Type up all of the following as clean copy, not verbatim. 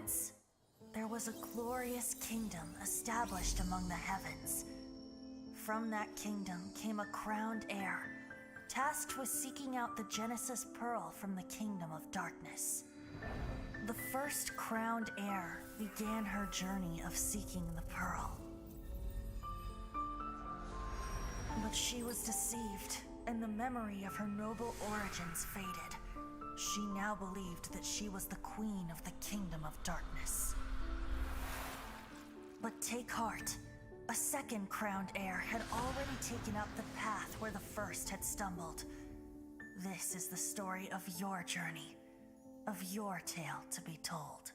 Once, there was a glorious kingdom established among the heavens. From that kingdom came a crowned heir, tasked with seeking out the Genesis Pearl from the kingdom of darkness. The first crowned heir began her journey of seeking the pearl. But she was deceived, and the memory of her noble origins faded. She now believed that she was the queen of the kingdom of darkness. But take heart. A second crowned heir had already taken up the path where the first had stumbled. This is the story of your journey, of your tale to be told.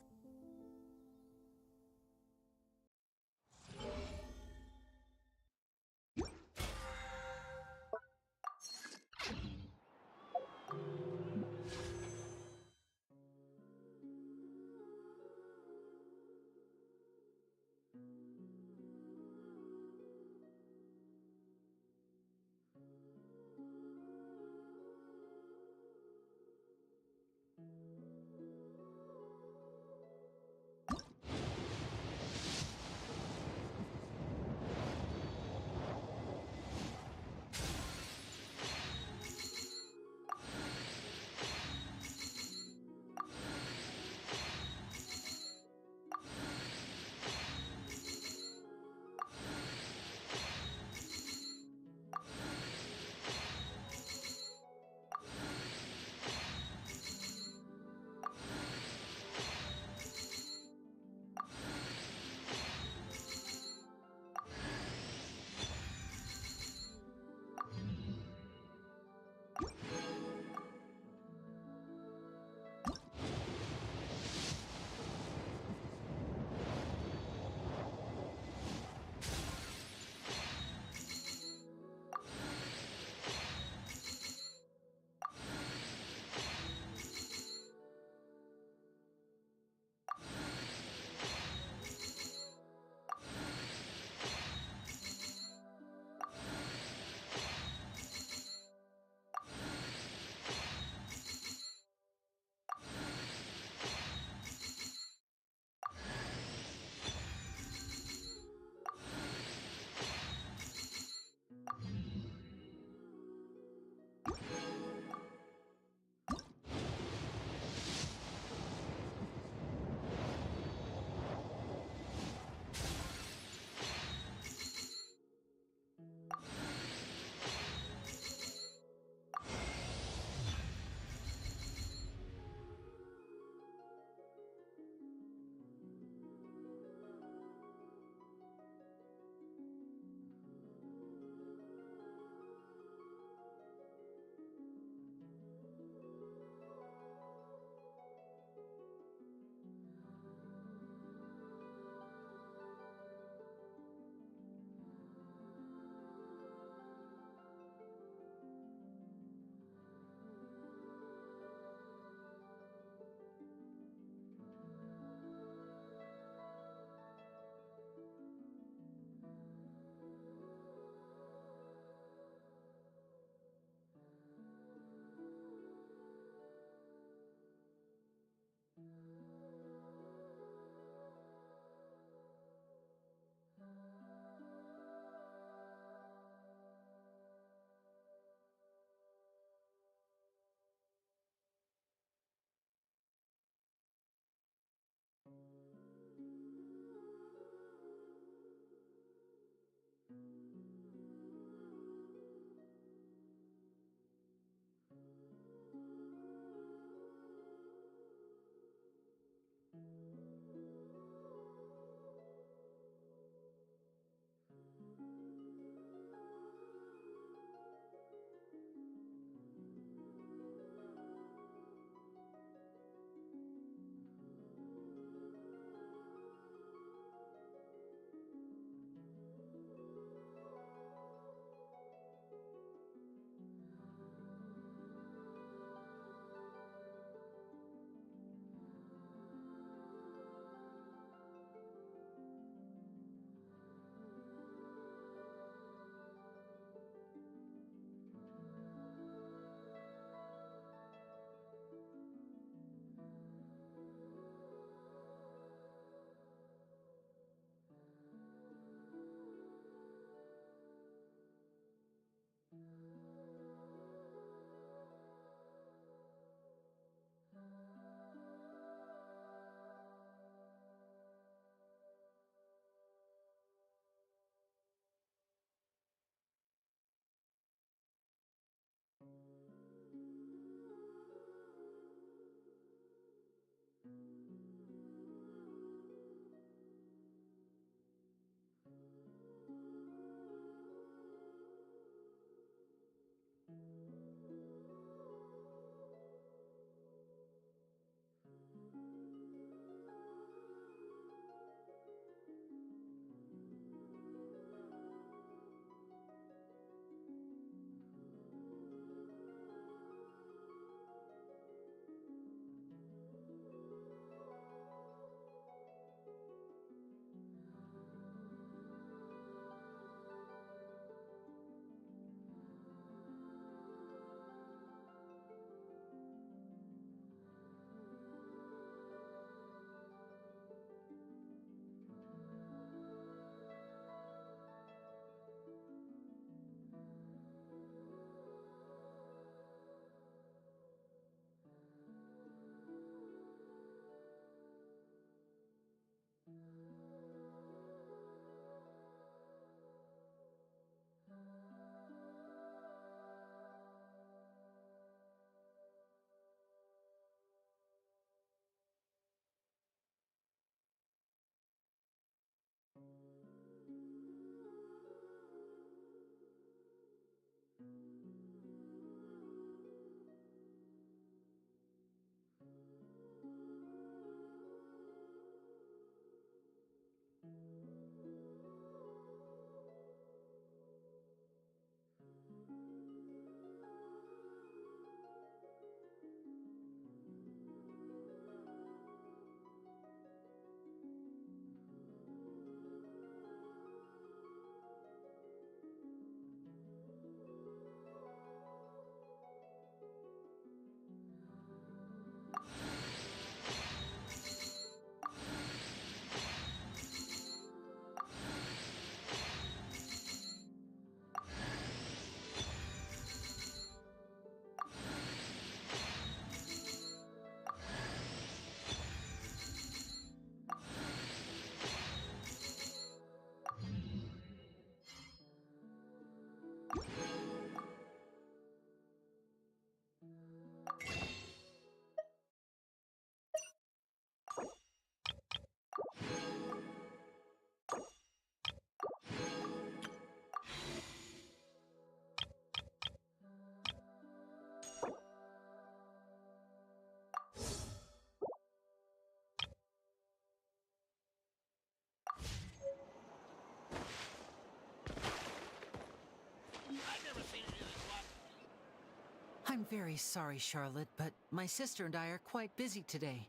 very sorry, Charlotte, but my sister and I are quite busy today.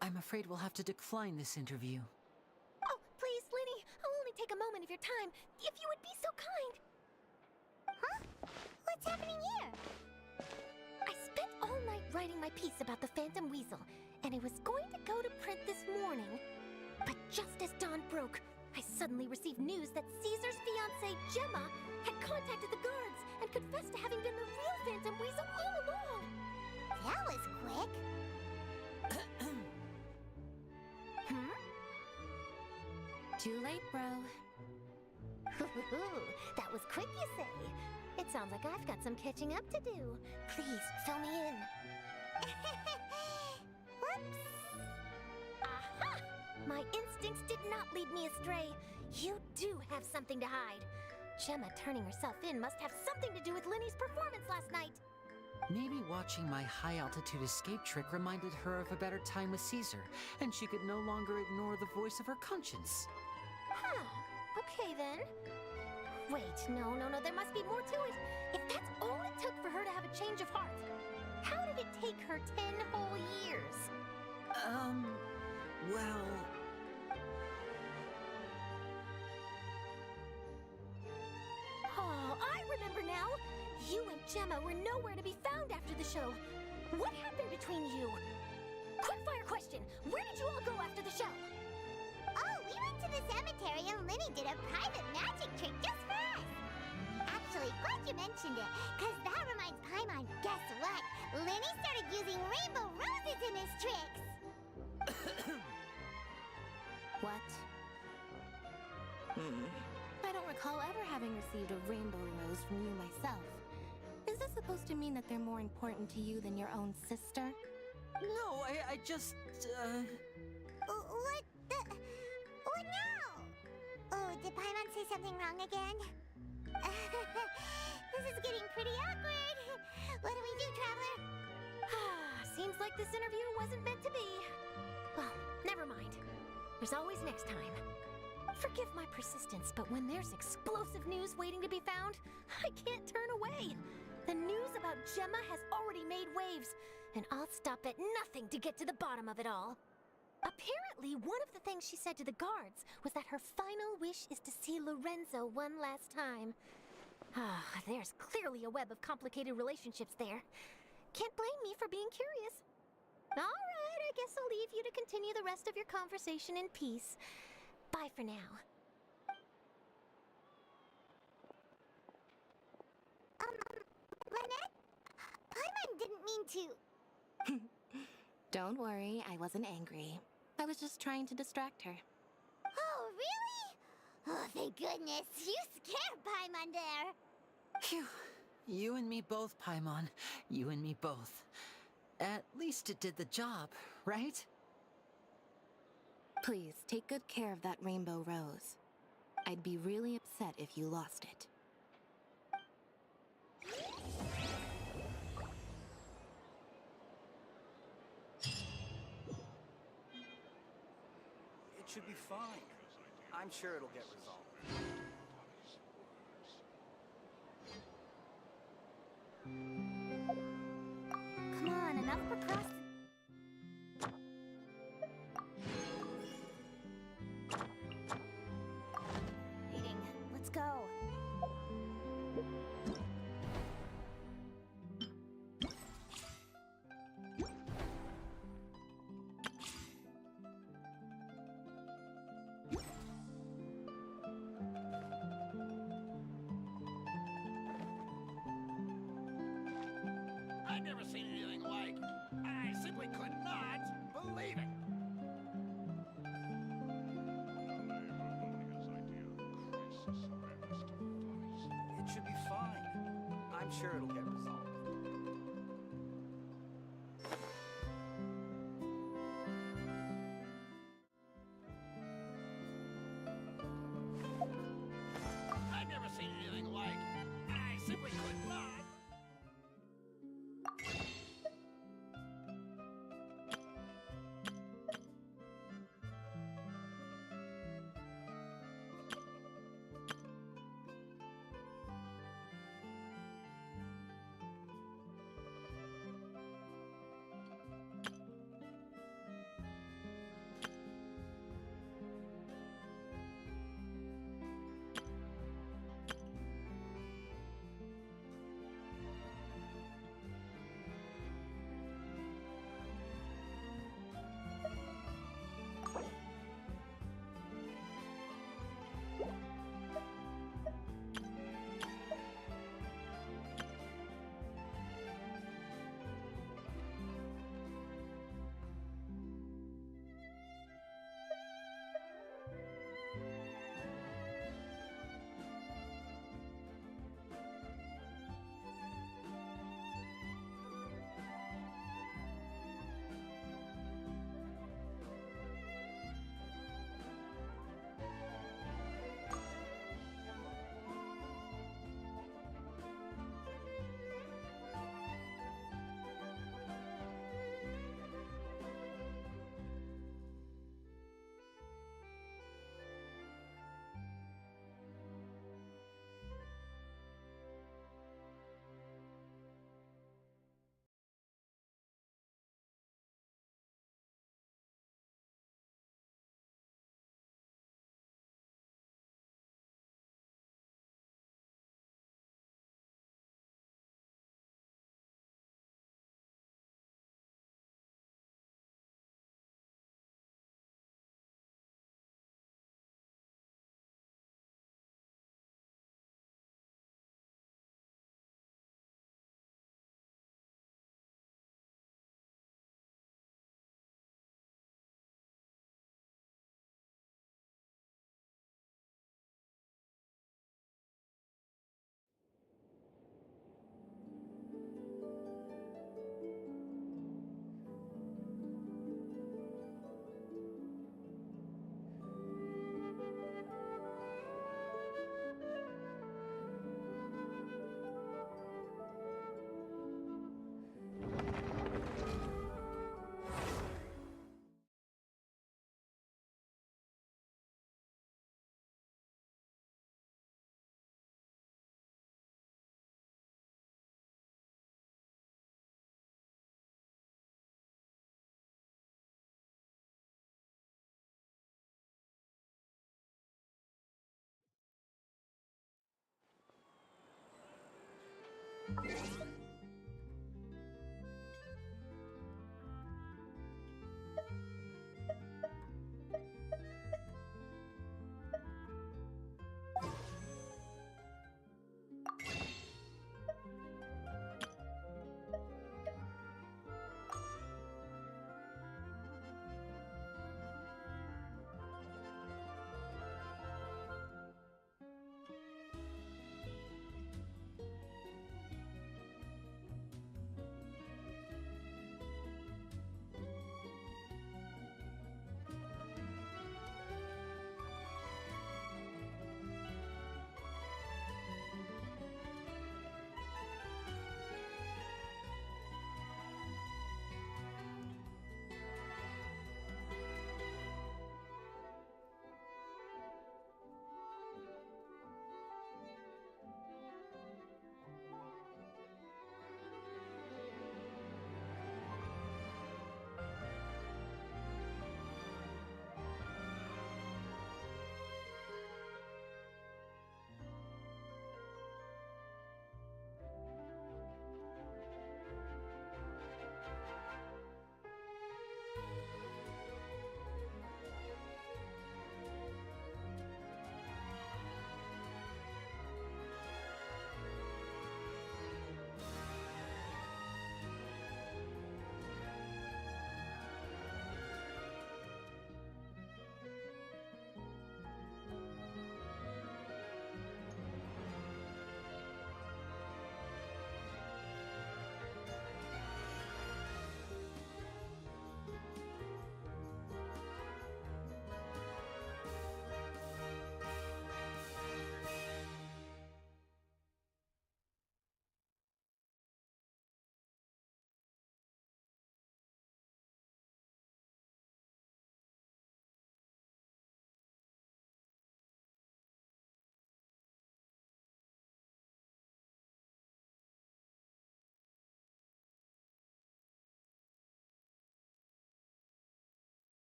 I'm afraid we'll have to decline this interview. Oh, please, Lenny, I'll only take a moment of your time, if you would be so kind. Huh? What's happening here? I spent all night writing my piece about the Phantom Weasel, and it was going to go to print this morning. But just as dawn broke, I suddenly received news that Caesar's fiancée, Gemma, had contacted the guards and confessed to having been the real Phantom Weasel all along. That was quick. Too late, bro. That was quick, you say? It sounds like I've got some catching up to do. Please, fill me in. Whoops. Aha! My instincts did not lead me astray. You do have something to hide. Gemma turning herself in must have something to do with Lenny's performance last night. Maybe watching my high-altitude escape trick reminded her of a better time with Caesar, and she could no longer ignore the voice of her conscience. Huh. Okay, then. Wait, no, there must be more to it. If that's all it took for her to have a change of heart, how did it take her 10 whole years? Well... Oh, I remember now. You and Gemma were nowhere to be found after the show. What happened between you? Quickfire question. Where did you all go after the show? Oh, we went to the cemetery and Lenny did a private magic trick just for us. Actually, glad you mentioned it, because that reminds Paimon, guess what? Lenny started using rainbow roses in his tricks. What? I don't recall ever having received a rainbow rose from you myself. Is this supposed to mean that they're more important to you than your own sister? No, I just, What now? Oh, did Paimon say something wrong again? This is getting pretty awkward. What do we do, Traveler? Seems like this interview wasn't meant to be. Well, never mind. There's always next time. Forgive my persistence, but when there's explosive news waiting to be found, I can't turn away. The news about Gemma has already made waves, and I'll stop at nothing to get to the bottom of it all. Apparently, one of the things she said to the guards was that her final wish is to see Lorenzo one last time. There's clearly a web of complicated relationships there. Can't blame me for being curious. All right, I guess I'll leave you to continue the rest of your conversation in peace. Bye for now. Lynette? Paimon didn't mean to... Don't worry, I wasn't angry. I was just trying to distract her. Oh, really? Oh, thank goodness. You scared Paimon there. Phew. You and me both, Paimon. You and me both. At least it did the job, right? Please, take good care of that rainbow rose. I'd be really upset if you lost it. It should be fine. I'm sure it'll get resolved. Come on, enough procrastination. Let's go. I've never seen anything like. I simply could not believe it. It should be fine. I'm sure it'll get resolved. I've never seen anything like. I simply could not.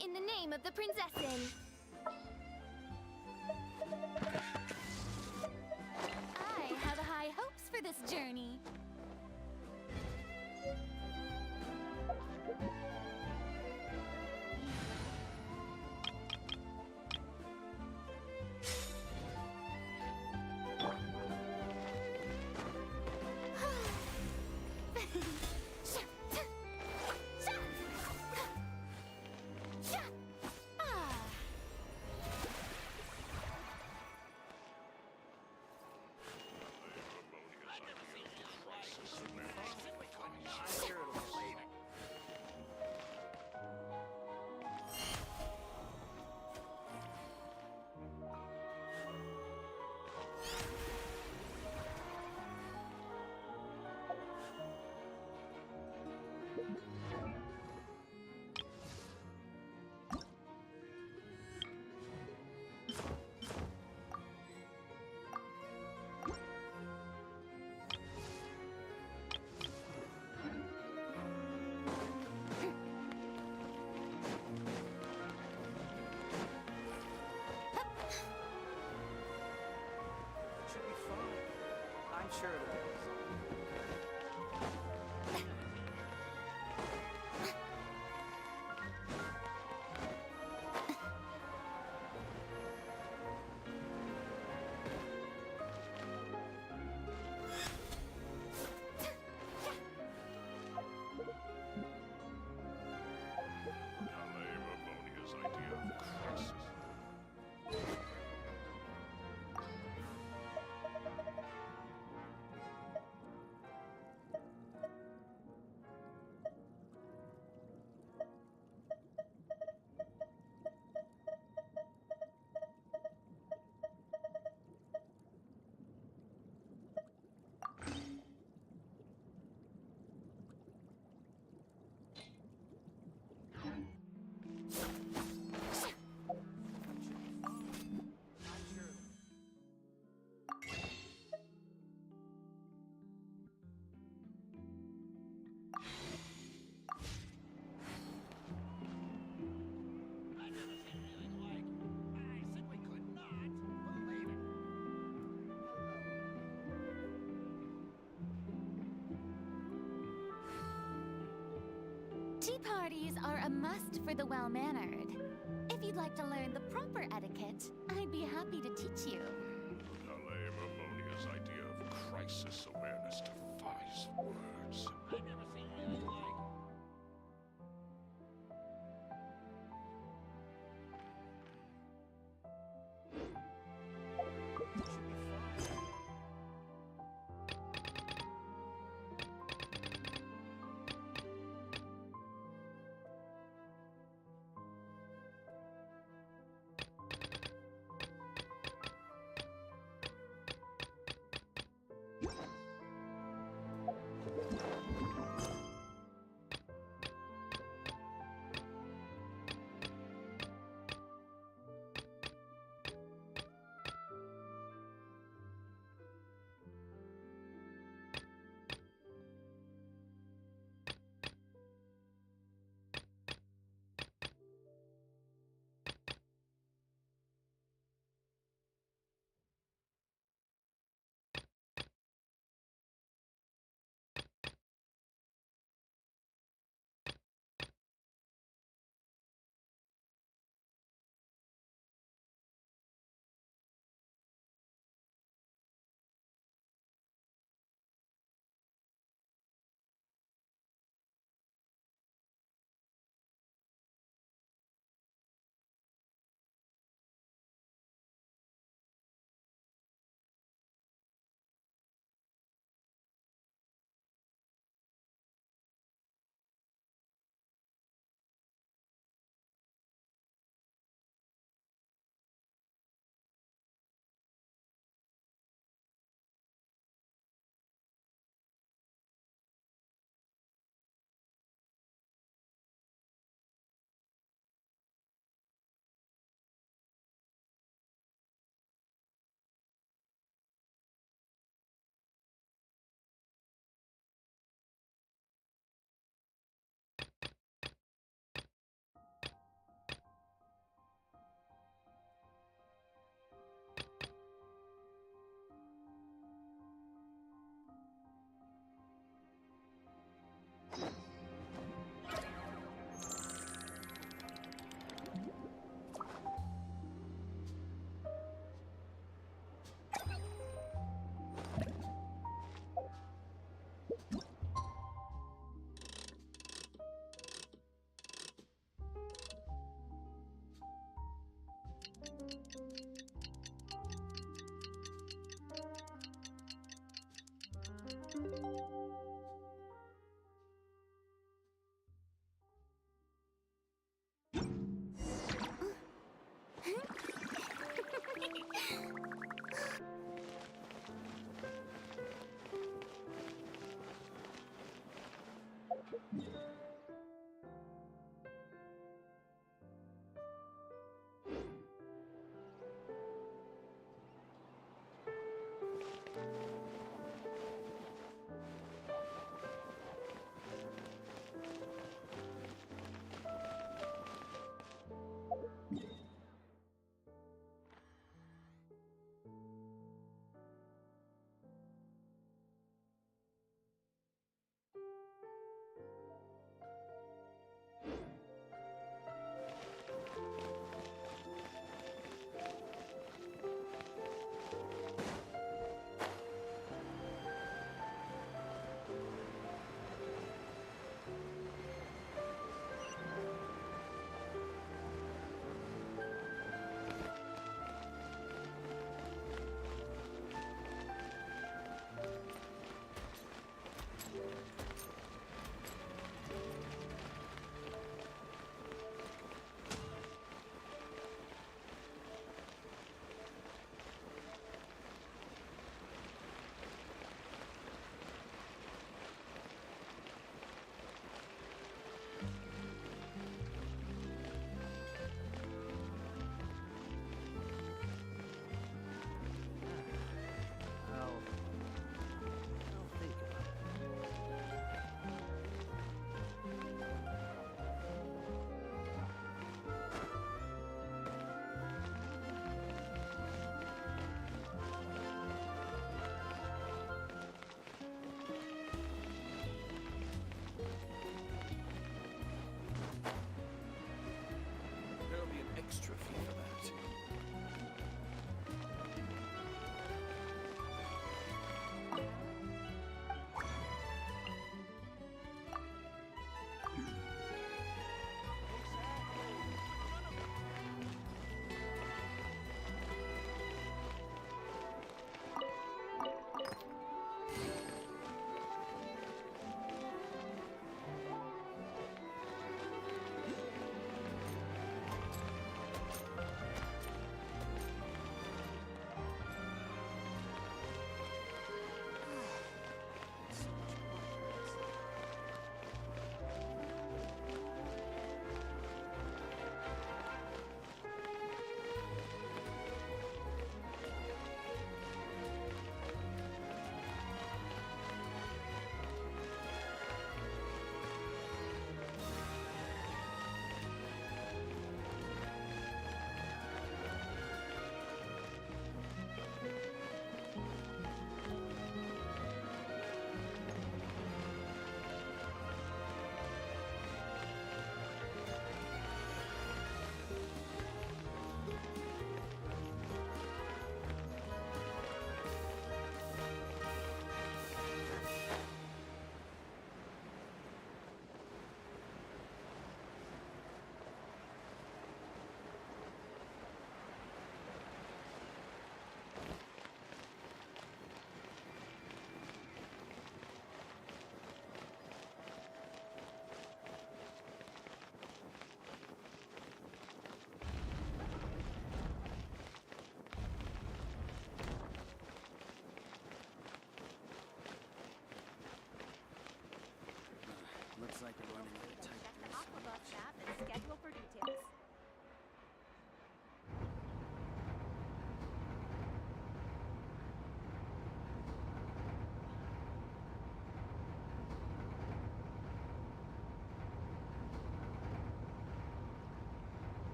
In the name of the Princessin. I have high hopes for this journey. Sure it is. Tea parties are a must for the well-mannered. If you'd like to learn the proper etiquette, I'd be happy to teach you. Ammonia's idea of crisis awareness defies words. I've never seen anything like.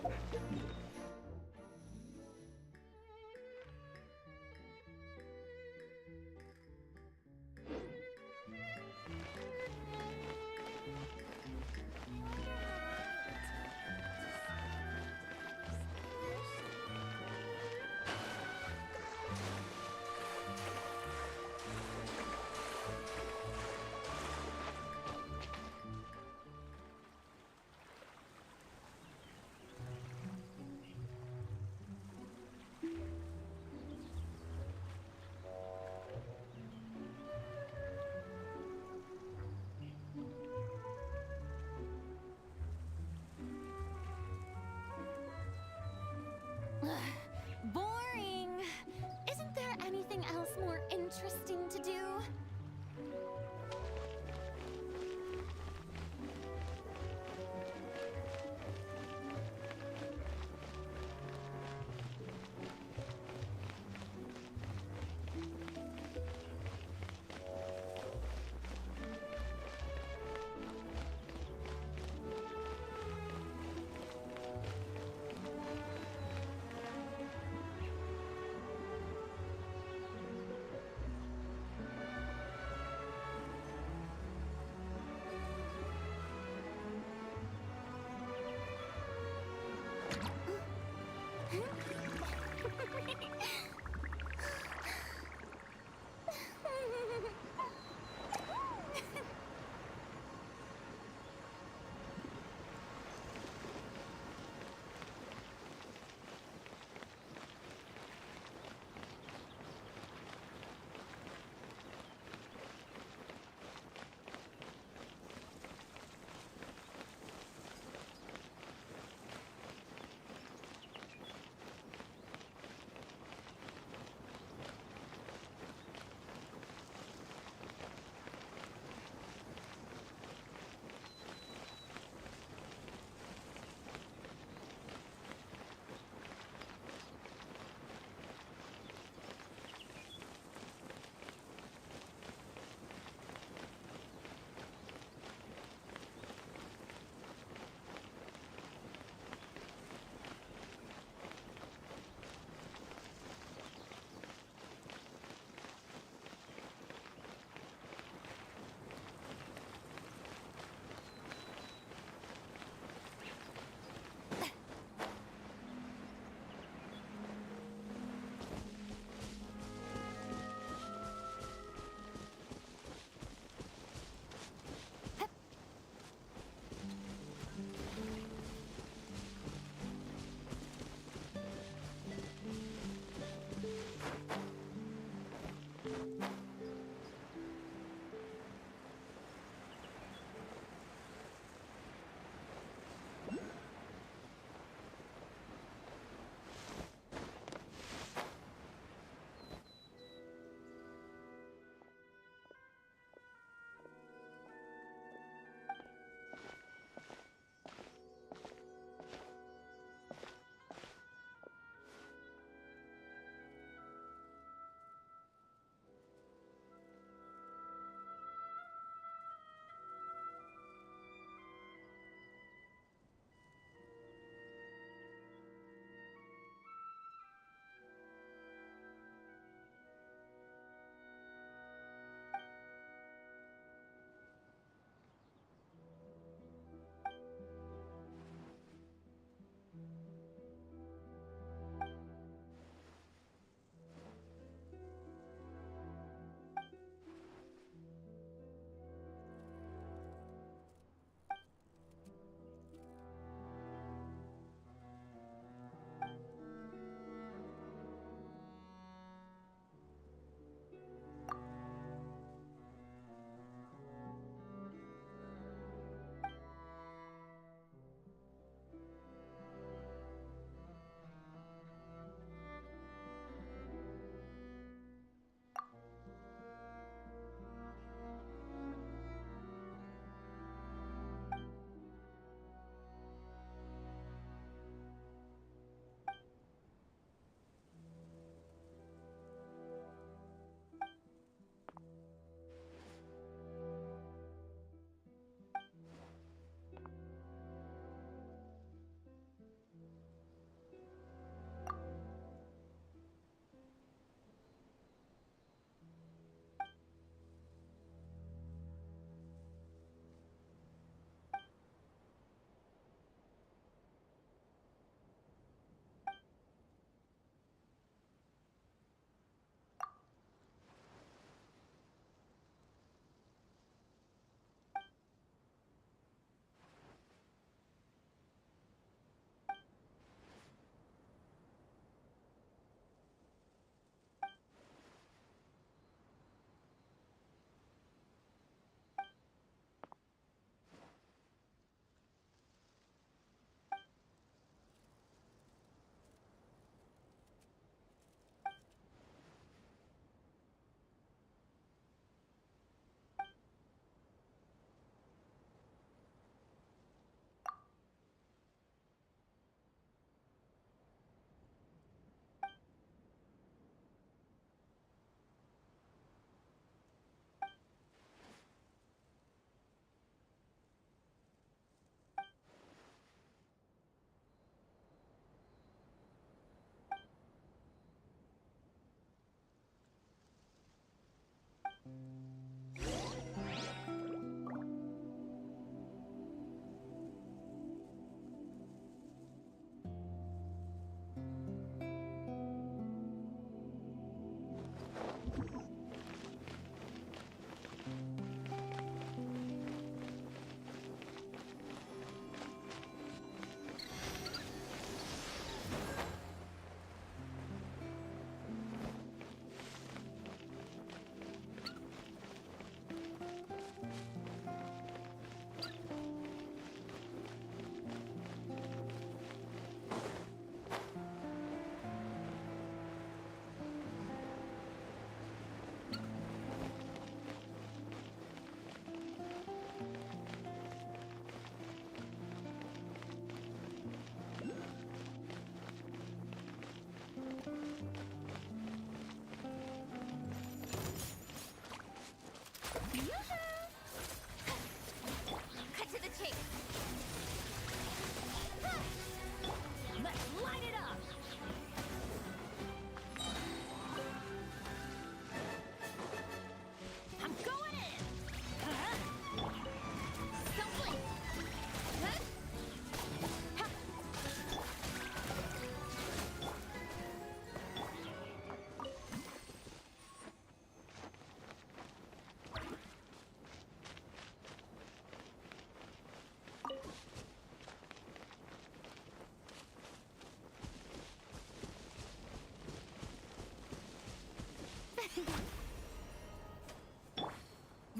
time.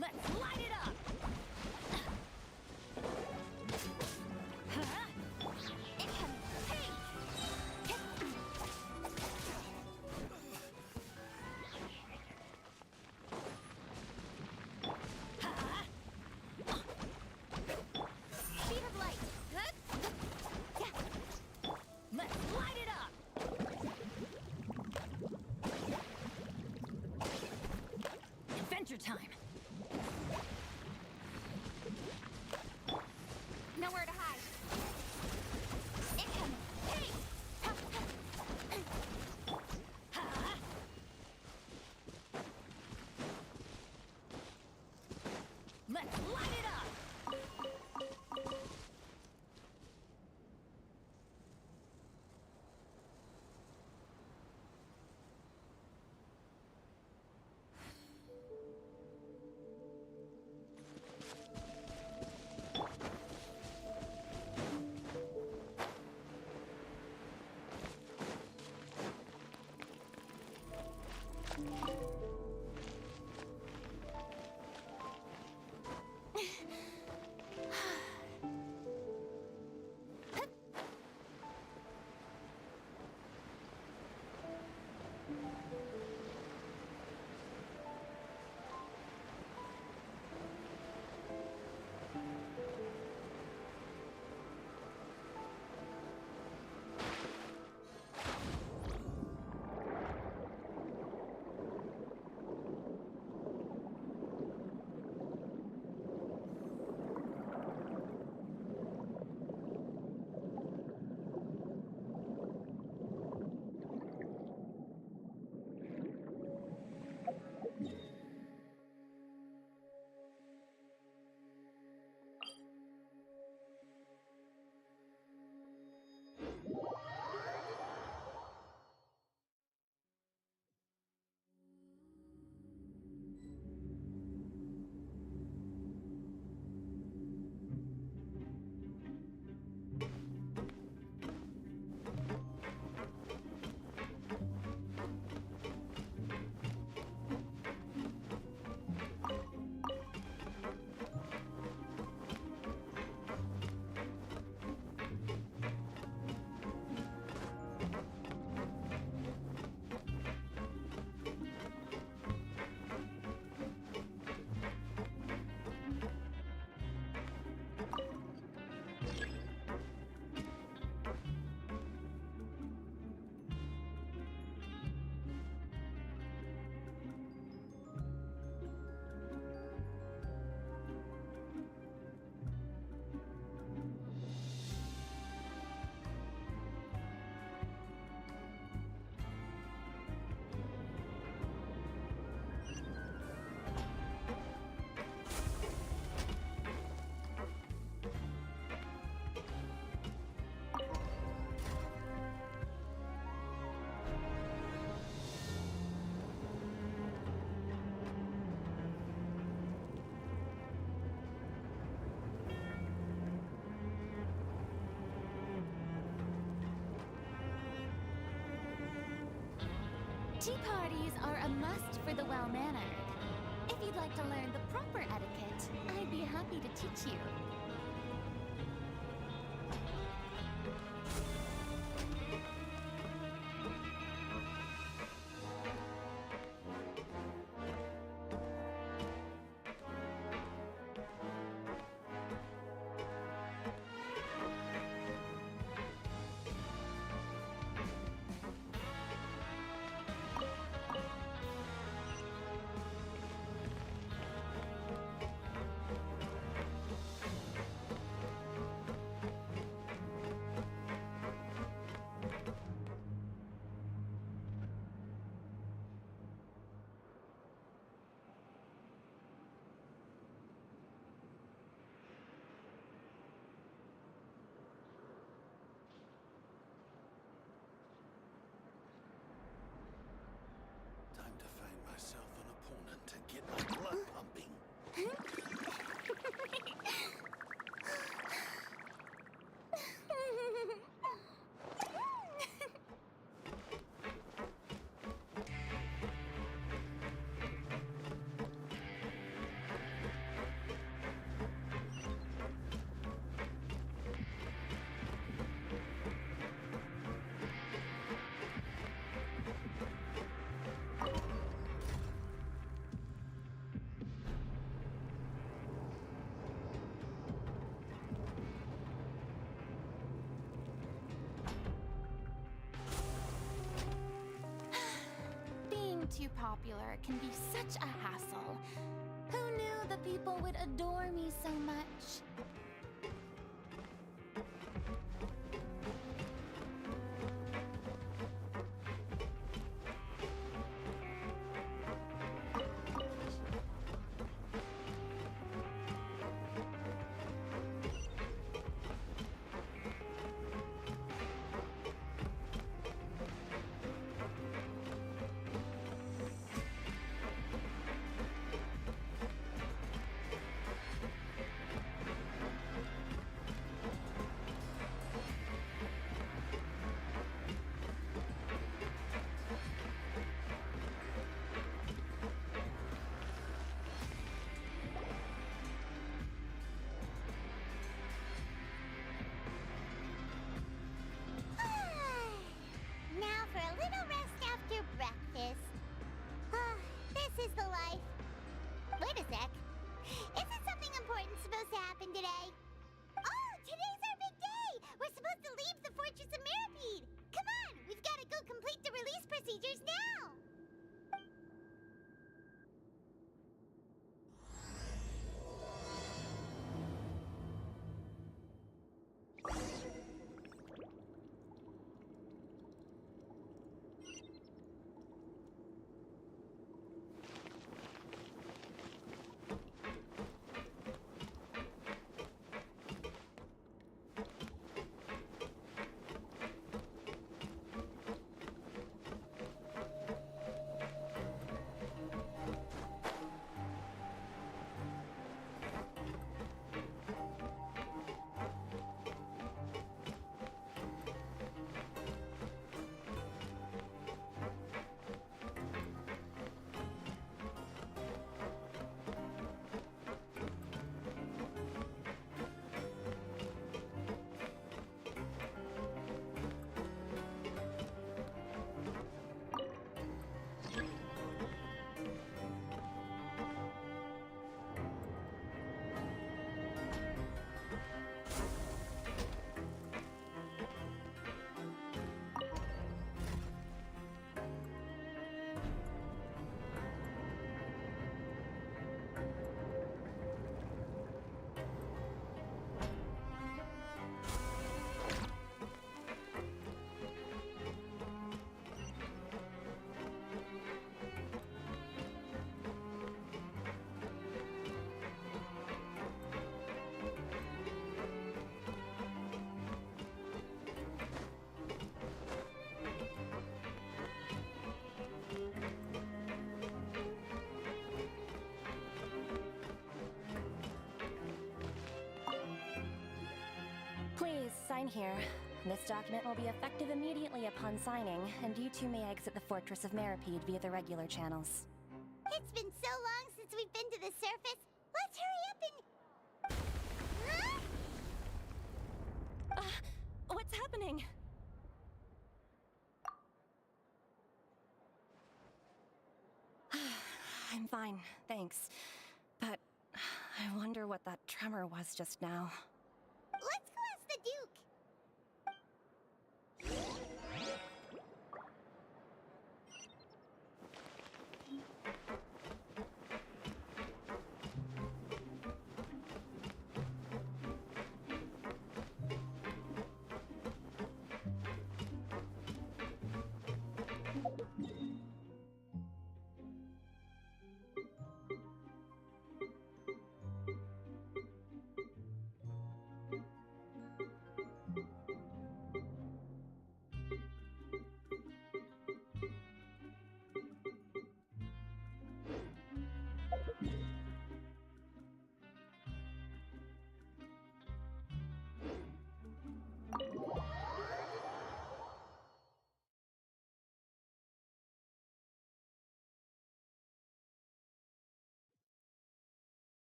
Let's light it up! Speed of light! Let's light it up! Adventure time! Nowhere to hide. Incoming! Hey! Let's light it up! Tea parties are a must for the well-mannered. If you'd like to learn the proper etiquette, I'd be happy to teach you. popular can be such a hassle. Who knew the people would adore me so much? Now for a little rest after breakfast. This is the life. Wait a sec. Isn't something important supposed to happen today? Oh, today's our big day! We're supposed to leave the Fortress of Mirapede! Come on, we've got to go complete the release procedures now! Please, sign here. This document will be effective immediately upon signing, and you two may exit the Fortress of Mirapede via the regular channels. It's been so long since we've been to the surface. Let's hurry up and... Huh? What's happening? I'm fine, thanks. But I wonder what that tremor was just now. Let's go ask the Duke.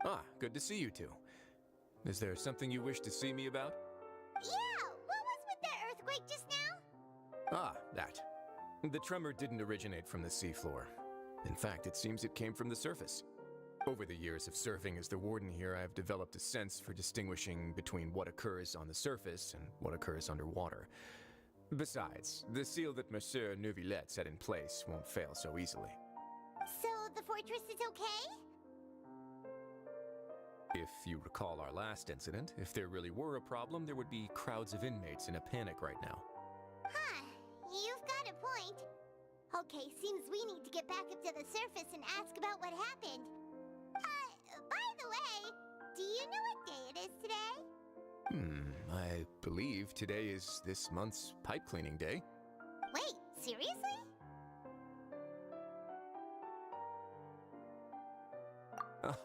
Ah, good to see you two. Is there something you wish to see me about? Yeah, what was with that earthquake just now? Ah, that. The tremor didn't originate from the seafloor. In fact, it seems it came from the surface. Over the years of serving as the warden here, I have developed a sense for distinguishing between what occurs on the surface and what occurs underwater. Besides, the seal that Monsieur Neuvillette set in place won't fail so easily. So the fortress is okay? If you recall our last incident, if there really were a problem, there would be crowds of inmates in a panic right now. Huh, you've got a point. Okay, seems we need to get back up to the surface and ask about what happened. By the way, do you know what day it is today? I believe today is this month's pipe cleaning day. Wait, seriously?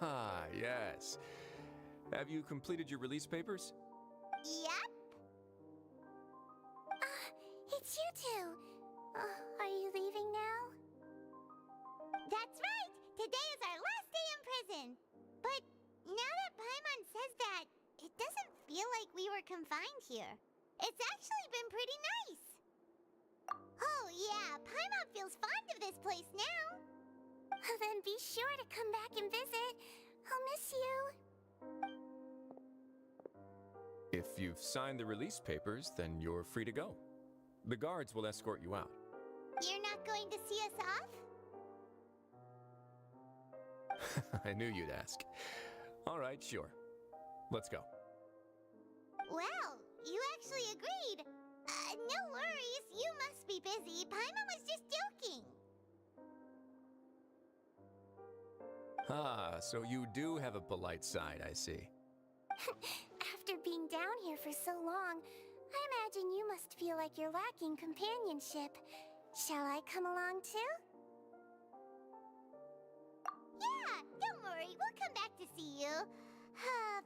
Ah, yes. Have you completed your release papers? Yep. It's you two. Are you leaving now? That's right! Today is our last day in prison! But now that Paimon says that, it doesn't feel like we were confined here. It's actually been pretty nice! Oh yeah, Paimon feels fond of this place now! Then be sure to come back and visit. I'll miss you. If you've signed the release papers, then you're free to go. The guards will escort you out. You're not going to see us off? I knew you'd ask. All right, sure. Let's go. Well, you actually agreed. No worries, you must be busy. Paimon was just joking. Ah, so you do have a polite side, I see. After being down here for so long, I imagine you must feel like you're lacking companionship. Shall I come along too? Yeah, don't worry, we'll come back to see you.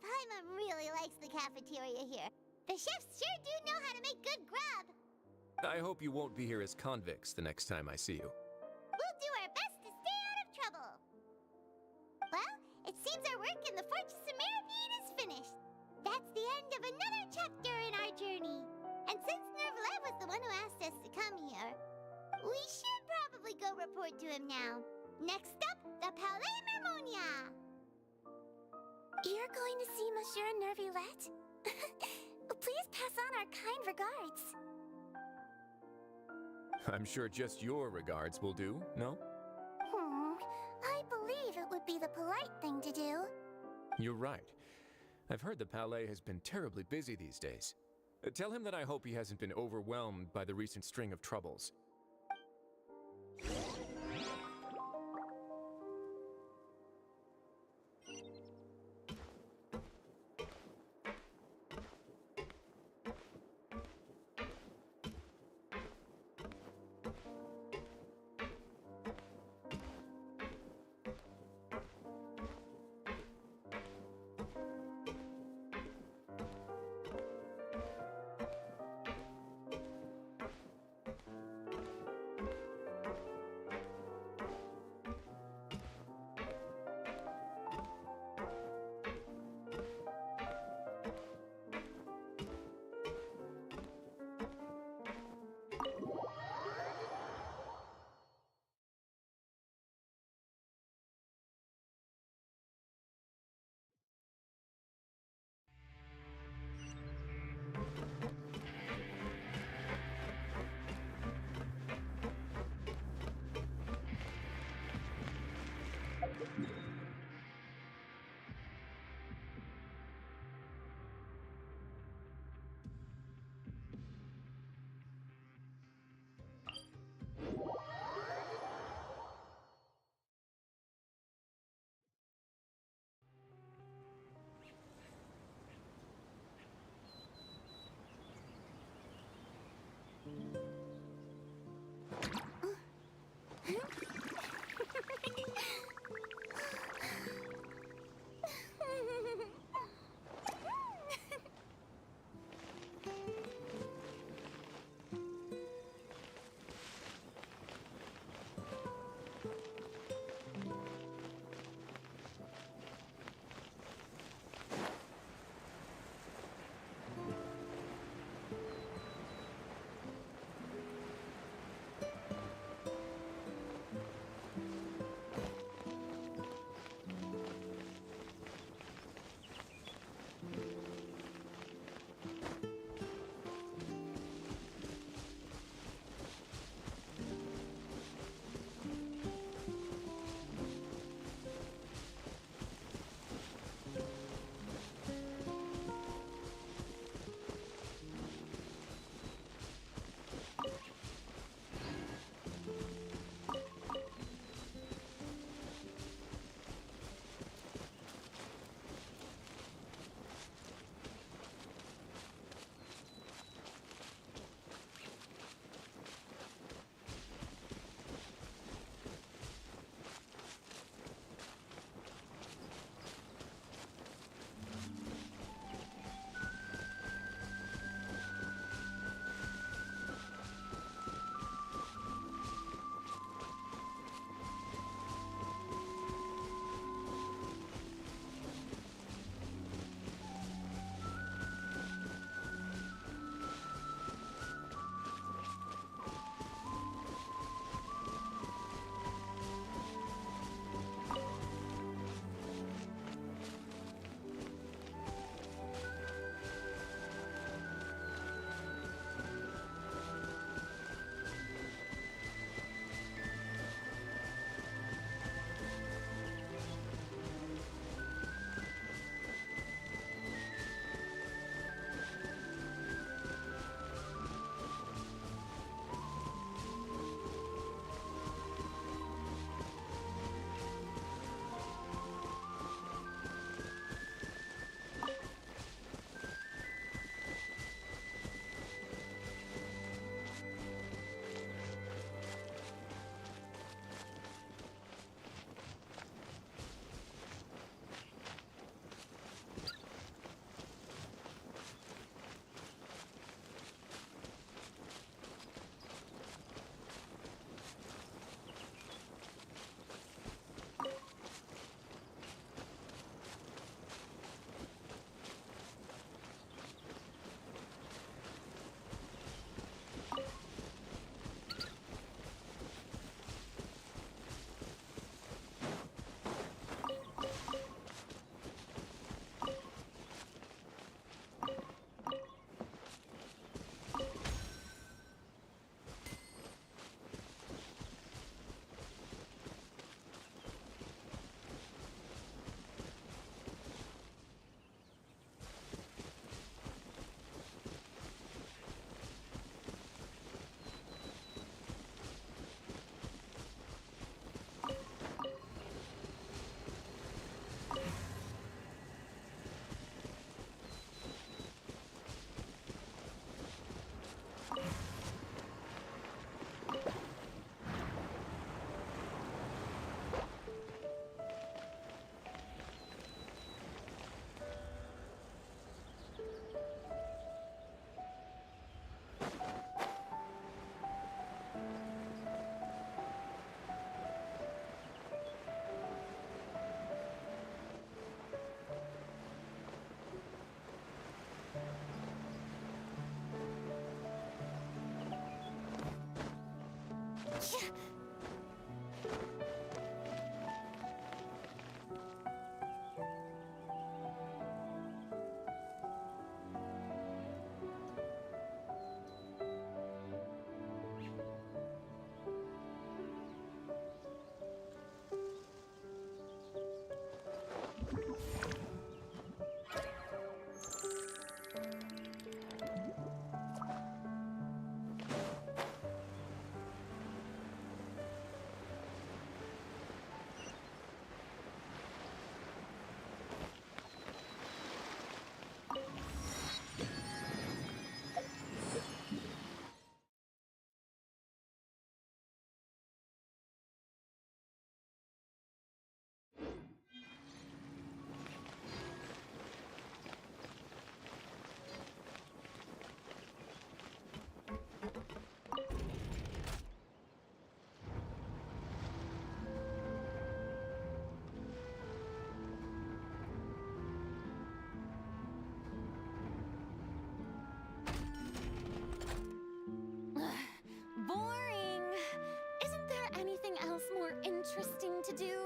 Paimon really likes the cafeteria here. The chefs sure do know how to make good grub. I hope you won't be here as convicts the next time I see you. We'll do our best to stay out of trouble. Well, it seems our work in the Fortress of Meripede is finished. That's the end of another chapter in our journey. And since Neuvillette was the one who asked us to come here, we should probably go report to him now. Next up, the Palais Mermonia. You're going to see Monsieur Neuvillette? Please pass on our kind regards. I'm sure just your regards will do, no? I believe it would be the polite thing to do. You're right. I've heard the Palais has been terribly busy these days. Tell him that I hope he hasn't been overwhelmed by the recent string of troubles. Boring! Isn't there anything else more interesting to do?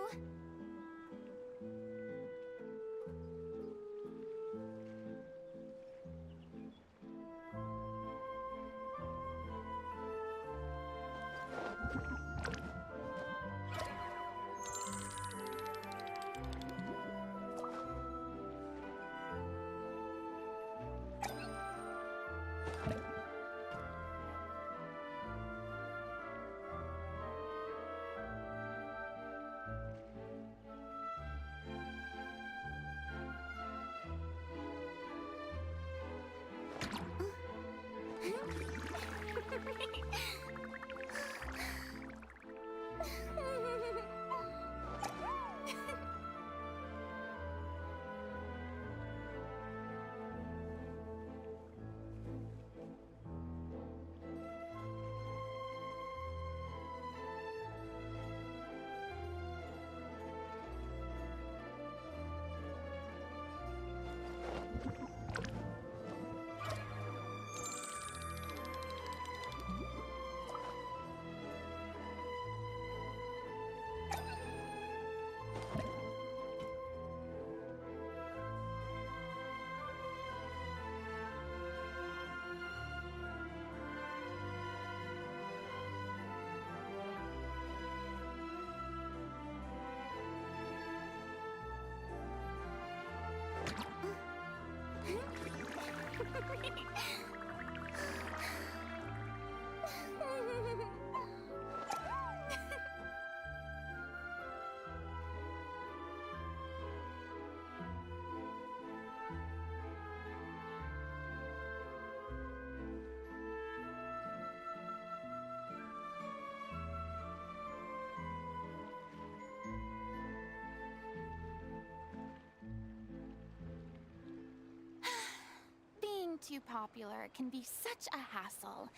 Being too popular can be such a hassle.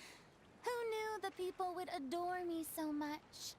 Who knew the people would adore me so much?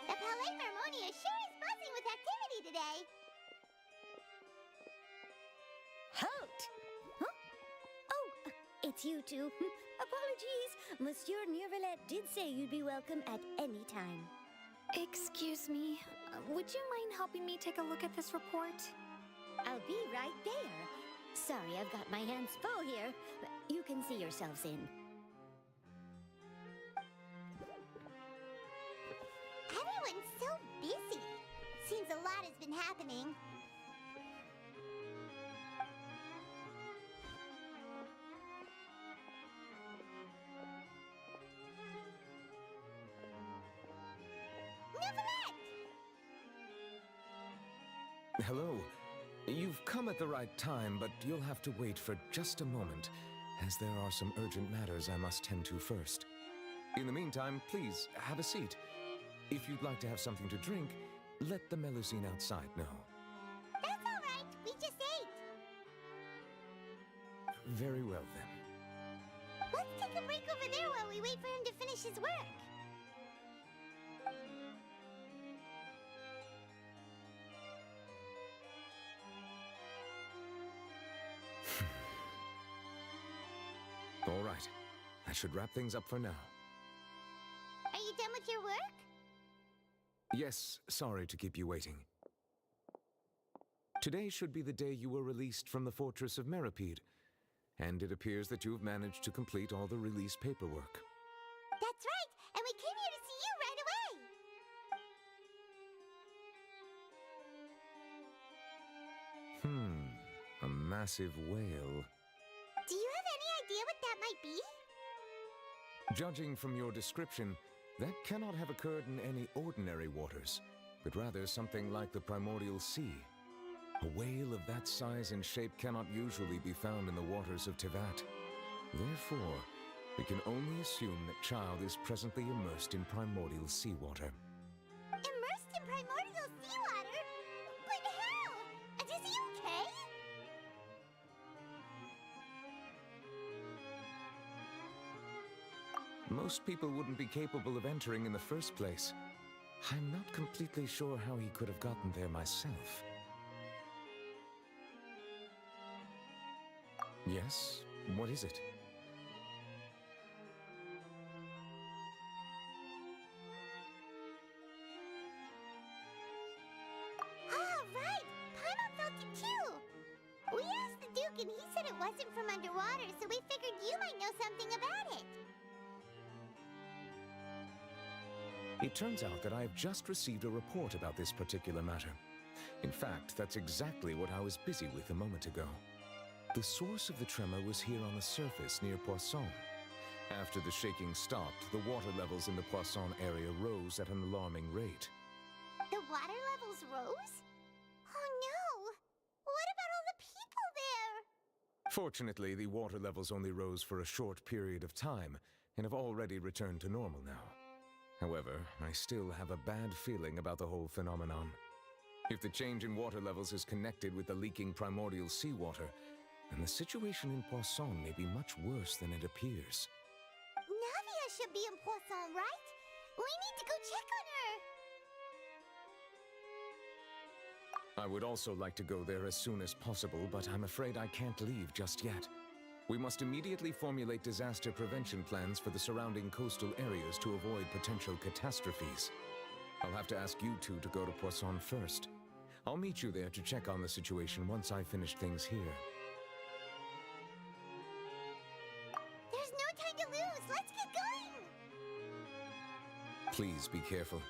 The Palais Mermonia sure is buzzing with activity today. Halt! Huh? Oh, it's you two. Apologies. Monsieur Neuvillette did say you'd be welcome at any time. Excuse me. Would you mind helping me take a look at this report? I'll be right there. Sorry, I've got my hands full here. You can see yourselves in. Everyone's so busy. Seems a lot has been happening. Neuvillette! Hello. You've come at the right time, but you'll have to wait for just a moment, as there are some urgent matters I must tend to first. In the meantime, please, have a seat. If you'd like to have something to drink, let the Melusine outside know. That's all right. We just ate. Very well, then. Let's take a break over there while we wait for him to finish his work. All right. I should wrap things up for now. Are you done with your work? Yes, sorry to keep you waiting. Today should be the day you were released from the fortress of Meripede, and it appears that you've managed to complete all the release paperwork. That's right, and we came here to see you right away. A massive whale. Do you have any idea what that might be? Judging from your description, that cannot have occurred in any ordinary waters, but rather something like the primordial sea. A whale of that size and shape cannot usually be found in the waters of Tevat. Therefore, we can only assume that Child is presently immersed in primordial seawater. Immersed in primordial seawater? But how? And is he okay? Most people wouldn't be capable of entering in the first place. I'm not completely sure how he could have gotten there myself. Yes? What is it? Ah, right! Paimon felt it too! We asked the Duke and he said it wasn't from underwater, so we figured you might know something about it. It turns out that I have just received a report about this particular matter. In fact, that's exactly what I was busy with a moment ago. The source of the tremor was here on the surface near Poisson. After the shaking stopped, the water levels in the Poisson area rose at an alarming rate. The water levels rose? Oh no! What about all the people there? Fortunately, the water levels only rose for a short period of time and have already returned to normal now. However, I still have a bad feeling about the whole phenomenon. If the change in water levels is connected with the leaking primordial seawater, then the situation in Poisson may be much worse than it appears. Navia should be in Poisson, right? We need to go check on her! I would also like to go there as soon as possible, but I'm afraid I can't leave just yet. We must immediately formulate disaster prevention plans for the surrounding coastal areas to avoid potential catastrophes. I'll have to ask you two to go to Poisson first. I'll meet you there to check on the situation once I finish things here. There's no time to lose. Let's get going. Please be careful.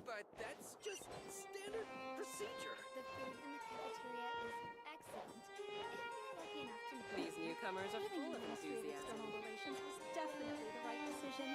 But that's just standard procedure. The food in the cafeteria is excellent. If you're lucky enough to know. These newcomers are Leaving full the of Ministry of enthusiasm. External Relations was definitely the right decision.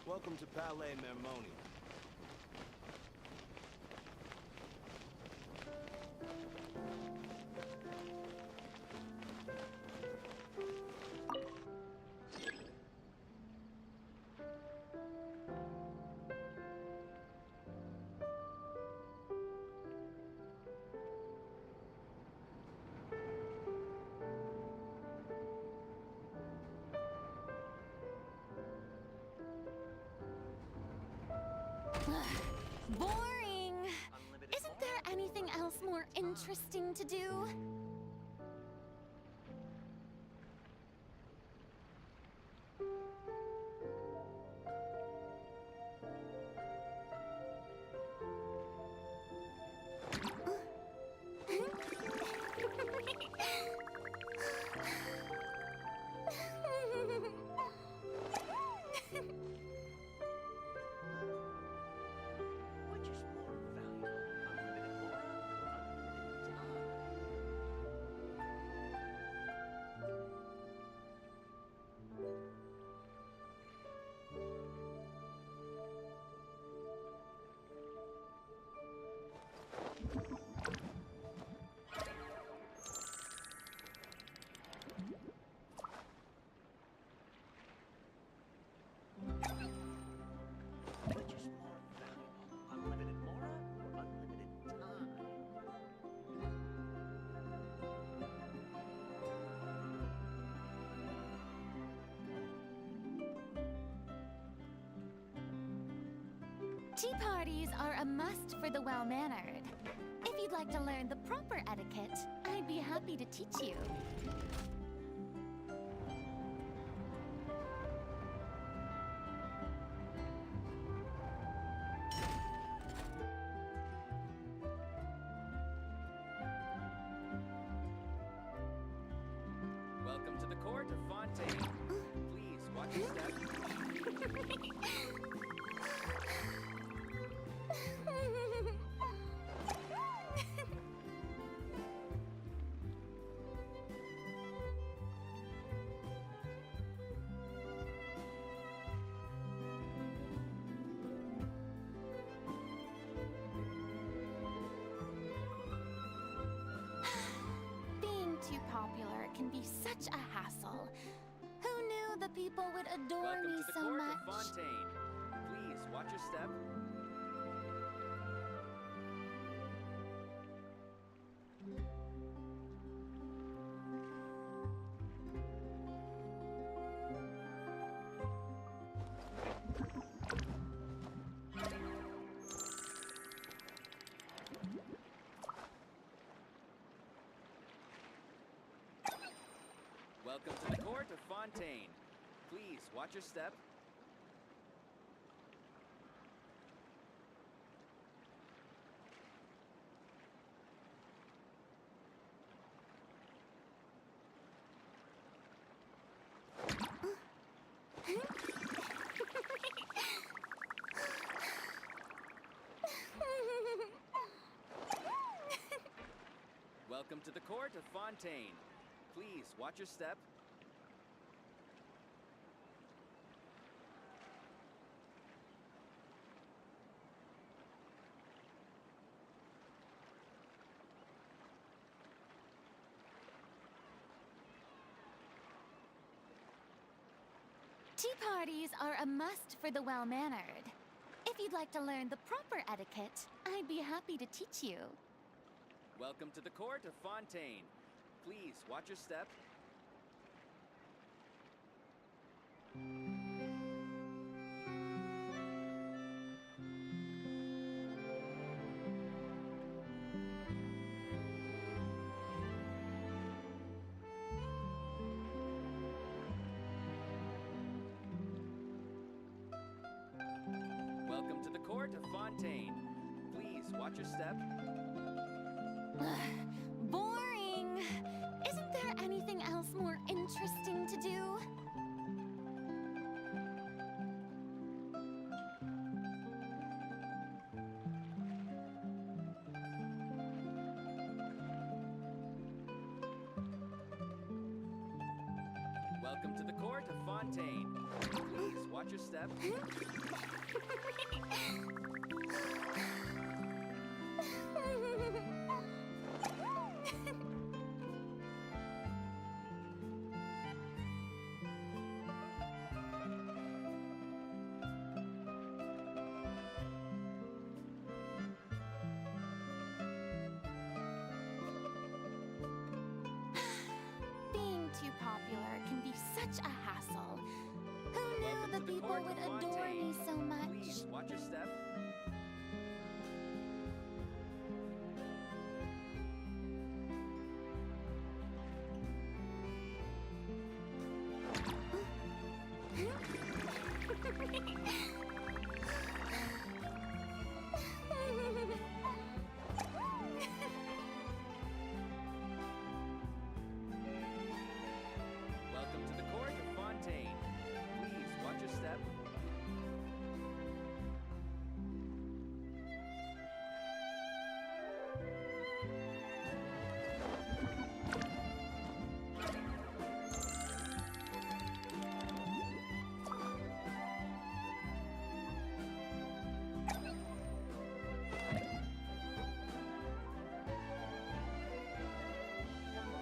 Welcome to Palais Mermoni. Boring! Isn't there anything else more interesting to do? Which is more valuable, unlimited aura or unlimited time? Tea parties are a must for the well-mannered. If you'd like to learn the proper etiquette, I'd be happy to teach you. Welcome to the court of Fontaine. Please watch your step. Being too popular can be such a hassle. Who knew the people would adore Welcome me to the so court much? of Fontaine. Please watch your step. Welcome to the court of Fontaine. Please watch your step. Welcome to the court of Fontaine. Please watch your step. Tea parties are a must for the well-mannered. If you'd like to learn the proper etiquette, I'd be happy to teach you. Welcome to the court of Fontaine. Please watch your step. Welcome to the court of Fontaine. Please watch your step. Boring! Isn't there anything else more interesting to do? Welcome to the court of Fontaine. Please watch your step. Being too popular can be such a hassle. Who knew Welcome the to the people court would of adore Fontaine. me so much? Please watch your step. Welcome to the court of Fontaine. Please watch your step.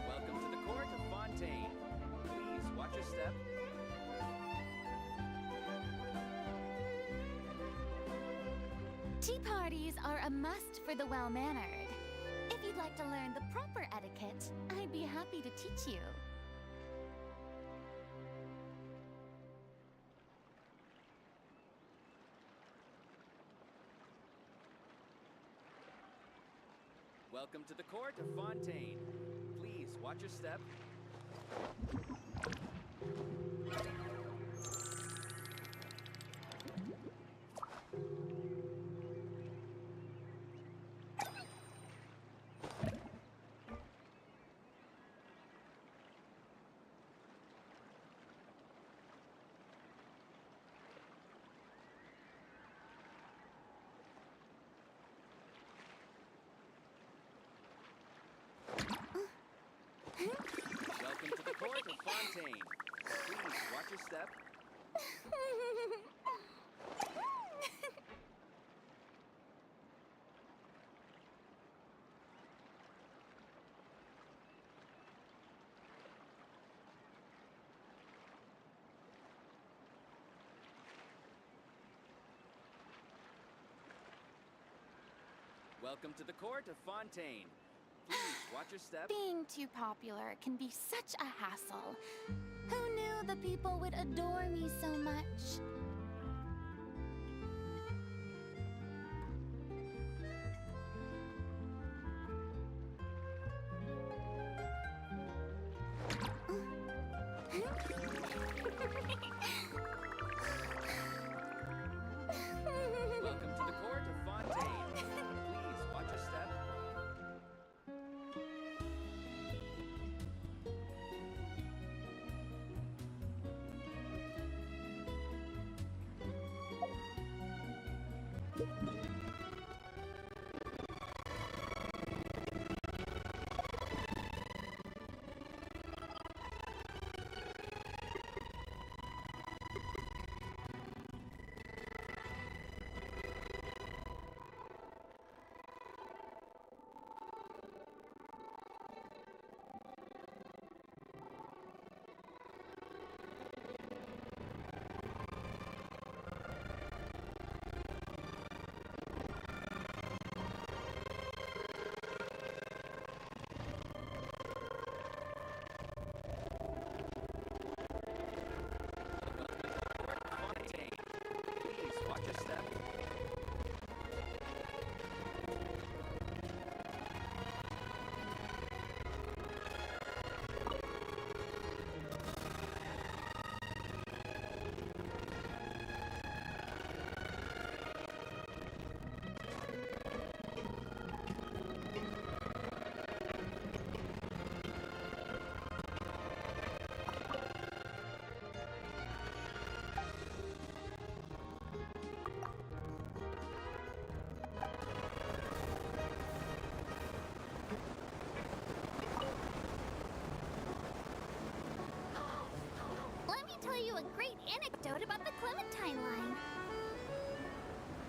Welcome to the court of Fontaine. Please watch your step. Tea parties are a must for the well-mannered. If you'd like to learn the proper etiquette, I'd be happy to teach you. Welcome to the court of Fontaine. Please watch your step. Welcome to the court of Fontaine. Please watch your step. Welcome to the court of Fontaine. Please watch your step. Being too popular can be such a hassle. Who knew the people would adore me so much? Welcome to the court of Fontaine. Please watch your step. Please watch your step. Let me tell you a great anecdote about the Clementine line.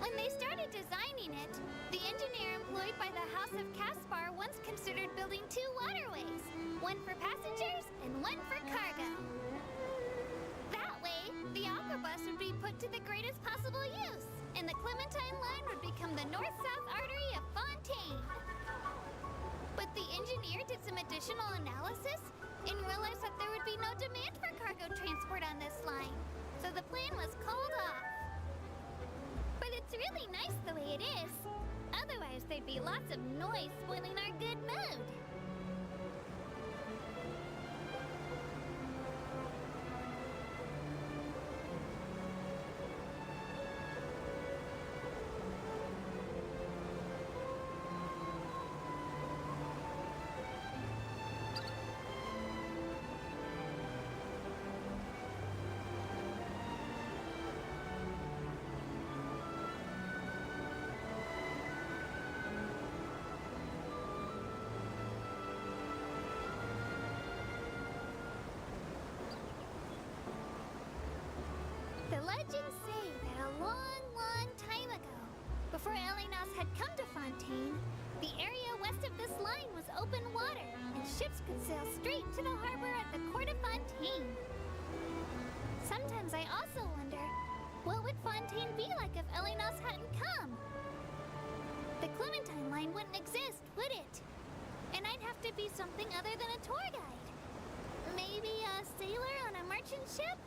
When they started designing it, the engineer employed by the House of Caspar once considered building two waterways, one for passengers and one for cargo. That way, the aquabus would be put to the greatest possible use, and the Clementine line would become the north-south artery of Fontaine. But the engineer did some additional analysis and realized that there would be no demand for cargo transport on this line, so the plan was called off. But it's really nice the way it is. Otherwise, there'd be lots of noise spoiling our good mood. The legends say that a long, long time ago, before Elenos had come to Fontaine, the area west of this line was open water, and ships could sail straight to the harbor at the court of Fontaine. Sometimes I also wonder, what would Fontaine be like if Elenos hadn't come? The Clementine line wouldn't exist, would it? And I'd have to be something other than a tour guide. Maybe a sailor on a merchant ship?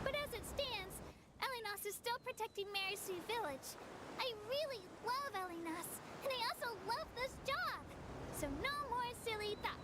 But as it stands, Elenos is still protecting Marisu Village. I really love Elenos, And I also love this job. So no more silly thoughts.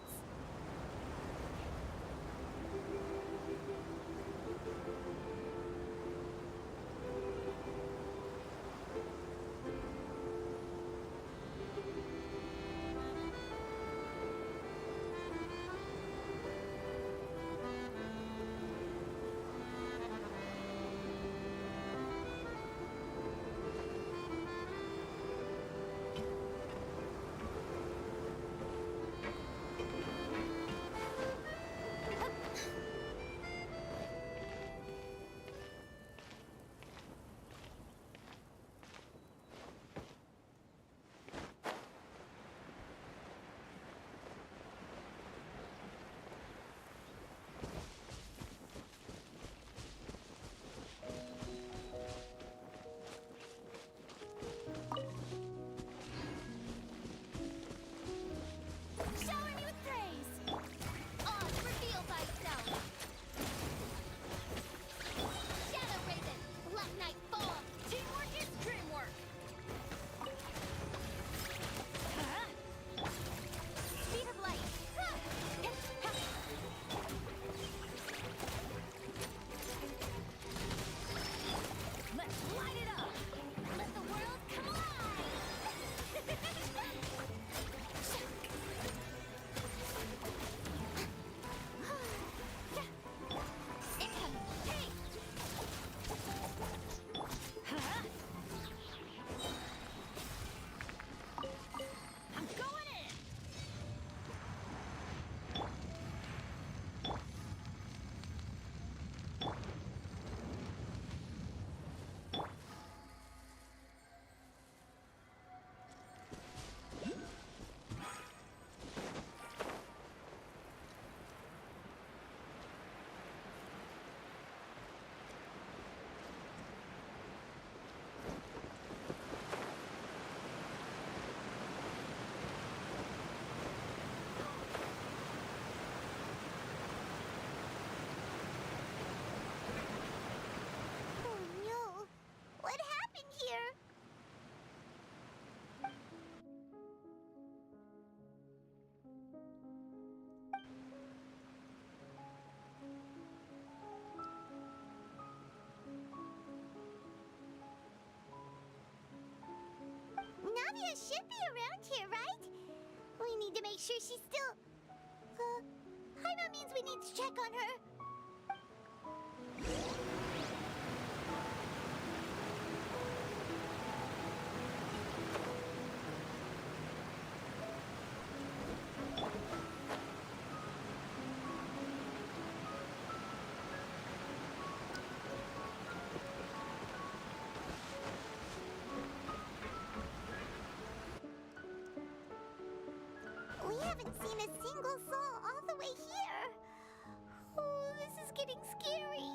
Shower me with praise! Oz, reveal thyself! Shadow Raven, Black Knight fall! Teamwork is dreamwork! Speed of light! Let's light it up! Let the world collide! I'm going in! Oh no! What happened here? Navia should be around here, right? We need to make sure she's still... Jaime means we need to check on her. We haven't seen a single soul all the way here. Oh, this is getting scary.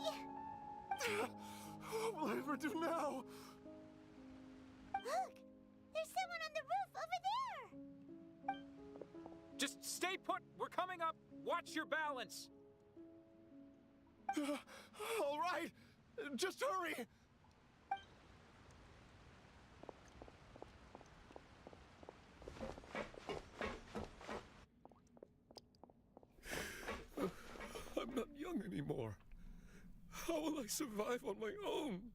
What will I ever do now? Look! There's someone on the roof over there! Just stay put. We're coming up. Watch your balance. All right, just hurry. I'm not young anymore. How will I survive on my own?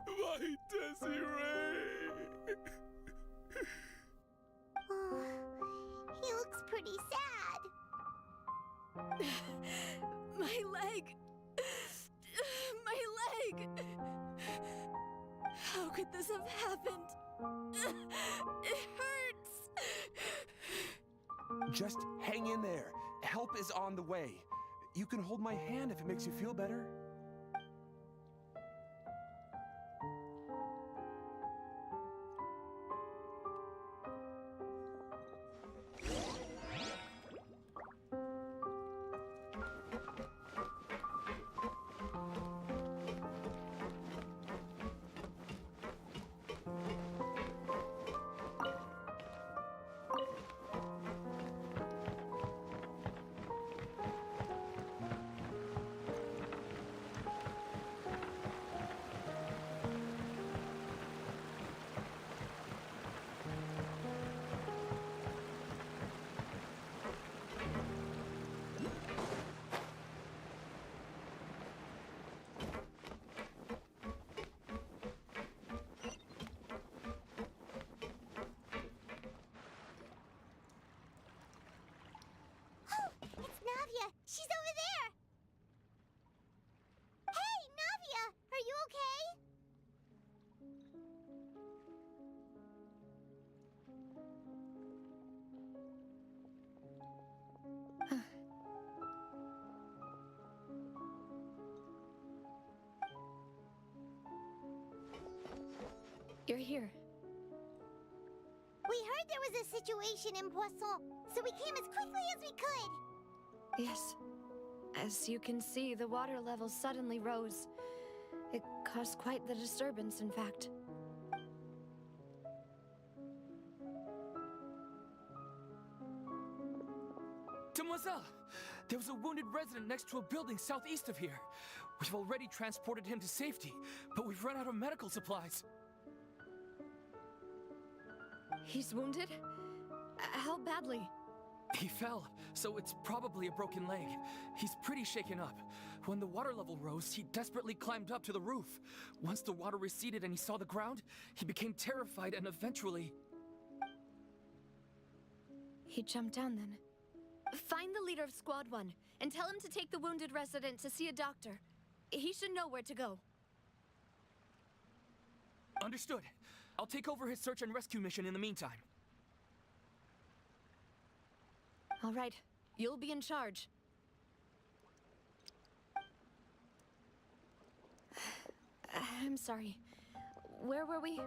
My Desiree! Oh, he looks pretty sad. My leg! My leg! How could this have happened? It hurts! Just hang in there. Help is on the way. You can hold my hand if it makes you feel better. You're here. We heard there was a situation in Poisson, so we came as quickly as we could. Yes. As you can see, the water level suddenly rose. It caused quite the disturbance, in fact. Demoiselle! There was a wounded resident next to a building southeast of here. We've already transported him to safety, but we've run out of medical supplies. He's wounded? How badly? He fell, so it's probably a broken leg. He's pretty shaken up. When the water level rose, he desperately climbed up to the roof. Once the water receded and he saw the ground, he became terrified and eventually... He jumped down then. Find the leader of Squad 1 and tell him to take the wounded resident to see a doctor. He should know where to go. Understood. I'll take over his search and rescue mission in the meantime. All right, you'll be in charge. I'm sorry. Where were we?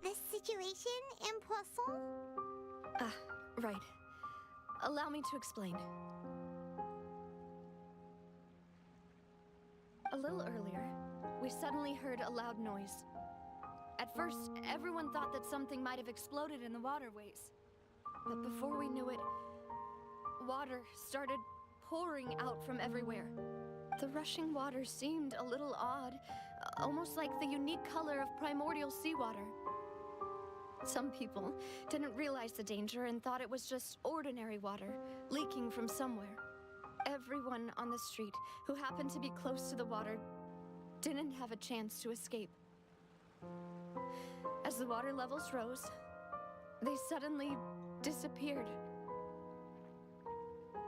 The situation in Poisson? Right. Allow me to explain. A little earlier, we suddenly heard a loud noise. At first, everyone thought that something might have exploded in the waterways. But before we knew it, water started pouring out from everywhere. The rushing water seemed a little odd, almost like the unique color of primordial seawater. Some people didn't realize the danger and thought it was just ordinary water leaking from somewhere. Everyone on the street who happened to be close to the water didn't have a chance to escape. As the water levels rose, they suddenly disappeared.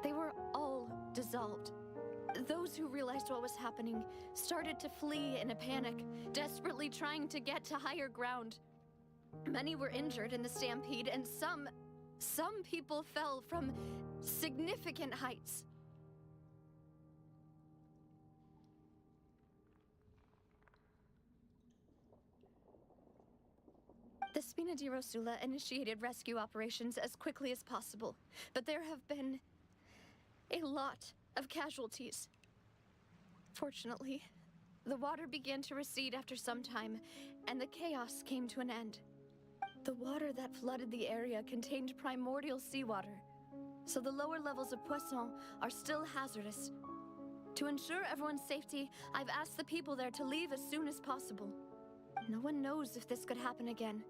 They were all dissolved. Those who realized what was happening started to flee in a panic, desperately trying to get to higher ground. Many were injured in the stampede, and some people fell from significant heights. The Spina di Rosula initiated rescue operations as quickly as possible, but there have been a lot of casualties. Fortunately, the water began to recede after some time, and the chaos came to an end. The water that flooded the area contained primordial seawater, so the lower levels of Poisson are still hazardous. To ensure everyone's safety, I've asked the people there to leave as soon as possible. No one knows if this could happen again.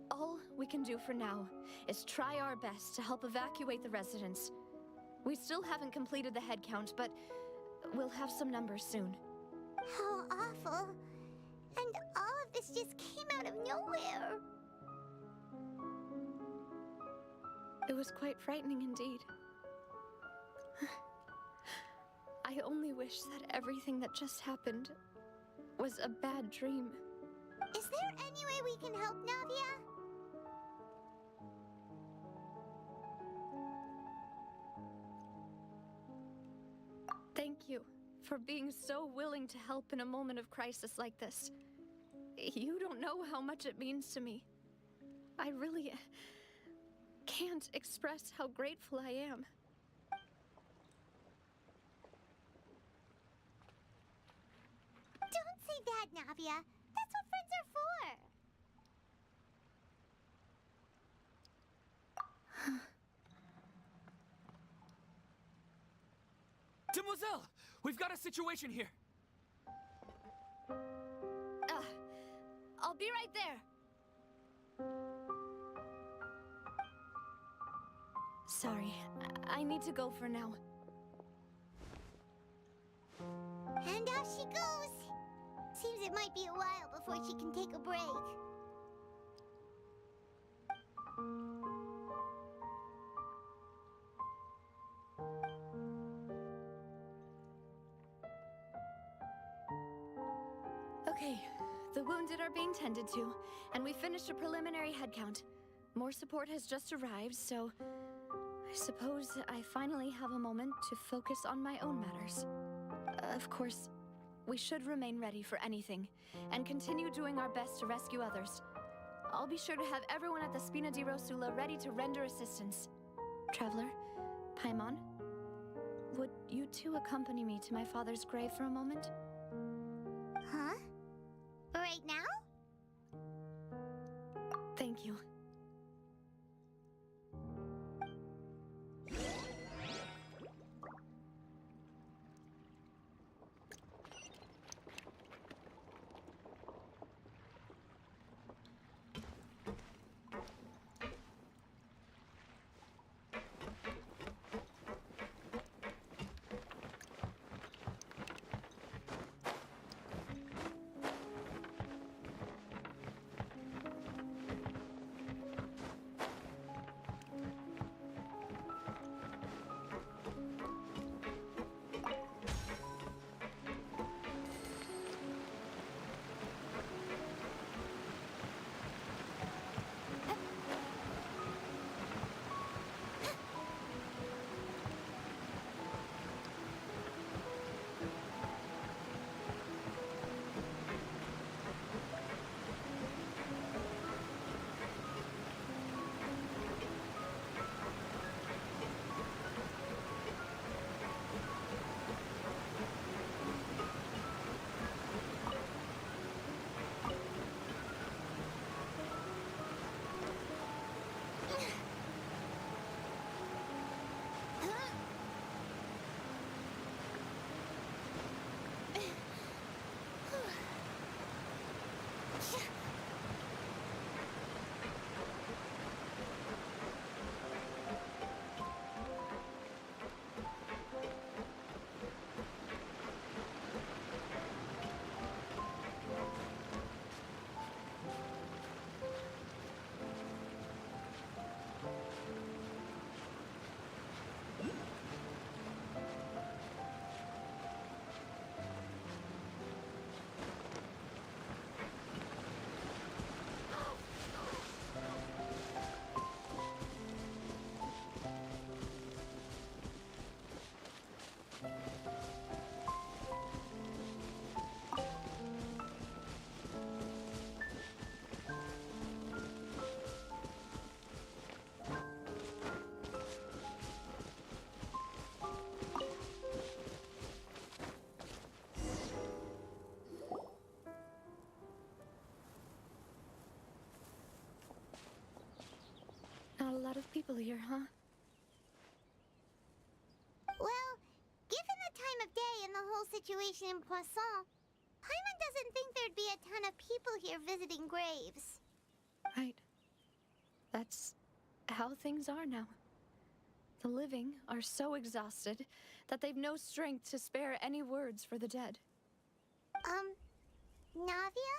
All we can do for now is try our best to help evacuate the residents. We still haven't completed the head count, but we'll have some numbers soon. How awful. And all of this just came out of nowhere. It was quite frightening indeed. I only wish that everything that just happened was a bad dream. Is there any way we can help, Navia? Thank you for being so willing to help in a moment of crisis like this. You don't know how much it means to me. I really can't express how grateful I am. Don't say that, Navia. That's what friends are for. Demoiselle! We've got a situation here! I'll be right there. Sorry, I need to go for now. And off she goes. Seems it might be a while before she can take a break. Okay, the wounded are being tended to, and we finished a preliminary head count. More support has just arrived, so I suppose I finally have a moment to focus on my own matters. Of course, we should remain ready for anything, and continue doing our best to rescue others. I'll be sure to have everyone at the Spina di Rosula ready to render assistance. Traveler, Paimon, would you two accompany me to my father's grave for a moment? Huh? Right now? Thank you. Not a lot of people here, huh? Well, given the time of day and the whole situation in Poisson, Paimon doesn't think there'd be a ton of people here visiting graves. Right. That's how things are now. The living are so exhausted that they've no strength to spare any words for the dead. Navia?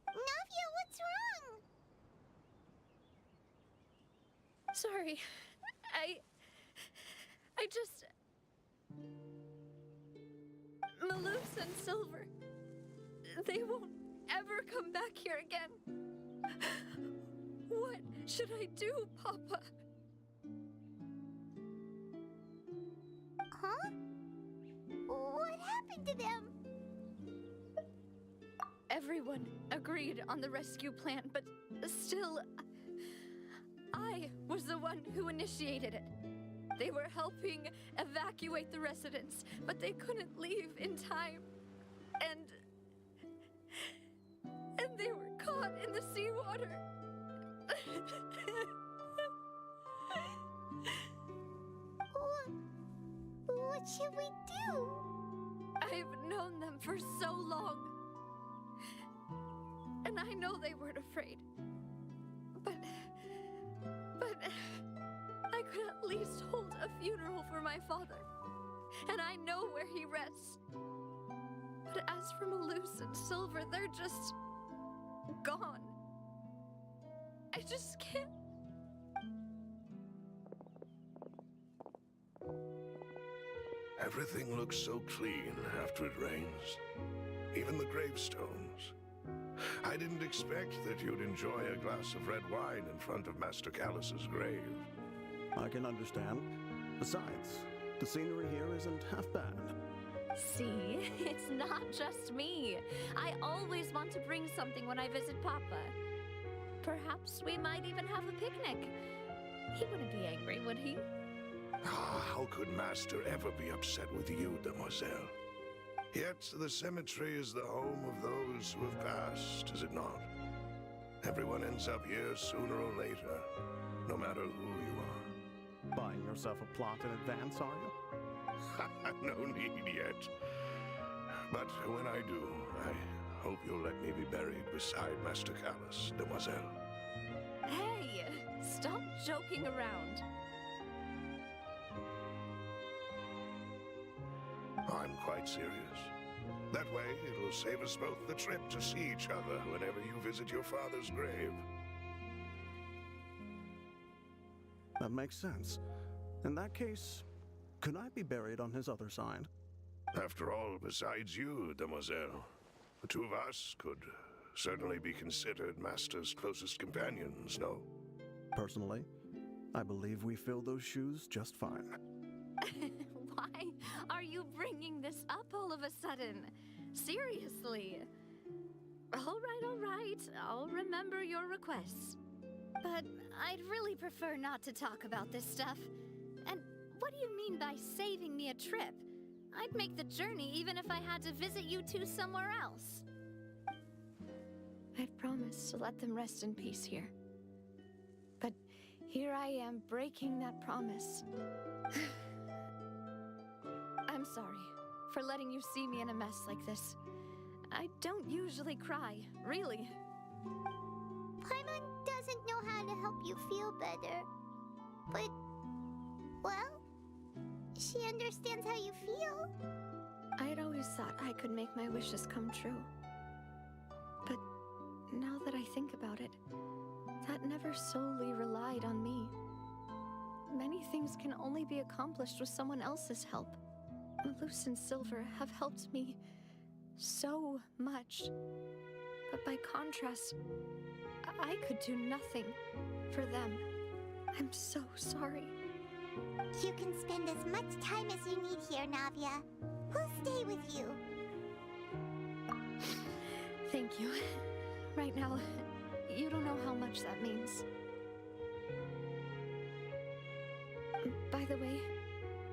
Navia, what's wrong? Sorry. I just... Maloose and Silver. They won't ever come back here again. What should I do, Papa? Huh? What happened to them? Everyone agreed on the rescue plan, but still, I was the one who initiated it. They were helping evacuate the residents, but they couldn't leave in time. And they were caught in the seawater. What should we do? I've known them for so long. And I know they weren't afraid. But I could at least hold a funeral for my father. And I know where he rests. But as for Maloose and Silver, they're just gone. I just can't. Everything looks so clean after it rains. Even the gravestones. I didn't expect that you'd enjoy a glass of red wine in front of Master Callus's grave. I can understand. Besides, the scenery here isn't half bad. See, it's not just me. I always want to bring something when I visit Papa. Perhaps we might even have a picnic. He wouldn't be angry, would he? How could Master ever be upset with you, Demoiselle? Yet the cemetery is the home of those who have passed, is it not? Everyone ends up here sooner or later, no matter who you are. Buying yourself a plot in advance, are you? No need yet. But when I do, I hope you'll let me be buried beside Master Callus, Demoiselle. Hey, stop joking around. I'm quite serious. That way, it'll save us both the trip to see each other whenever you visit your father's grave. That makes sense. In that case, could I be buried on his other side? After all, besides you, Demoiselle, the two of us could certainly be considered Master's closest companions, no? Personally, I believe we fill those shoes just fine. Why are you bringing this up all of a sudden? Seriously. All right. I'll remember your requests. But I'd really prefer not to talk about this stuff. And what do you mean by saving me a trip? I'd make the journey even if I had to visit you two somewhere else. I've promised to let them rest in peace here. But here I am breaking that promise. I'm sorry for letting you see me in a mess like this. I don't usually cry, really. Paimon doesn't know how to help you feel better. But, well, she understands how you feel. I had always thought I could make my wishes come true. But now that I think about it, that never solely relied on me. Many things can only be accomplished with someone else's help. Malus and Silver have helped me so much. But by contrast, I could do nothing for them. I'm so sorry. You can spend as much time as you need here, Navia. We'll stay with you. Thank you. Right now, you don't know how much that means. By the way,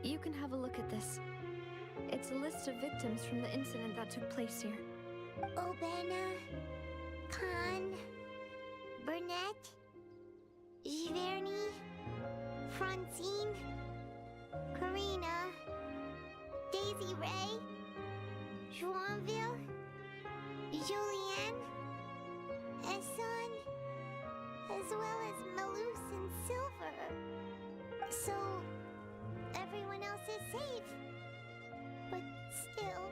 you can have a look at this. It's a list of victims from the incident that took place here. Obena, Khan, Burnett, Giverny, Francine, Karina, Daisy Ray, Joinville, Julianne, Esson, as well as Malus and Silver. So, everyone else is safe. But still...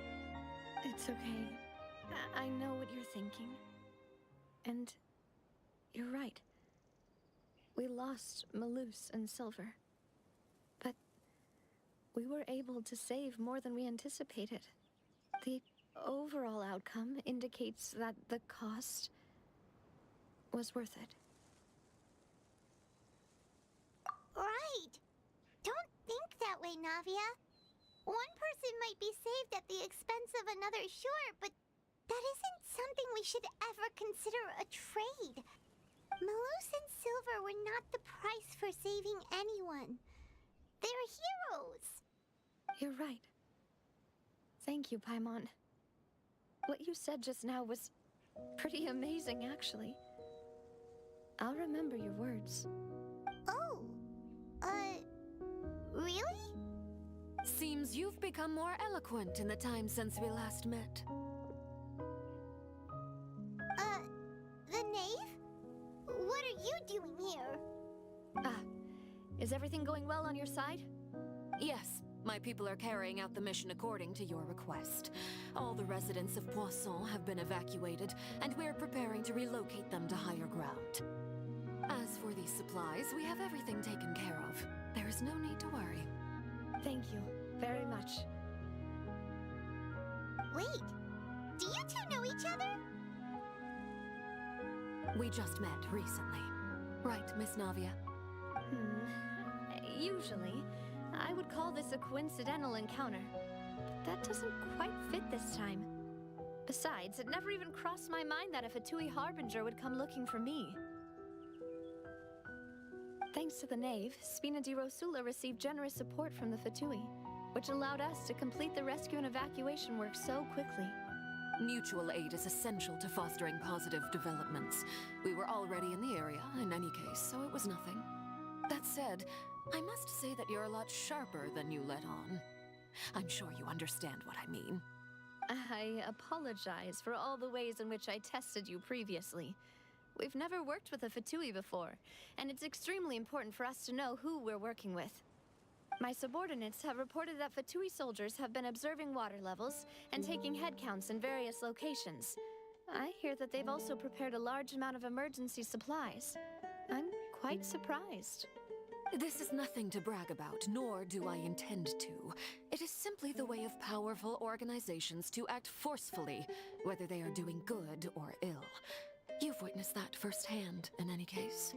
It's okay. I know what you're thinking. And you're right. We lost Malus and Silver. But we were able to save more than we anticipated. The overall outcome indicates that the cost was worth it. Right! Don't think that way, Navia. One person might be saved at the expense of another, sure, but that isn't something we should ever consider a trade. Malus and Silver were not the price for saving anyone. They're heroes. You're right. Thank you, Paimon. What you said just now was pretty amazing, actually. I'll remember your words. Oh, really? Seems you've become more eloquent in the time since we last met. The knave? What are you doing here? Is everything going well on your side? Yes, my people are carrying out the mission according to your request. All the residents of Poisson have been evacuated, and we're preparing to relocate them to higher ground. As for these supplies, we have everything taken care of. There is no need to worry. Thank you very much. Wait, do you two know each other? We just met recently. Right, Miss Navia? Usually, I would call this a coincidental encounter. But that doesn't quite fit this time. Besides, it never even crossed my mind that a Fatui Harbinger would come looking for me. Thanks to the Knave, Spina di Rosula received generous support from the Fatui, which allowed us to complete the rescue and evacuation work so quickly. Mutual aid is essential to fostering positive developments. We were already in the area, in any case, so it was nothing. That said, I must say that you're a lot sharper than you let on. I'm sure you understand what I mean. I apologize for all the ways in which I tested you previously. We've never worked with a Fatui before, and it's extremely important for us to know who we're working with. My subordinates have reported that Fatui soldiers have been observing water levels and taking head counts in various locations. I hear that they've also prepared a large amount of emergency supplies. I'm quite surprised. This is nothing to brag about, nor do I intend to. It is simply the way of powerful organizations to act forcefully, whether they are doing good or ill. You've witnessed that firsthand, in any case.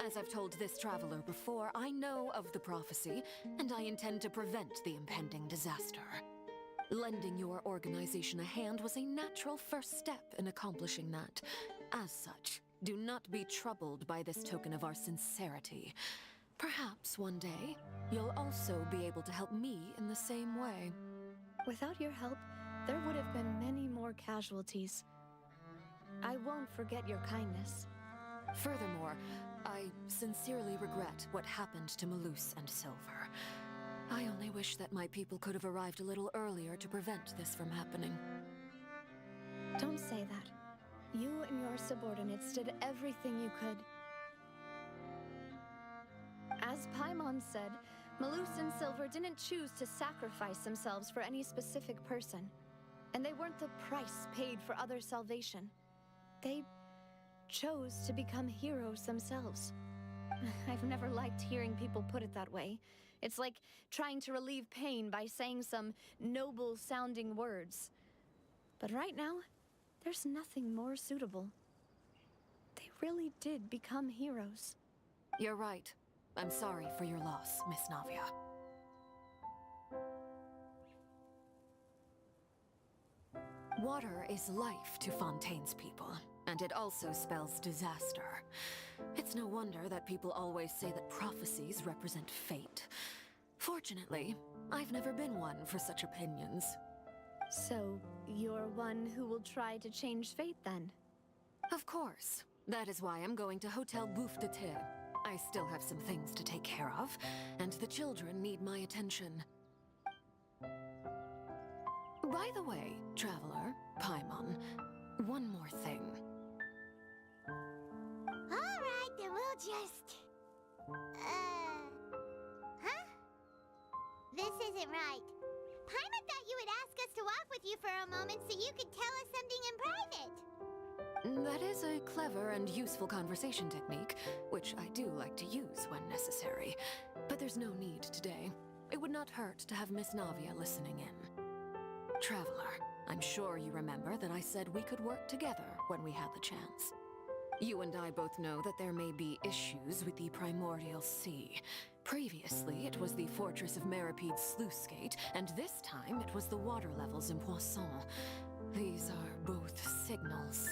As I've told this traveler before, I know of the prophecy, and I intend to prevent the impending disaster. Lending your organization a hand was a natural first step in accomplishing that. As such, do not be troubled by this token of our sincerity. Perhaps one day, you'll also be able to help me in the same way. Without your help, there would have been many more casualties. I won't forget your kindness. Furthermore, I sincerely regret what happened to Malus and Silver. I only wish that my people could have arrived a little earlier to prevent this from happening. Don't say that. You and your subordinates did everything you could. As Paimon said, Malus and Silver didn't choose to sacrifice themselves for any specific person. And they weren't the price paid for other salvation. They chose to become heroes themselves. I've never liked hearing people put it that way. It's like trying to relieve pain by saying some noble-sounding words. But right now, there's nothing more suitable. They really did become heroes. You're right. I'm sorry for your loss, Miss Navia. Water is life to Fontaine's people, and it also spells disaster. It's no wonder that people always say that prophecies represent fate. Fortunately, I've never been one for such opinions. So, you're one who will try to change fate then? Of course. That is why I'm going to Hotel Bouffe de Terre. I still have some things to take care of, and the children need my attention. By the way, traveler, Paimon, one more thing. Alright, then we'll just... Huh? This isn't right. Paimon thought you would ask us to walk with you for a moment so you could tell us something in private. That is a clever and useful conversation technique, which I do like to use when necessary. But there's no need today. It would not hurt to have Miss Navia listening in. Traveler, I'm sure you remember that I said we could work together when we had the chance. You and I both know that there may be issues with the Primordial Sea. Previously, it was the Fortress of Meripede's sluice gate, and this time it was the water levels in Poisson. These are both signals.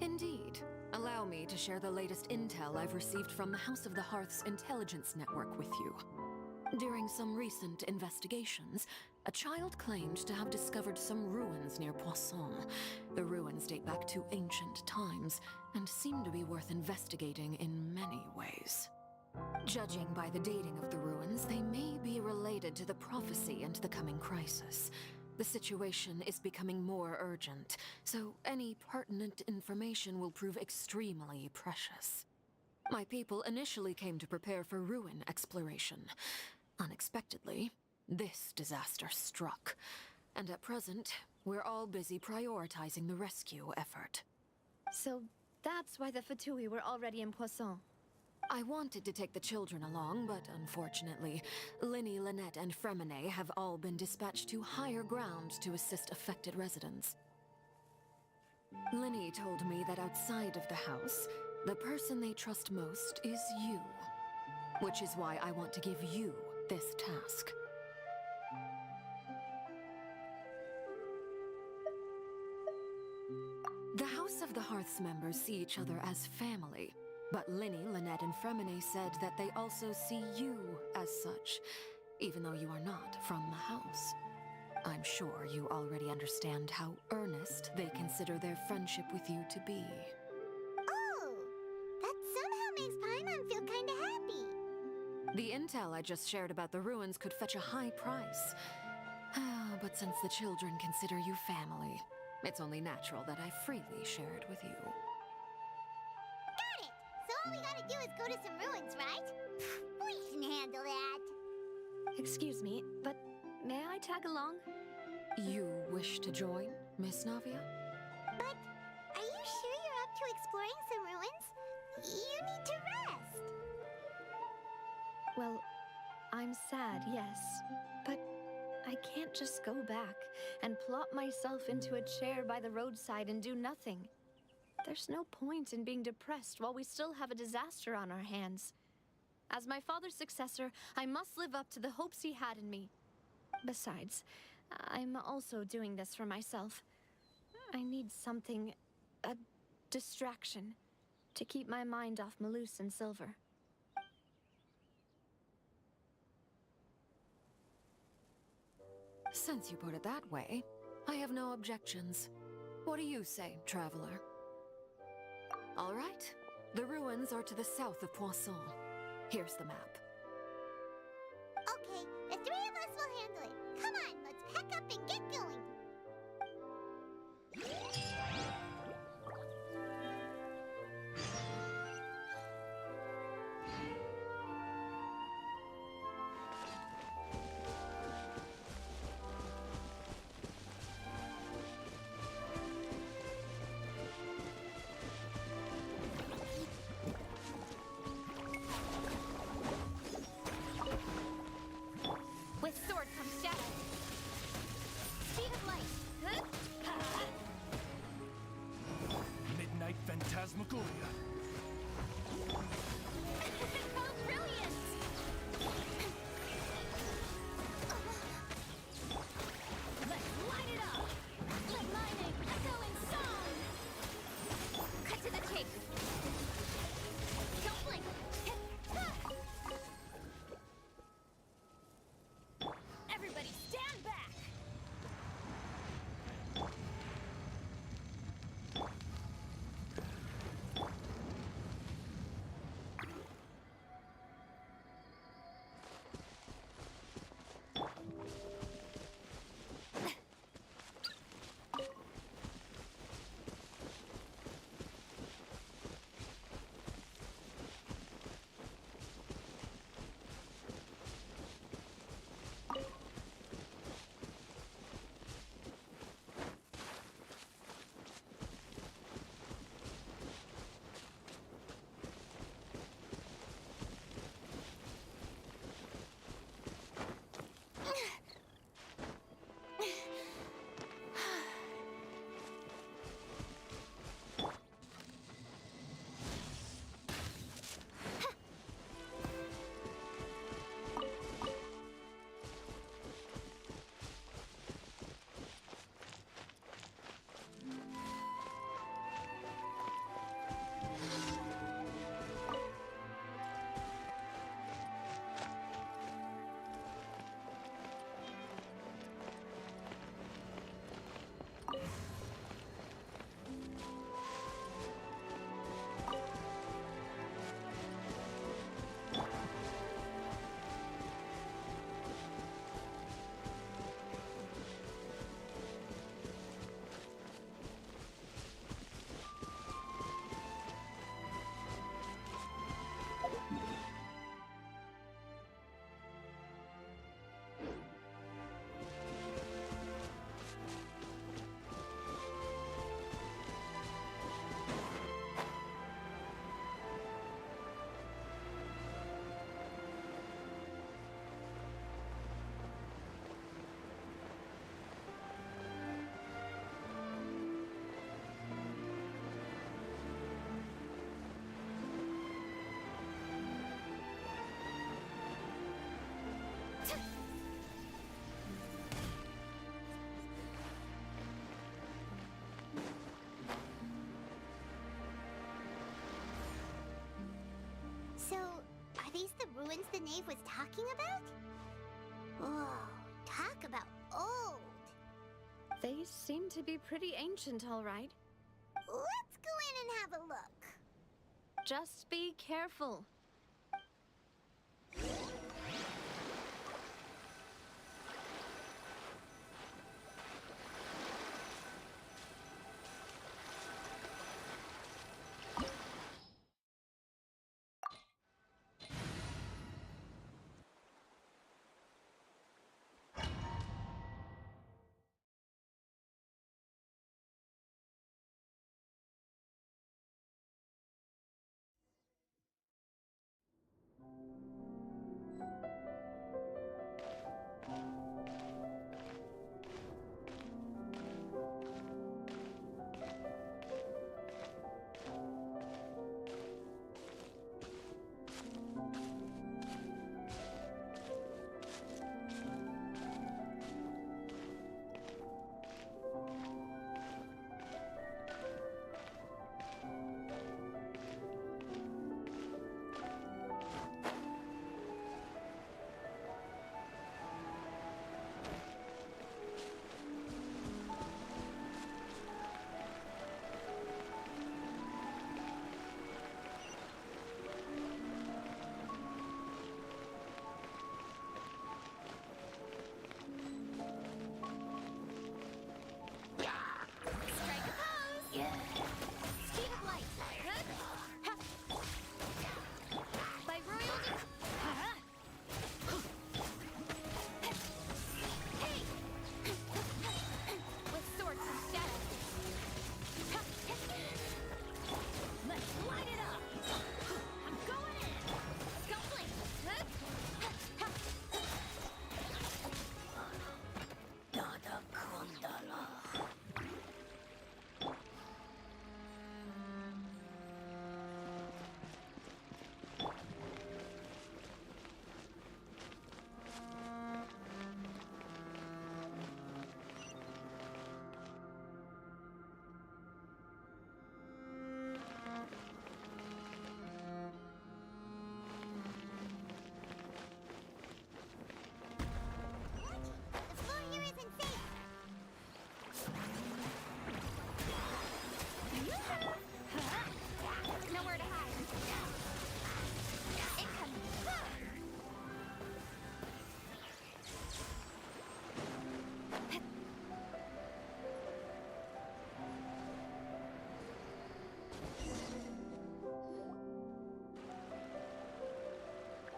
Indeed. Allow me to share the latest intel I've received from the House of the Hearth's intelligence network with you. During some recent investigations, a child claimed to have discovered some ruins near Poisson. The ruins date back to ancient times, and seem to be worth investigating in many ways. Judging by the dating of the ruins, they may be related to the prophecy and the coming crisis. The situation is becoming more urgent, so any pertinent information will prove extremely precious. My people initially came to prepare for ruin exploration. Unexpectedly, this disaster struck, and at present, we're all busy prioritizing the rescue effort. So that's why the Fatui were already in Poisson. I wanted to take the children along, but unfortunately, Linny, Lynette, and Fremine have all been dispatched to higher ground to assist affected residents. Linny told me that outside of the house, the person they trust most is you. Which is why I want to give you this task. The House of the Hearth's members see each other as family, but Linny, Lynette, and Fremine said that they also see you as such, even though you are not from the house. I'm sure you already understand how earnest they consider their friendship with you to be. Oh, that somehow makes Paimon feel kinda happy. The intel I just shared about the ruins could fetch a high price. But since the children consider you family, it's only natural that I freely share it with you. Got it! So all we gotta do is go to some ruins, right? We can handle that. Excuse me, but may I tag along? You wish to join, Miss Navia? But are you sure you're up to exploring some ruins? You need to rest. Well, I'm sad, yes, but I can't just go back and plop myself into a chair by the roadside and do nothing. There's no point in being depressed while we still have a disaster on our hands. As my father's successor, I must live up to the hopes he had in me. Besides, I'm also doing this for myself. I need something, a distraction, to keep my mind off Malus and Silver. Since you put it that way, I have no objections. What do you say, traveler? All right. The ruins are to the south of Poisson. Here's the map. Okay, the three of us will handle it. Come on, let's pack up and get going. these the ruins the knave was talking about? Oh, talk about old. They seem to be pretty ancient, all right. Let's go in and have a look. Just be careful.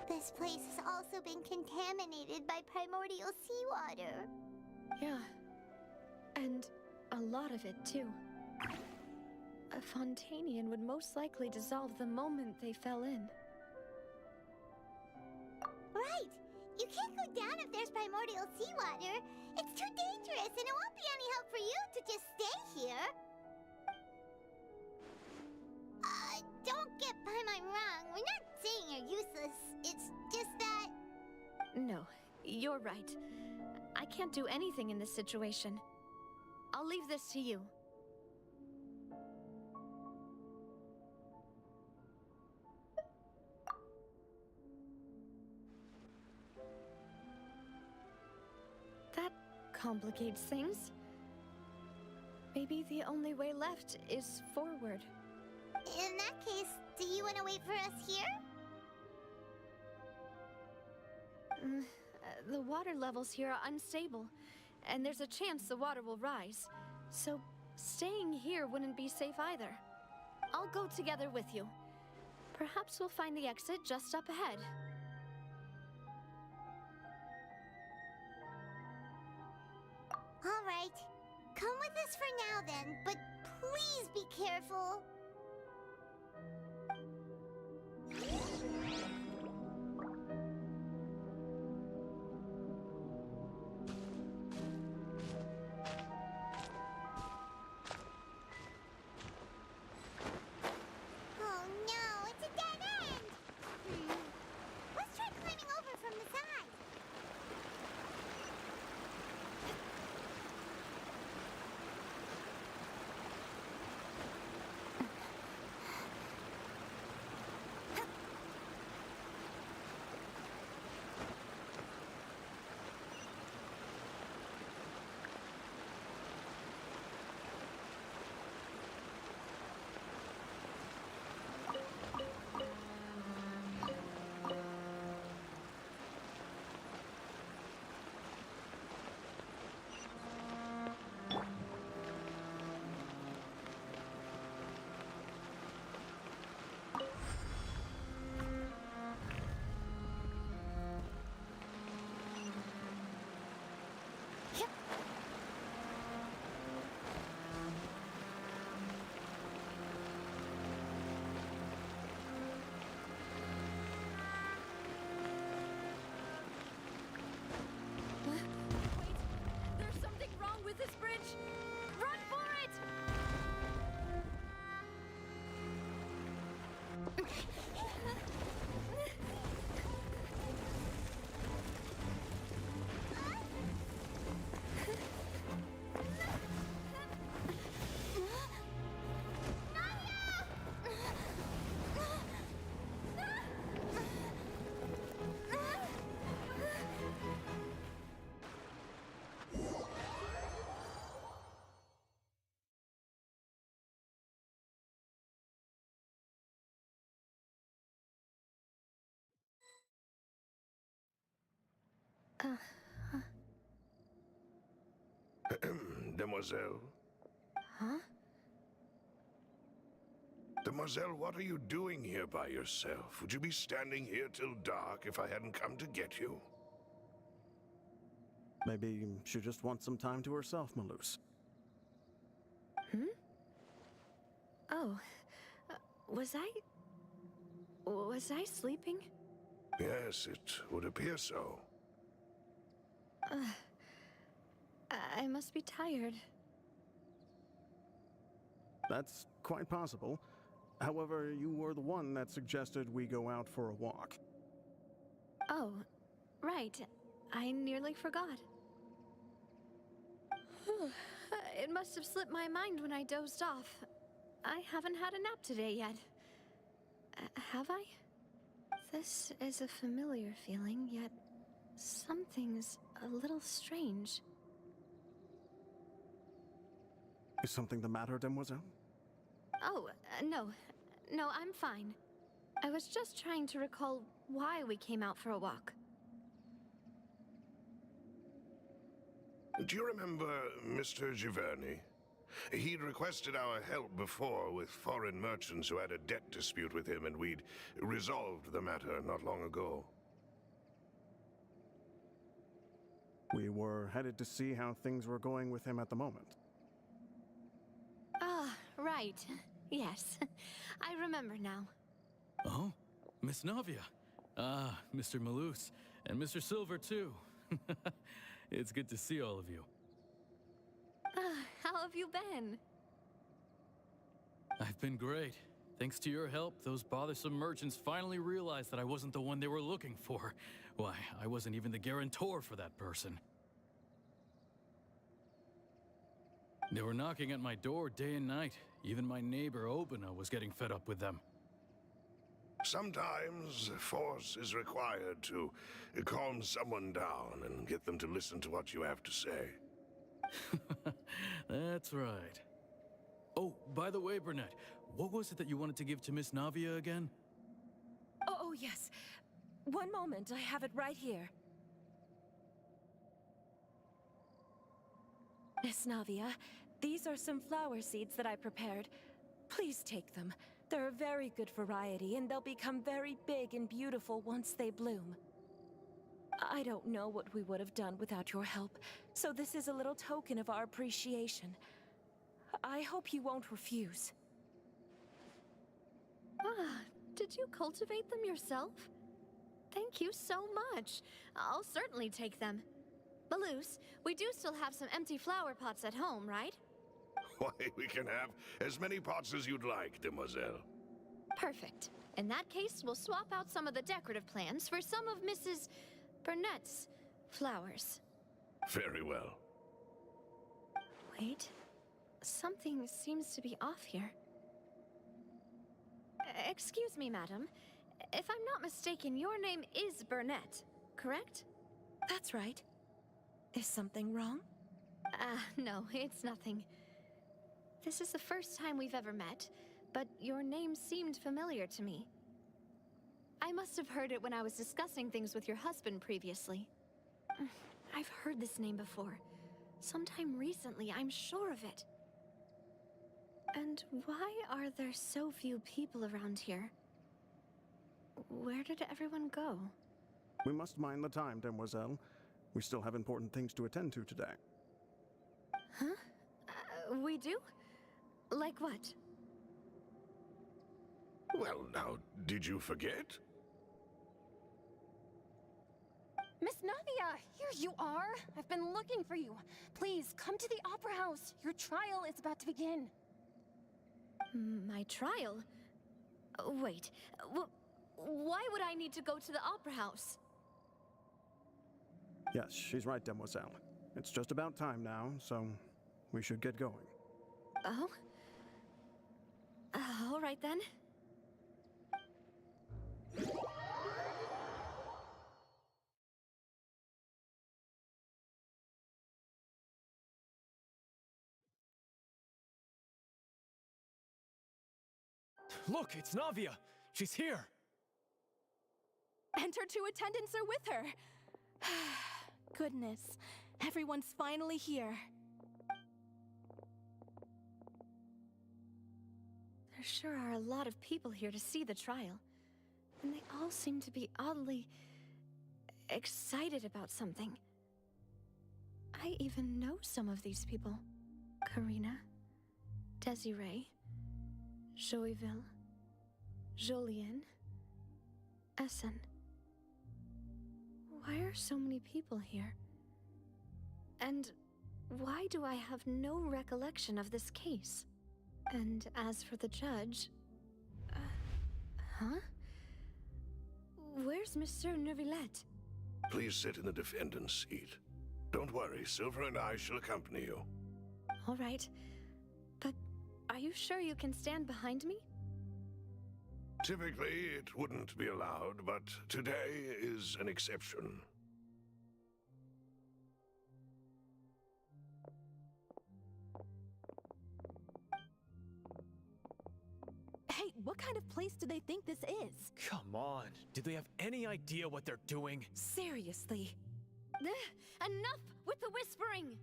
This place has also been contaminated by primordial seawater. Yeah. And a lot of it, too. A Fontanian would most likely dissolve the moment they fell in. Right! You can't go down if there's primordial seawater. It's too dangerous, and it won't be any help for you to just stay here. Don't get by my wrong. We're not saying you're useless. It's just that... No, you're right. I can't do anything in this situation. I'll leave this to you. That complicates things. Maybe the only way left is forward. In that case, do you want to wait for us here? The water levels here are unstable, and there's a chance the water will rise. So staying here wouldn't be safe either. I'll go together with you. Perhaps we'll find the exit just up ahead. All right. Come with us for now then, but please be careful. Oh no, it's a dead end! Let's try climbing over from the side. bridge! Run for it! Demoiselle? Huh? Demoiselle, what are you doing here by yourself? Would you be standing here till dark if I hadn't come to get you? Maybe she just wants some time to herself, Malus. Oh, was I sleeping? Yes, it would appear so. I must be tired. That's quite possible. However, you were the one that suggested we go out for a walk. Oh, right. I nearly forgot. It must have slipped my mind when I dozed off. I haven't had a nap today yet. Have I? This is a familiar feeling, yet something's a little strange. Is something the matter, Demoiselle? Oh, no. No, I'm fine. I was just trying to recall why we came out for a walk. Do you remember Mr. Giverny? He'd requested our help before with foreign merchants who had a debt dispute with him, and we'd resolved the matter not long ago. We were headed to see how things were going with him at the moment. Ah, right. Yes. I remember now. Oh, Miss Navia. Ah, Mr. Malus. And Mr. Silver, too. It's good to see all of you. How have you been? I've been great. Thanks to your help, those bothersome merchants finally realized that I wasn't the one they were looking for. Why, I wasn't even the guarantor for that person. They were knocking at my door day and night. Even my neighbor, Obina, was getting fed up with them. Sometimes force is required to calm someone down and get them to listen to what you have to say. That's right. Oh, by the way, Burnett, what was it that you wanted to give to Miss Navia again? Oh, yes. One moment, I have it right here. Miss Navia, these are some flower seeds that I prepared. Please take them. They're a very good variety, and they'll become very big and beautiful once they bloom. I don't know what we would have done without your help, so this is a little token of our appreciation. I hope you won't refuse. Ah, did you cultivate them yourself? Thank you so much. I'll certainly take them. Malus, we do still have some empty flower pots at home, right? Why, we can have as many pots as you'd like, Demoiselle. Perfect. In that case, we'll swap out some of the decorative plants for some of Mrs. Burnett's flowers. Very well. Wait. Something seems to be off here. Excuse me, madam. If I'm not mistaken, your name is Burnett, correct? That's right. Is something wrong? No, it's nothing. This is the first time we've ever met, but your name seemed familiar to me. I must have heard it when I was discussing things with your husband previously. I've heard this name before. Sometime recently, I'm sure of it. And why are there so few people around here? Where did everyone go? We must mind the time, Demoiselle. We still have important things to attend to today. Huh? We do? Like what? Well, now, did you forget? Miss Navia, here you are. I've been looking for you. Please, come to the Opera House. Your trial is about to begin. My trial? Wait, why would I need to go to the Opera House? Yes, she's right, Demoiselle. It's just about time now, so we should get going. Oh? All right then. Look, it's Navia! She's here! And her two attendants are with her. Goodness, everyone's finally here. There sure are a lot of people here to see the trial. And they all seem to be oddly excited about something. I even know some of these people. Karina, Desiree, Joyville, Jolien, Essen. Why are so many people here? And why do I have no recollection of this case? And as for the judge... huh? Where's Monsieur Neuvillette? Please sit in the defendant's seat. Don't worry, Silver and I shall accompany you. All right. But are you sure you can stand behind me? Typically, it wouldn't be allowed, but today is an exception. Hey, what kind of place do they think this is? Come on, do they have any idea what they're doing? Seriously. Enough with the whispering!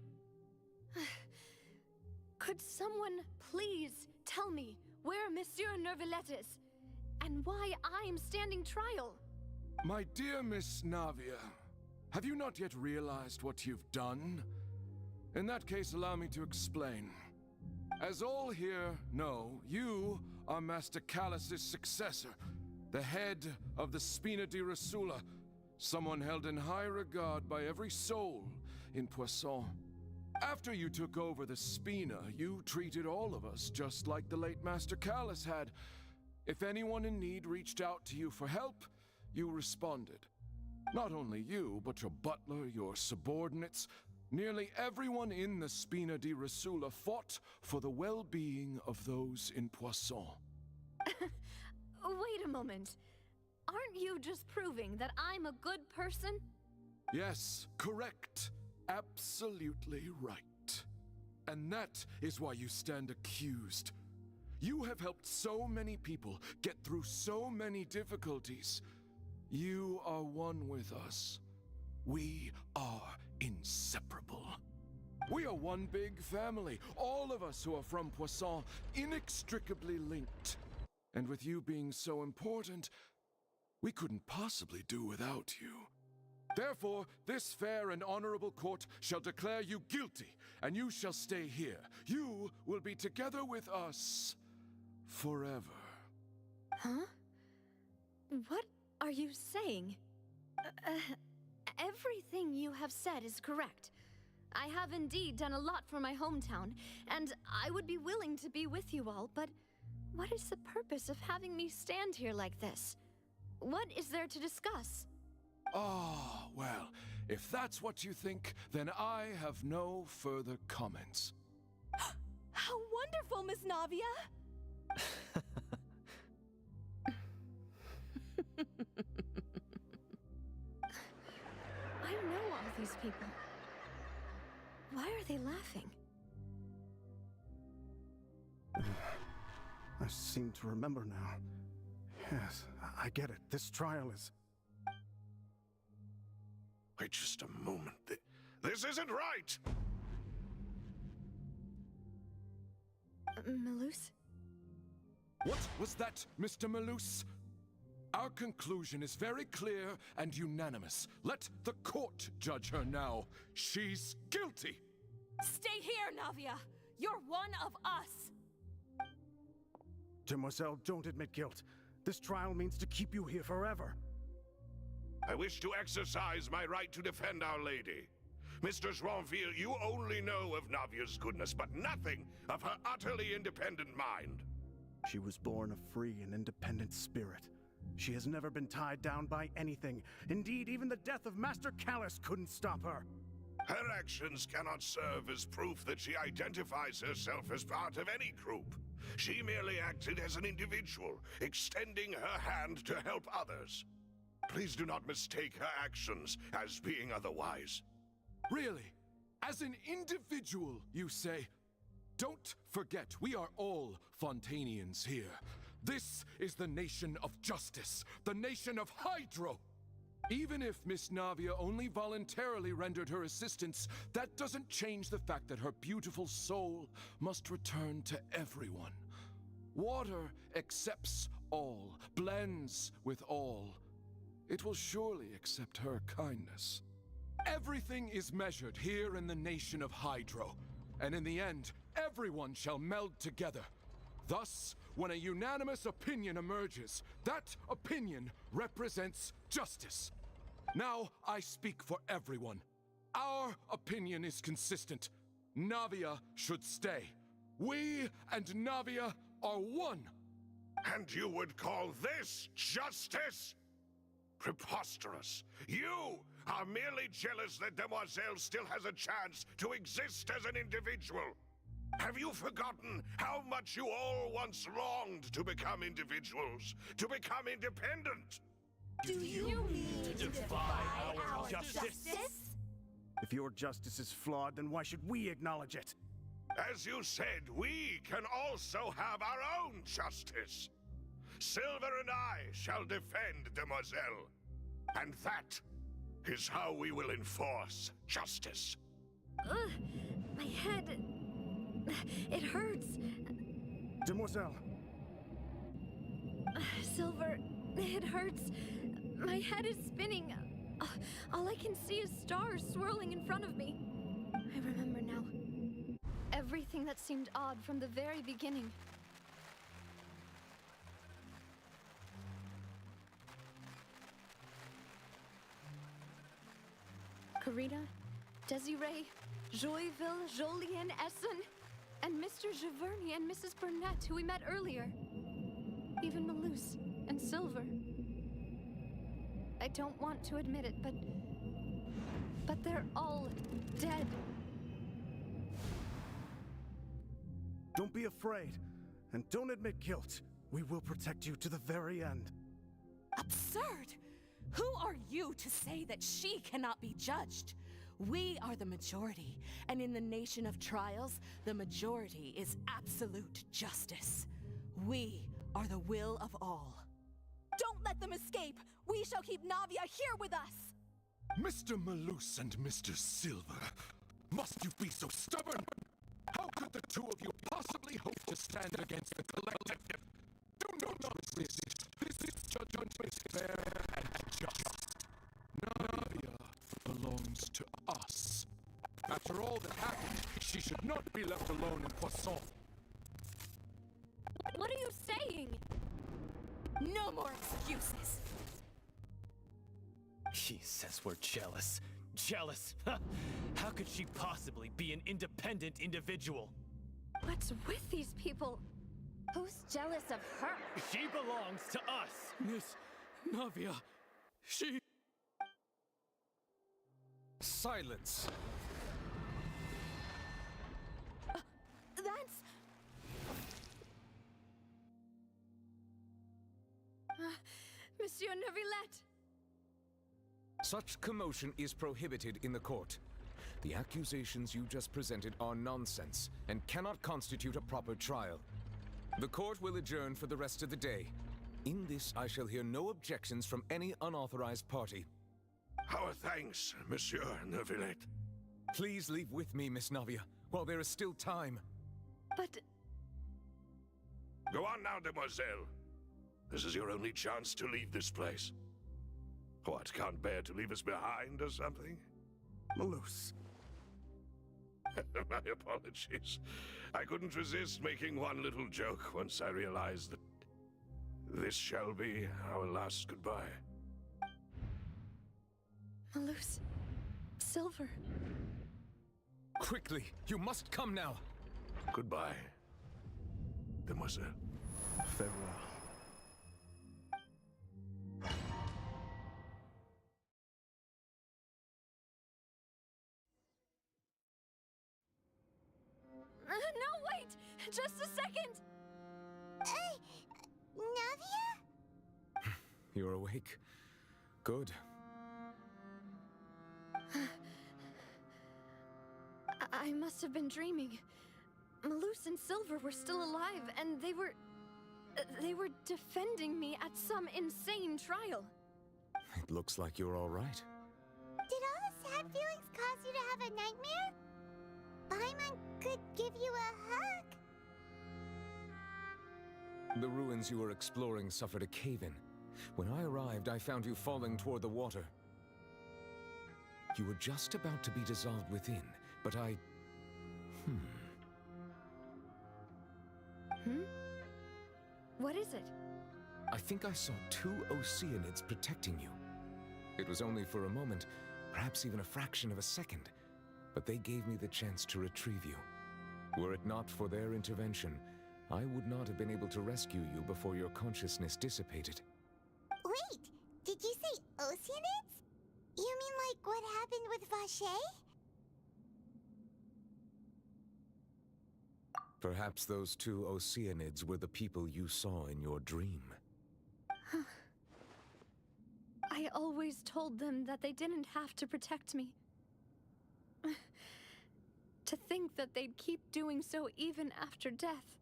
Could someone please tell me where Monsieur Neuvillette is? And why I'm standing trial? My dear Miss Navia, have you not yet realized what you've done? In that case, allow me to explain. As all here know, you are Master Callus's successor, the head of the Spina di Rosula, someone held in high regard by every soul in Poisson. After you took over the Spina, you treated all of us just like the late Master Callus had. If anyone in need reached out to you for help, you responded. Not only you, but your butler, your subordinates, nearly everyone in the Spina di Rosula fought for the well-being of those in Poisson. Wait a moment. Aren't you just proving that I'm a good person? Yes, correct. Absolutely right. And that is why you stand accused. You have helped so many people get through so many difficulties. You are one with us. We are inseparable. We are one big family, all of us who are from Poisson, inextricably linked. And with you being so important, we couldn't possibly do without you. Therefore, this fair and honorable court shall declare you guilty, and you shall stay here. You will be together with us forever. Huh? What are you saying? Everything you have said is correct. I have indeed done a lot for my hometown, and I would be willing to be with you all, but what is the purpose of having me stand here like this? What is there to discuss? Ah, well, if that's what you think, then I have no further comments. How wonderful, Miss Navia! I know all these people. Why are they laughing? I seem to remember now. Yes, I get it. This trial is... Wait just a moment. This isn't right! Melus? What was that, Mr. Melus? Our conclusion is very clear and unanimous. Let the court judge her now. She's guilty! Stay here, Navia! You're one of us! Demoiselle, don't admit guilt. This trial means to keep you here forever. I wish to exercise my right to defend Our Lady. Mistress Ronville, you only know of Navia's goodness, but nothing of her utterly independent mind. She was born a free and independent spirit. She has never been tied down by anything. Indeed, even the death of Master Callus couldn't stop her. Her actions cannot serve as proof that she identifies herself as part of any group. She merely acted as an individual, extending her hand to help others. Please do not mistake her actions as being otherwise. Really? As an individual, you say? Don't forget, we are all Fontanians here. This is the nation of justice, the nation of Hydro. Even if Miss Navia only voluntarily rendered her assistance, that doesn't change the fact that her beautiful soul must return to everyone. Water accepts all, blends with all. It will surely accept her kindness. Everything is measured here in the nation of Hydro, and in the end, everyone shall meld together. Thus, when a unanimous opinion emerges, that opinion represents justice. Now I speak for everyone. Our opinion is consistent. Navia should stay. We and Navia are one. And you would call this justice? Preposterous. You are merely jealous that Demoiselle still has a chance to exist as an individual. Have you forgotten how much you all once longed to become individuals, to become independent? Do you mean to defy our justice? If your justice is flawed, then why should we acknowledge it? As you said, we can also have our own justice. Silver and I shall defend Demoiselle. And that is how we will enforce justice. My head... it hurts. Demoiselle. Silver, it hurts. My head is spinning. All I can see is stars swirling in front of me. I remember now. Everything that seemed odd from the very beginning. Karina, Desiree, Joyville, Jolien, Essen, and Mr. Giverny and Mrs. Burnett, who we met earlier. Even Malus and Silver. I don't want to admit it, but they're all dead. Don't be afraid, and don't admit guilt. We will protect you to the very end. Absurd! Who are you to say that she cannot be judged? We are the majority, and in the nation of trials, the majority is absolute justice. We are the will of all. Don't let them escape! We shall keep Navia here with us! Mr. Malus and Mr. Silver, must you be so stubborn? How could the two of you possibly hope to stand against the collective? Do not resist. This judgment is fair and just. Navia belongs to us. After all that happened, she should not be left alone in Poisson. What are you saying? No more excuses! She says we're jealous. Jealous? How could she possibly be an independent individual? What's with these people? Who's jealous of her? She belongs to us! Miss Navia, she... Silence! That's... Monsieur Neuvillette! Such commotion is prohibited in the court. The accusations you just presented are nonsense and cannot constitute a proper trial. The court will adjourn for the rest of the day. In this, I shall hear no objections from any unauthorized party. Our thanks, Monsieur Neuvillette. Please leave with me, Miss Navia, while there is still time. But... Go on now, Demoiselle. This is your only chance to leave this place. What, can't bear to leave us behind or something? Malus. My apologies. I couldn't resist making one little joke once I realized that this shall be our last goodbye. Malus. Silver. Quickly, you must come now. Goodbye, demoiselle. Farewell. No, wait! Just a second! Navia? You're awake. Good. I must have been dreaming. Malus and Silver were still alive, and they were defending me at some insane trial. It looks like you're all right. Did all the sad feelings cause you to have a nightmare? Paimon could give you a hug. The ruins you were exploring suffered a cave-in. When I arrived, I found you falling toward the water. You were just about to be dissolved within, but I... What is it? I think I saw 2 Oceanids protecting you. It was only for a moment, perhaps even a fraction of a second, but they gave me the chance to retrieve you. Were it not for their intervention, I would not have been able to rescue you before your consciousness dissipated. Wait, did you say Oceanids? You mean like what happened with Vache? Perhaps those 2 Oceanids were the people you saw in your dream. I always told them that they didn't have to protect me. To think that they'd keep doing so even after death.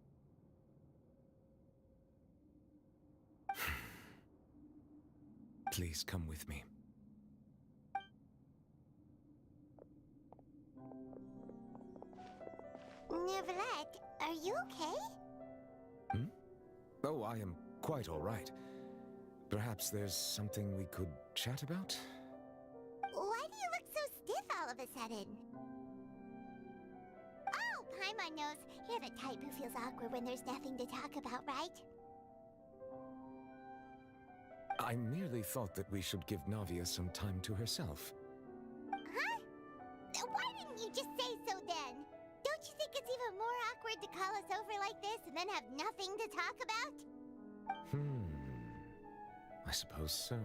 Please come with me. Neverlet, are you okay? Oh, I am quite all right. Perhaps there's something we could chat about? Why do you look so stiff all of a sudden? Oh, Paimon knows. You're the type who feels awkward when there's nothing to talk about, right? I merely thought that we should give Navia some time to herself. Huh? Why didn't you just say so then? Don't you think it's even more awkward to call us over like this and then have nothing to talk about? I suppose so.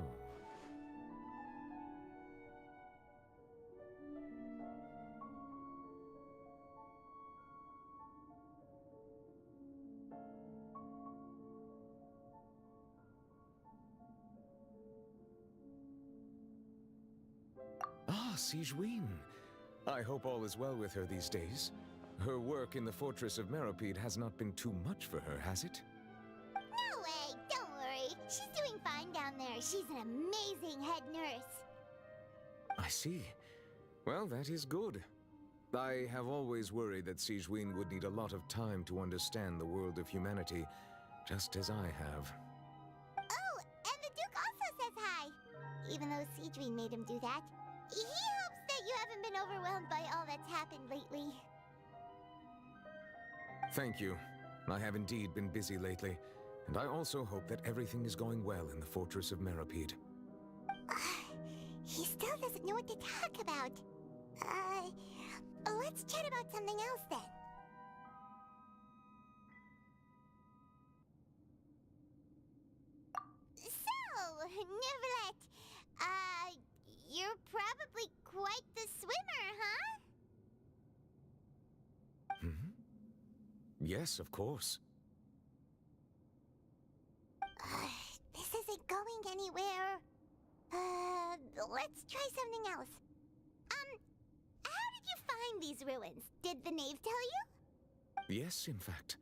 Ah, Sigewinne. I hope all is well with her these days. Her work in the Fortress of Meropide has not been too much for her, has it? No way, don't worry. She's doing fine down there. She's an amazing head nurse. I see. Well, that is good. I have always worried that Sigewinne would need a lot of time to understand the world of humanity, just as I have. Oh, and the Duke also says hi. Even though Sigewinne made him do that. He hopes that you haven't been overwhelmed by all that's happened lately. Thank you. I have indeed been busy lately, and I also hope that everything is going well in the Fortress of Meropide. He still doesn't know what to talk about. Let's chat about something else then. So, Neverlet, you're probably quite the swimmer, huh? Yes, of course. This isn't going anywhere. Let's try something else. How did you find these ruins? Did the knave tell you? Yes, in fact.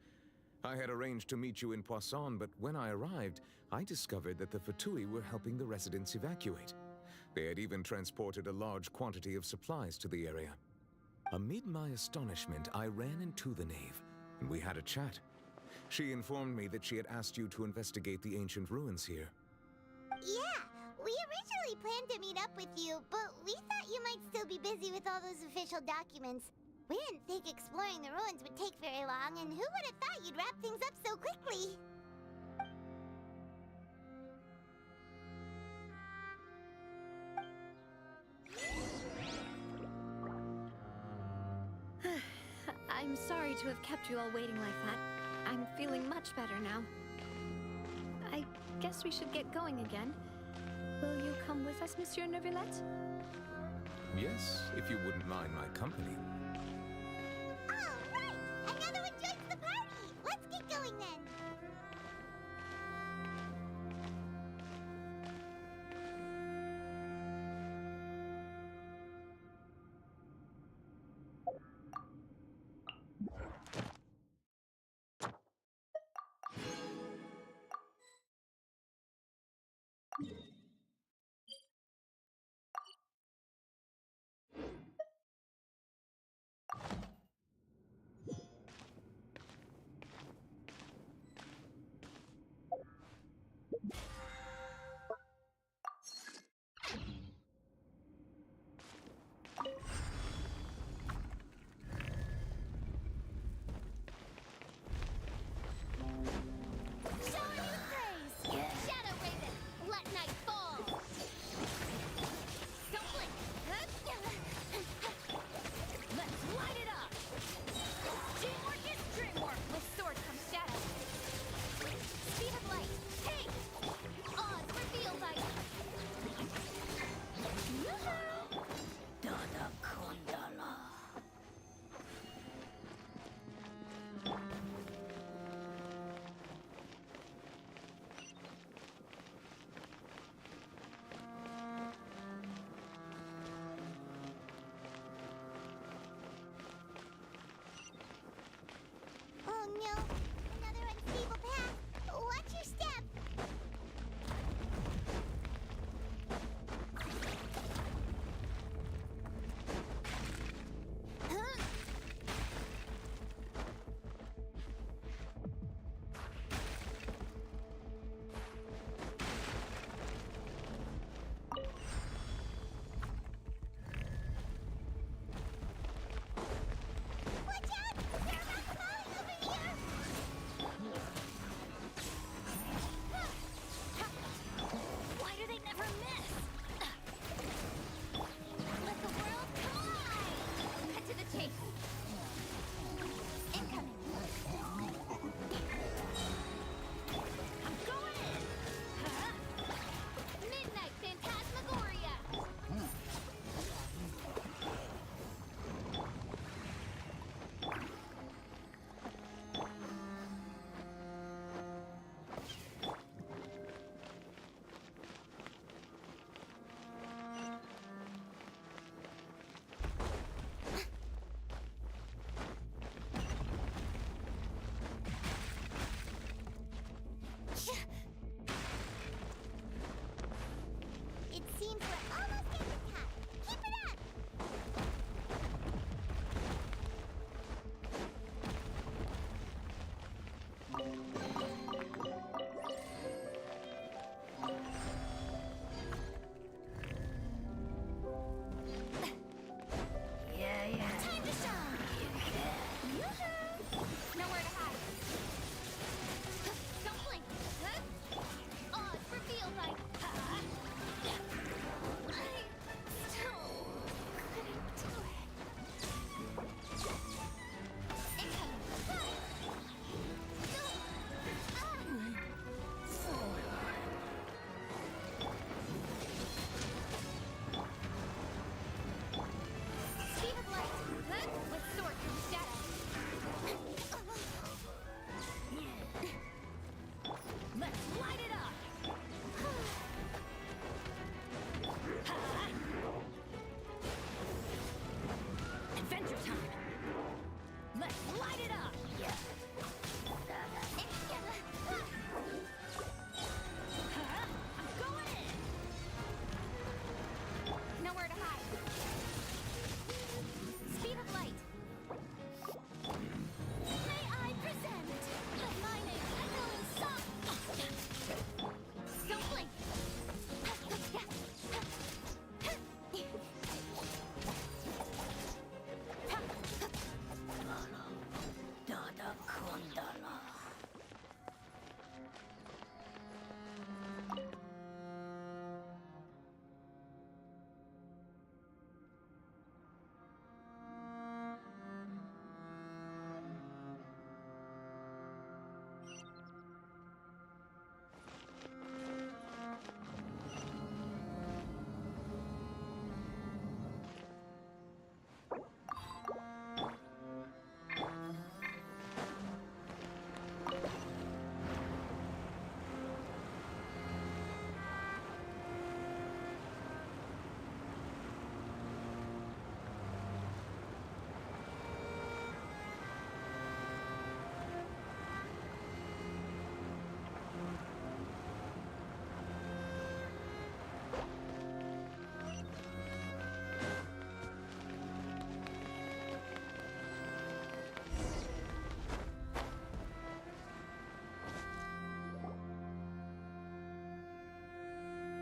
I had arranged to meet you in Poisson, but when I arrived, I discovered that the Fatui were helping the residents evacuate. They had even transported a large quantity of supplies to the area. Amid my astonishment, I ran into the knave, and we had a chat. She informed me that she had asked you to investigate the ancient ruins here. Yeah, we originally planned to meet up with you, but we thought you might still be busy with all those official documents. We didn't think exploring the ruins would take very long, and who would have thought you'd wrap things up so quickly? I'm sorry to have kept you all waiting like that. I'm feeling much better now. I guess we should get going again. Will you come with us, Monsieur Neuvillette? Yes, if you wouldn't mind my company.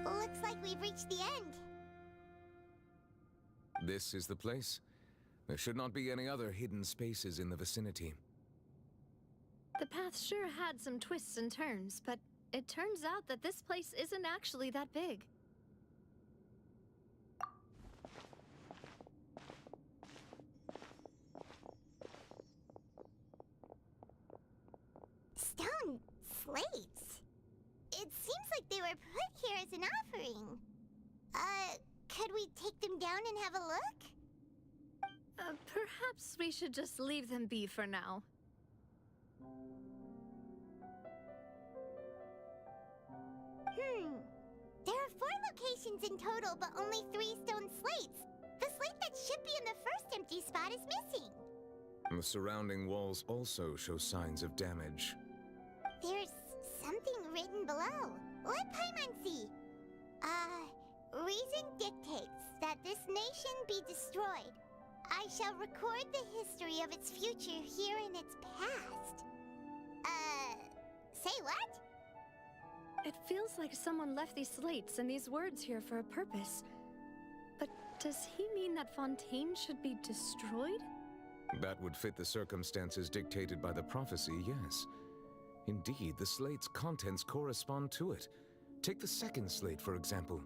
Looks like we've reached the end. This is the place. There should not be any other hidden spaces in the vicinity. The path sure had some twists and turns, but it turns out that this place isn't actually that big. Stone slates? It seems like they were put here as an offering. Could we take them down and have a look? Perhaps we should just leave them be for now. There are 4 locations in total, but only 3 stone slates. The slate that should be in the first empty spot is missing. The surrounding walls also show signs of damage. There's something written below. Let Paimon see. Reason dictates that this nation be destroyed. I shall record the history of its future here in its past. Say what? It feels like someone left these slates and these words here for a purpose. But does he mean that Fontaine should be destroyed? That would fit the circumstances dictated by the prophecy, yes. Indeed, the slate's contents correspond to it. Take the second slate, for example.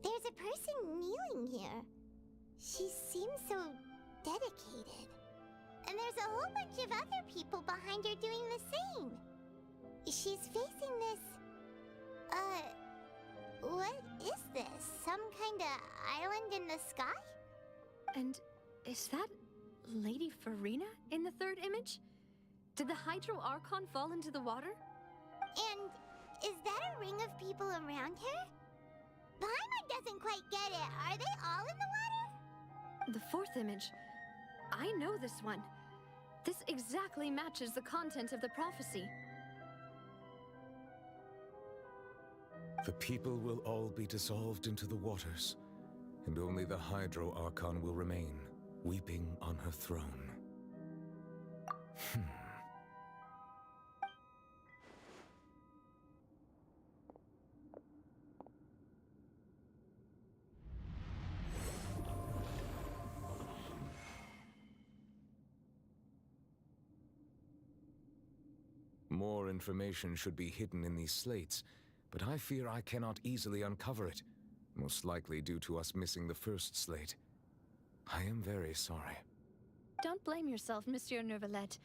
There's a person kneeling here. She seems so dedicated. And there's a whole bunch of other people behind her doing the same. She's facing this... what is this? Some kind of island in the sky? And is that Lady Furina in the third image? Did the Hydro Archon fall into the water? And is that a ring of people around her? Paimon doesn't quite get it. Are they all in the water? The fourth image. I know this one. This exactly matches the content of the prophecy. The people will all be dissolved into the waters, and only the Hydro Archon will remain, weeping on her throne. More information should be hidden in these slates, but I fear I cannot easily uncover it, most likely due to us missing the first slate. I am very sorry. Don't blame yourself, Monsieur Neuvillette.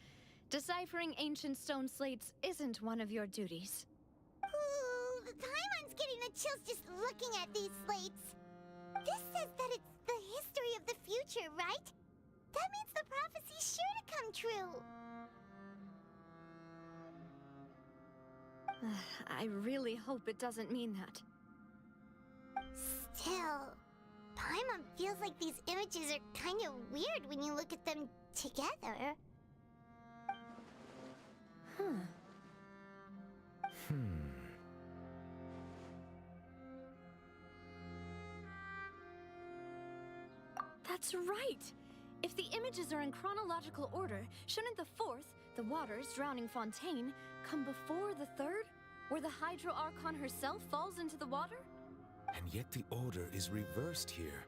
Deciphering ancient stone slates isn't one of your duties. Ooh, Paimon's getting the chills just looking at these slates. This says that it's the history of the future, right? That means the prophecy's sure to come true. I really hope it doesn't mean that. Still, Paimon feels like these images are kind of weird when you look at them together. That's right! If the images are in chronological order, shouldn't the fourth, the waters drowning Fontaine, come before the third, where the Hydro Archon herself falls into the water? And yet the order is reversed here.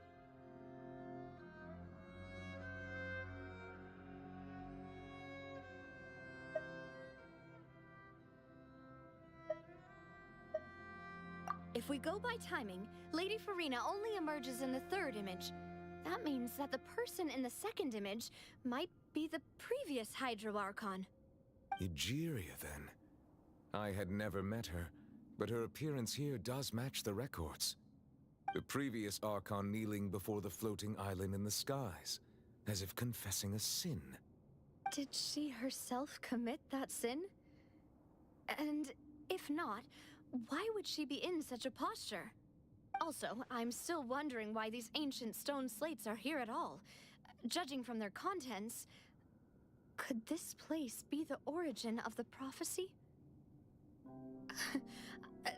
If we go by timing, Lady Furina only emerges in the third image. That means that the person in the second image might be the previous Hydro Archon. Egeria, then. I had never met her, but her appearance here does match the records. The previous Archon kneeling before the floating island in the skies, as if confessing a sin. Did she herself commit that sin? And if not, why would she be in such a posture? Also, I'm still wondering why these ancient stone slates are here at all. Judging from their contents, could this place be the origin of the prophecy?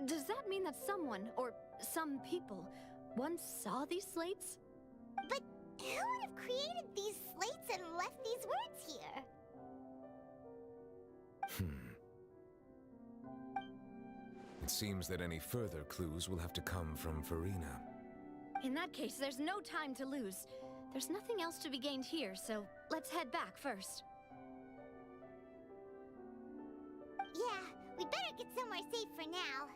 Does that mean that someone, or some people, once saw these slates? But who would have created these slates and left these words here? It seems that any further clues will have to come from Furina. In that case, there's no time to lose. There's nothing else to be gained here, so let's head back first. Yeah, we'd better get somewhere safe for now.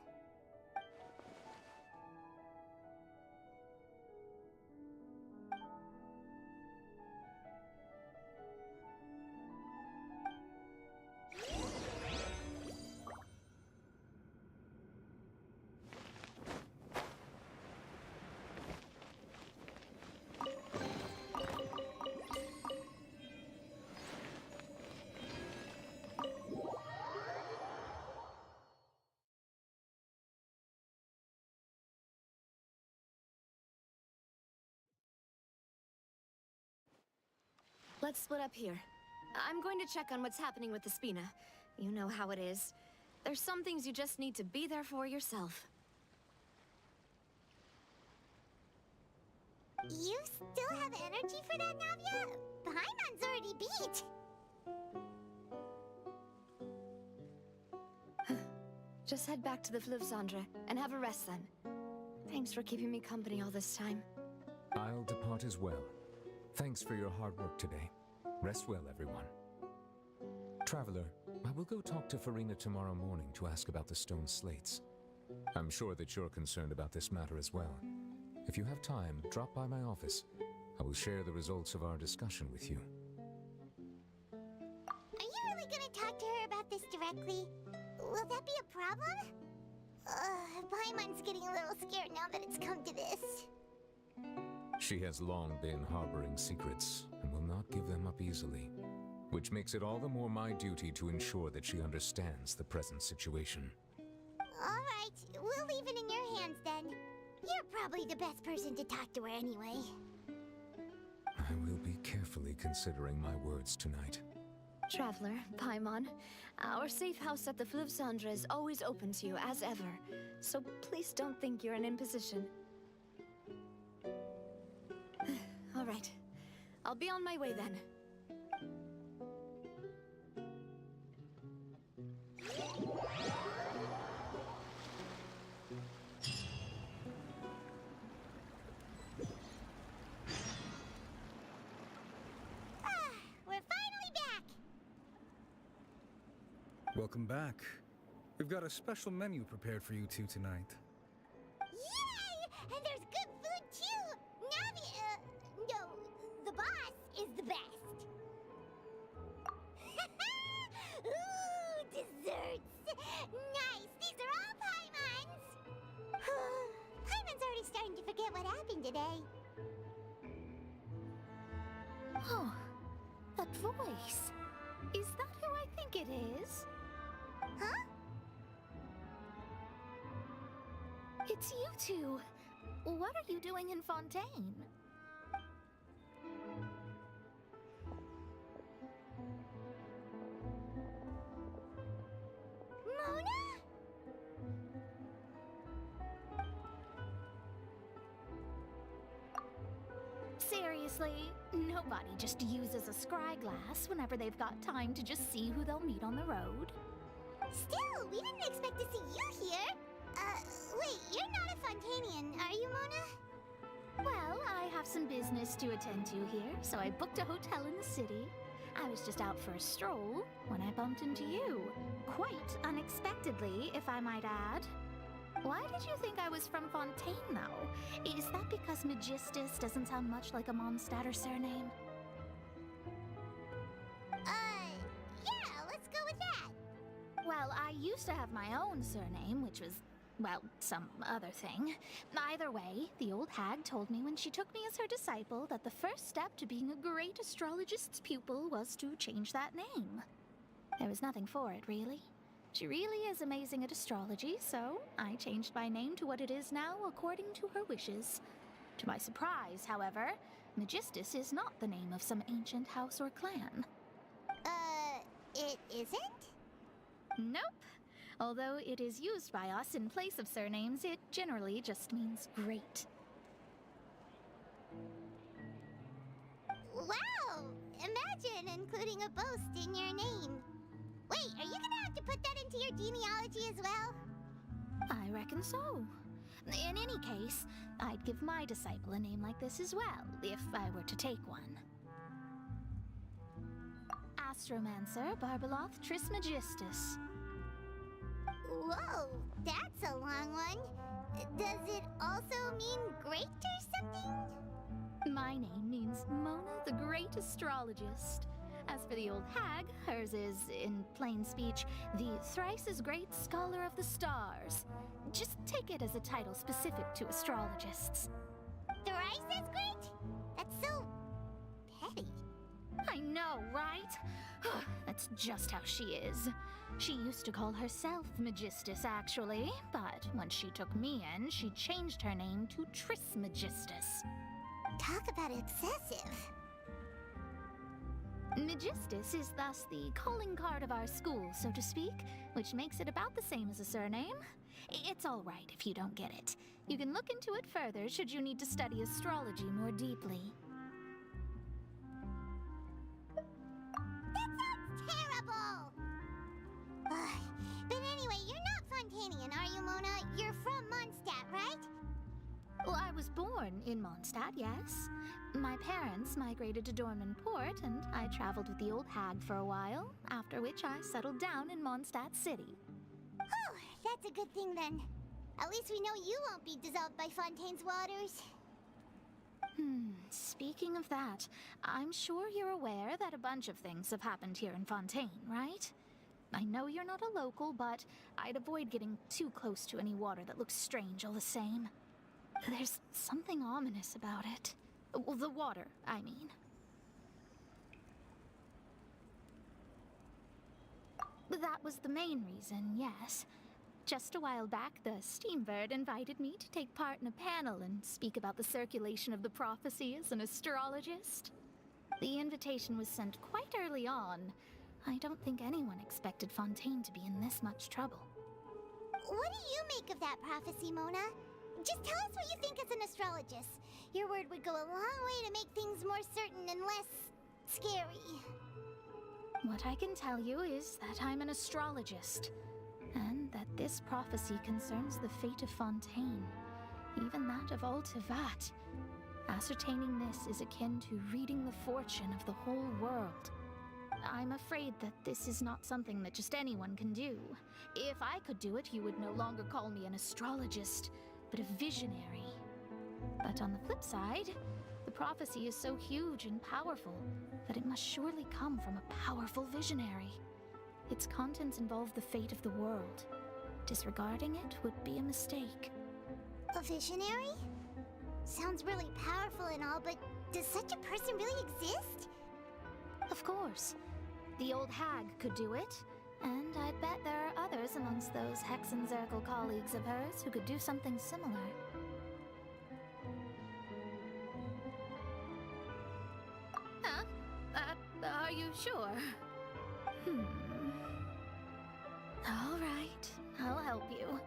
Let's split up here. I'm going to check on what's happening with the Spina. You know how it is. There's some things you just need to be there for yourself. You still have energy for that, Navia? Paimon's already beat. Just head back to the Fleuve-Cendre and have a rest then. Thanks for keeping me company all this time. I'll depart as well. Thanks for your hard work today. Rest well, everyone. Traveler, I will go talk to Furina tomorrow morning to ask about the stone slates. I'm sure that you're concerned about this matter as well. If you have time, drop by my office. I will share the results of our discussion with you. Are you really gonna talk to her about this directly? Will that be a problem? Paimon's getting a little scared now that it's come to this. She has long been harboring secrets and will not give them up easily, which makes it all the more my duty to ensure that she understands the present situation. All right, we'll leave it in your hands then. You're probably the best person to talk to her anyway. I will be carefully considering my words tonight. Traveler, Paimon, our safe house at the Fleuve-Cendre is always open to you as ever, so please don't think you're an imposition. All right. I'll be on my way then. We're finally back! Welcome back. We've got a special menu prepared for you two tonight. Yay! And there's good food too! No, the boss is the best. Ooh, desserts! Nice! These are all Paimon's! Paimon's already starting to forget what happened today. Oh, that voice. Is that who I think it is? Huh? It's you two. What are you doing in Fontaine? Mona? Seriously, nobody just uses a scry glass whenever they've got time to just see who they'll meet on the road. Still, we didn't expect to see you here. Wait, you're not a Fontanian, are you, Mona? Well, I have some business to attend to here, so I booked a hotel in the city. I was just out for a stroll when I bumped into you. Quite unexpectedly, if I might add. Why did you think I was from Fontaine, though? Is that because Magistus doesn't sound much like a Mondstadt surname? Yeah, let's go with that. Well, I used to have my own surname, which was, well, some other thing. Either way, the old hag told me when she took me as her disciple that the first step to being a great astrologist's pupil was to change that name. There was nothing for it, really. She really is amazing at astrology, so I changed my name to what it is now according to her wishes. To my surprise, however, Magistus is not the name of some ancient house or clan. It isn't? Nope. Although it is used by us in place of surnames, it generally just means great. Wow! Imagine including a boast in your name. Wait, are you gonna have to put that into your genealogy as well? I reckon so. In any case, I'd give my disciple a name like this as well, if I were to take one. Astromancer Barbeloth Trismegistus. Whoa, that's a long one. Does it also mean great or something? My name means Mona the Great Astrologist. As for the old hag, hers is, in plain speech, the thrice as great scholar of the stars. Just take it as a title specific to astrologists. Thrice as great? That's so petty. I know, right? That's just how she is. She used to call herself Megistus, actually, but when she took me in, she changed her name to Trismegistus. Talk about excessive. Megistus is thus the calling card of our school, so to speak, which makes it about the same as a surname. It's all right if you don't get it. You can look into it further should you need to study astrology more deeply. That sounds terrible! But anyway, you're not Fontanian, are you, Mona? You're from Mondstadt, right? Well, I was born in Mondstadt, yes. My parents migrated to Dornman Port, and I traveled with the old hag for a while, after which I settled down in Mondstadt City. Oh, that's a good thing then. At least we know you won't be dissolved by Fontaine's waters. Speaking of that, I'm sure you're aware that a bunch of things have happened here in Fontaine, right? I know you're not a local, but I'd avoid getting too close to any water that looks strange all the same. There's something ominous about it. Well, the water, I mean. That was the main reason, yes. Just a while back, the Steambird invited me to take part in a panel and speak about the circulation of the prophecy as an astrologist. The invitation was sent quite early on. I don't think anyone expected Fontaine to be in this much trouble. What do you make of that prophecy, Mona? Just tell us what you think as an astrologist. Your word would go a long way to make things more certain and less scary. What I can tell you is that I'm an astrologist, and that this prophecy concerns the fate of Fontaine, even that of Altivat. Ascertaining this is akin to reading the fortune of the whole world. I'm afraid that this is not something that just anyone can do. If I could do it, you would no longer call me an astrologist, but a visionary. But on the flip side, the prophecy is so huge and powerful that it must surely come from a powerful visionary. Its contents involve the fate of the world. Disregarding it would be a mistake. A visionary? Sounds really powerful and all, but does such a person really exist? Of course. The old hag could do it, and I bet there are others amongst those Hexenzirkel colleagues of hers who could do something similar. Huh? Are you sure? All right, I'll help you.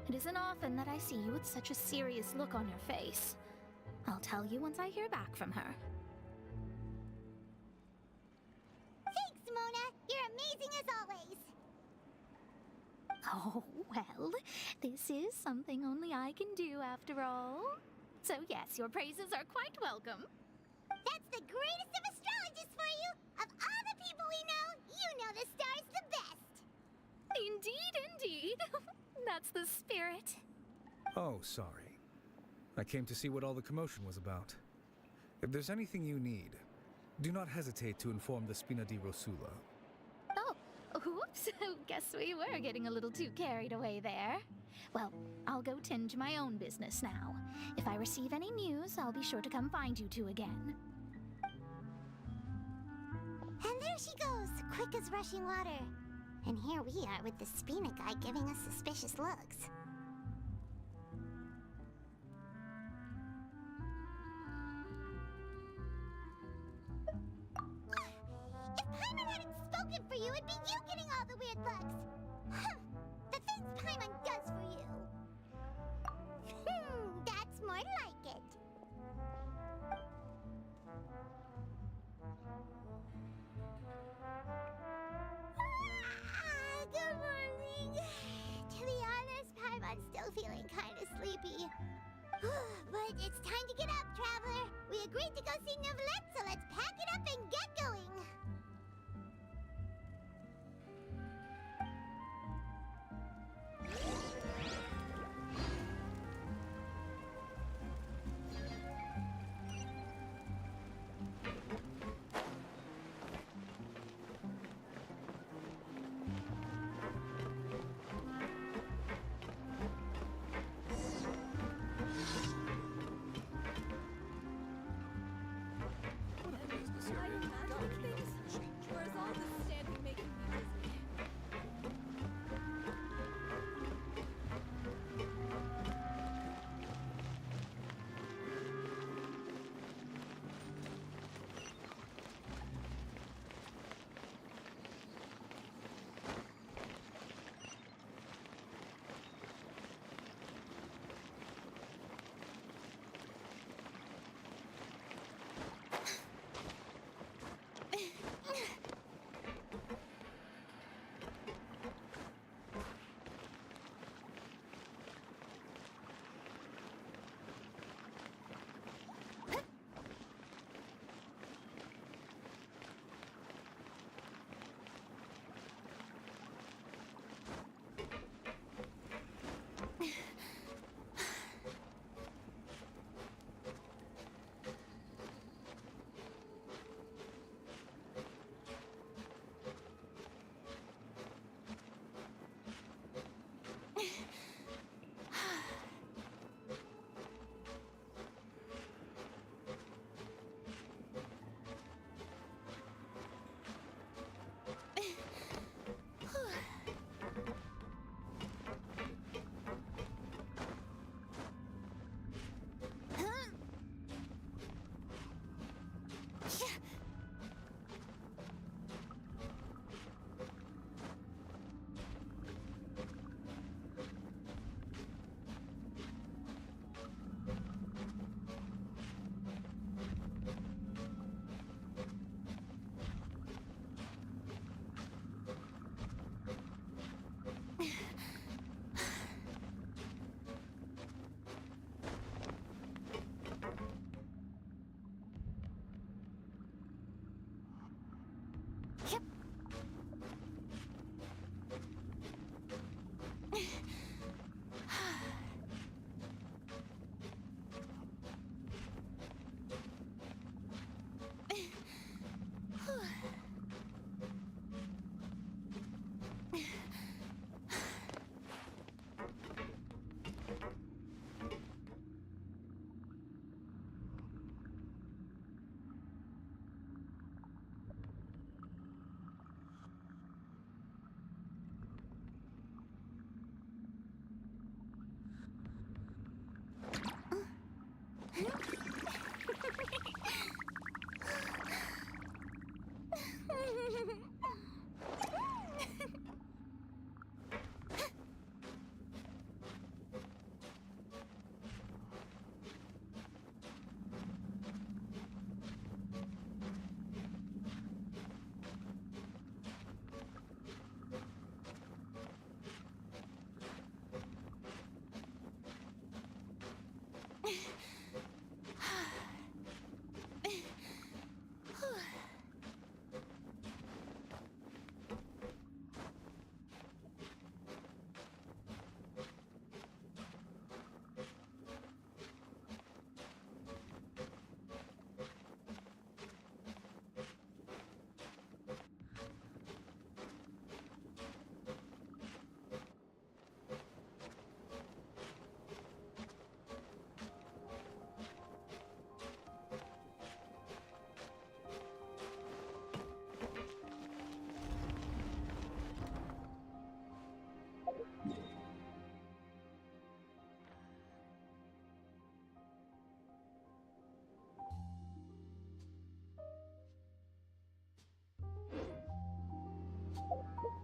It isn't often that I see you with such a serious look on your face. I'll tell you once I hear back from her. Thanks, Mona! You're amazing as always! Oh, well, this is something only I can do after all. So yes, your praises are quite welcome. That's the greatest of astrologists for you! Of all the people we know, you know the star's the best! Indeed, indeed. That's the spirit. Oh, sorry. I came to see what all the commotion was about. If there's anything you need, do not hesitate to inform the Spina di Rosula. Oh, whoops. Guess we were getting a little too carried away there. Well, I'll go tend to my own business now. If I receive any news, I'll be sure to come find you two again. And there she goes, quick as rushing water. And here we are with the Spina guy giving us suspicious looks. If Paimon hadn't spoken for you, it'd be you getting all the weird looks. The things Paimon does for you. That's more like it. Good morning. To be honest, Paimon still feeling kinda sleepy. But it's time to get up, Traveler. We agreed to go see Neuvillette, so let's pack it up and get going. Where's all this standing making me dizzy?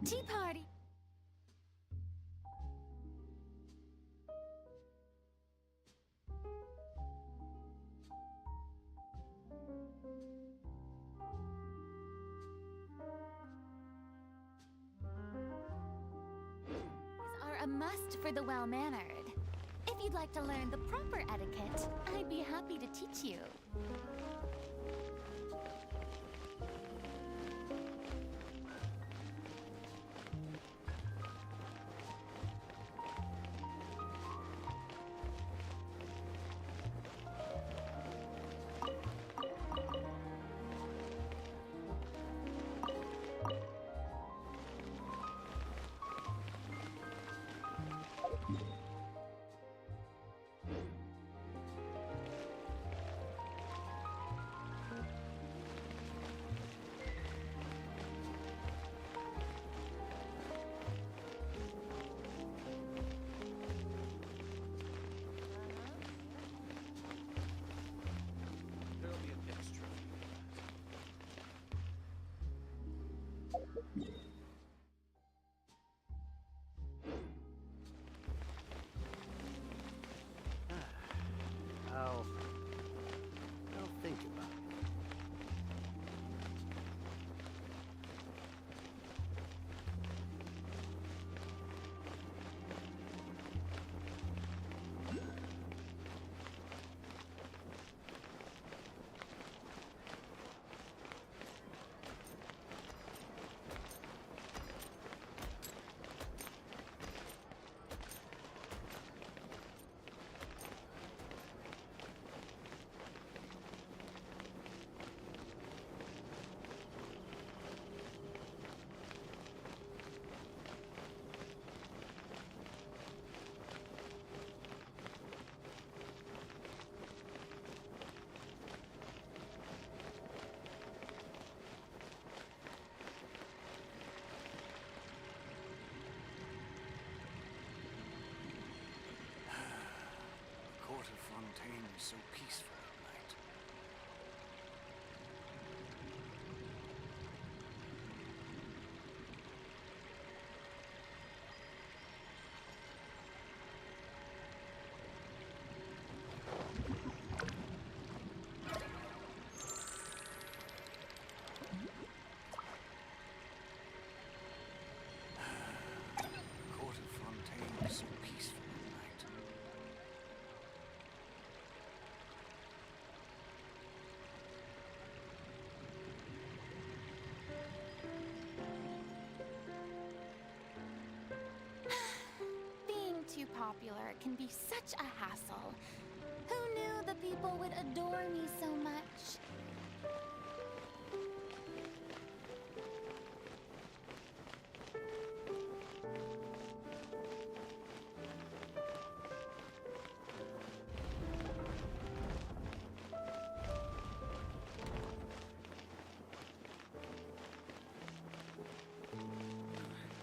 Tea party. Are a must for the well-mannered. If you'd like to learn the proper etiquette, I'd be happy to teach you. There'll be a mixture. I'll think about it. The court of Fontaine is so peaceful at night. The court of Fontaine is so peaceful at night. Being too popular can be such a hassle. Who knew the people would adore me so much?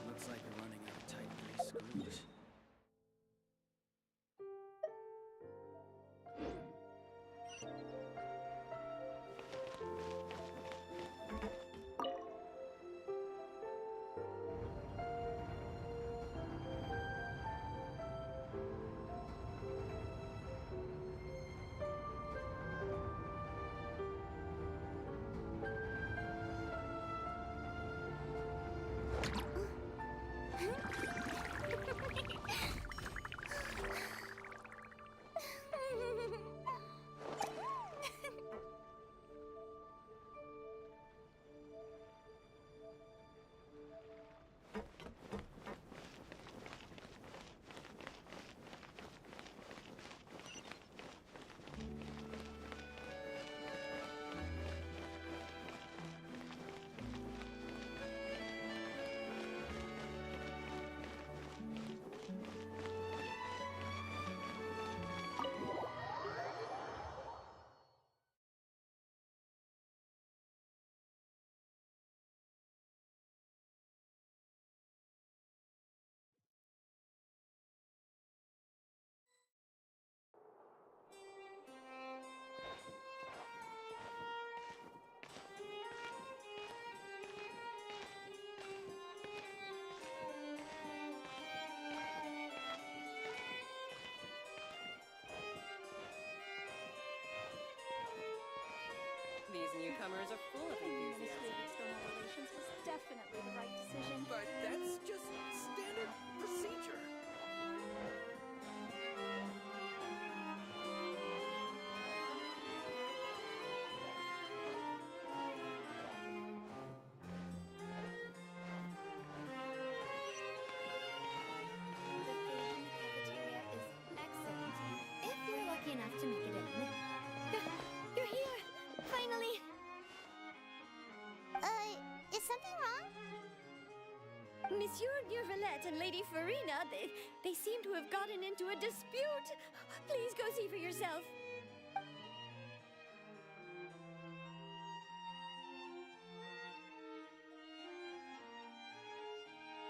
Looks like we're running out of tight grease screws. These newcomers are full of enthusiasm. External relations was definitely the right decision. But that's just standard procedure. Monsieur Neurvalette and Lady Furina, they seem to have gotten into a dispute. Please go see for yourself.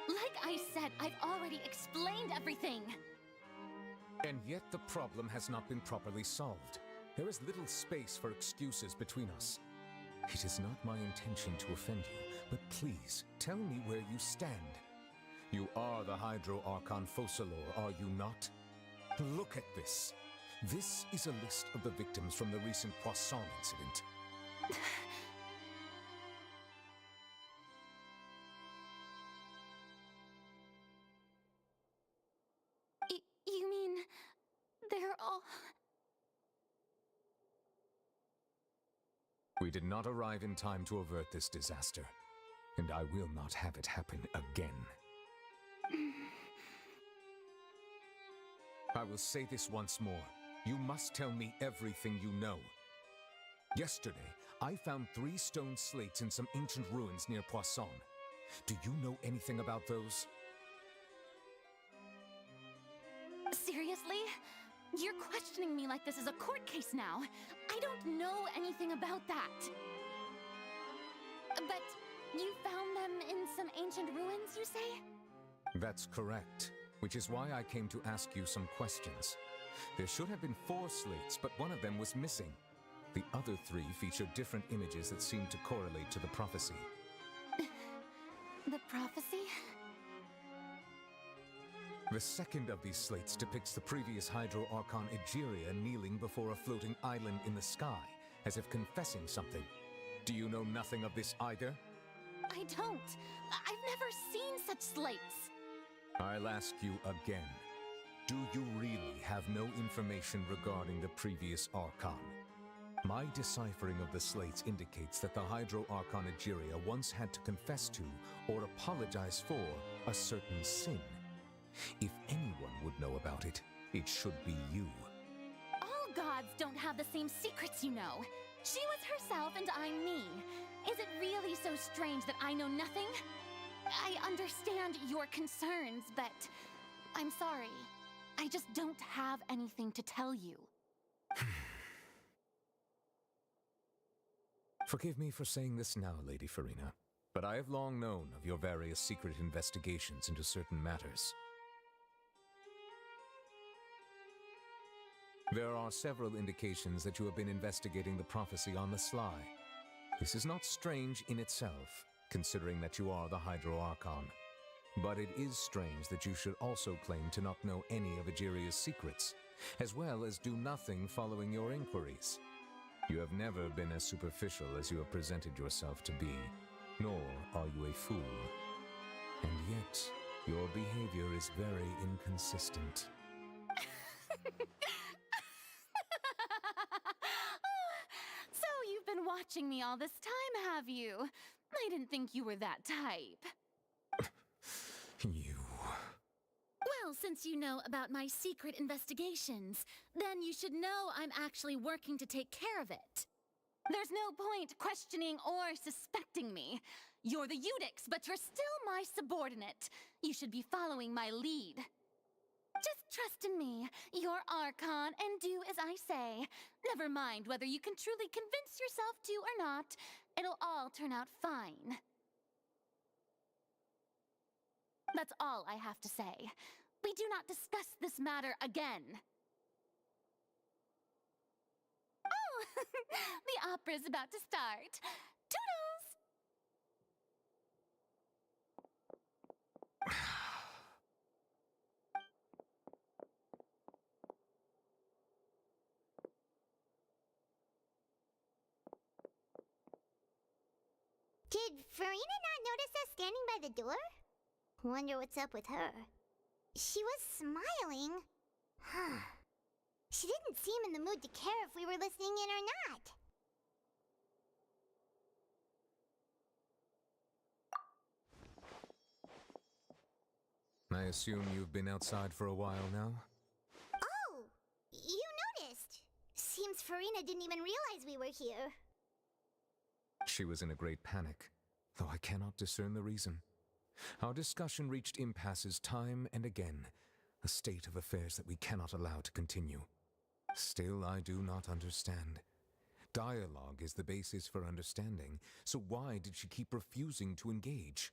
Like I said, I've already explained everything. And yet the problem has not been properly solved. There is little space for excuses between us. It is not my intention to offend you, but please, tell me where you stand. You are the Hydro Archon Focalor, are you not? Look at this. This is a list of the victims from the recent Poisson incident. You mean they're all... We did not arrive in time to avert this disaster, and I will not have it happen again. I will say this once more. You must tell me everything you know. Yesterday, I found 3 stone slates in some ancient ruins near Poisson. Do you know anything about those? Seriously? You're questioning me like this is a court case now. I don't know anything about that. But you found them in some ancient ruins, you say? That's correct, which is why I came to ask you some questions. There should have been 4 slates, but one of them was missing. The other 3 feature different images that seem to correlate to the prophecy. The prophecy? The second of these slates depicts the previous Hydro Archon Egeria kneeling before a floating island in the sky, as if confessing something. Do you know nothing of this either? I don't. I've never seen such slates. I'll ask you again. Do you really have no information regarding the previous Archon? My deciphering of the slates indicates that the Hydro Archon Egeria once had to confess to, or apologize for, a certain sin. If anyone would know about it, it should be you. All gods don't have the same secrets, you know. She was herself and I'm me. Is it really so strange that I know nothing? I understand your concerns, but I'm sorry. I just don't have anything to tell you. Forgive me for saying this now, Lady Furina, but I have long known of your various secret investigations into certain matters. There are several indications that you have been investigating the prophecy on the sly. This is not strange in itself, considering that you are the Hydro Archon. But it is strange that you should also claim to not know any of Egeria's secrets, as well as do nothing following your inquiries. You have never been as superficial as you have presented yourself to be, nor are you a fool. And yet, your behavior is very inconsistent. So you've been watching me all this time, have you? I didn't think you were that type. You... Well, since you know about my secret investigations, then you should know I'm actually working to take care of it. There's no point questioning or suspecting me. You're the Eudix, but you're still my subordinate. You should be following my lead. Just trust in me, your Archon, and do as I say. Never mind whether you can truly convince yourself to or not. It'll all turn out fine. That's all I have to say. We do not discuss this matter again. Oh, the opera's about to start. Toodles! Did Furina not notice us standing by the door? Wonder what's up with her. She was smiling. She didn't seem in the mood to care if we were listening in or not. I assume you've been outside for a while now? Oh! You noticed! Seems Furina didn't even realize we were here. She was in a great panic, though I cannot discern the reason. Our discussion reached impasses time and again, a state of affairs that we cannot allow to continue. Still, I do not understand. Dialogue is the basis for understanding, so why did she keep refusing to engage?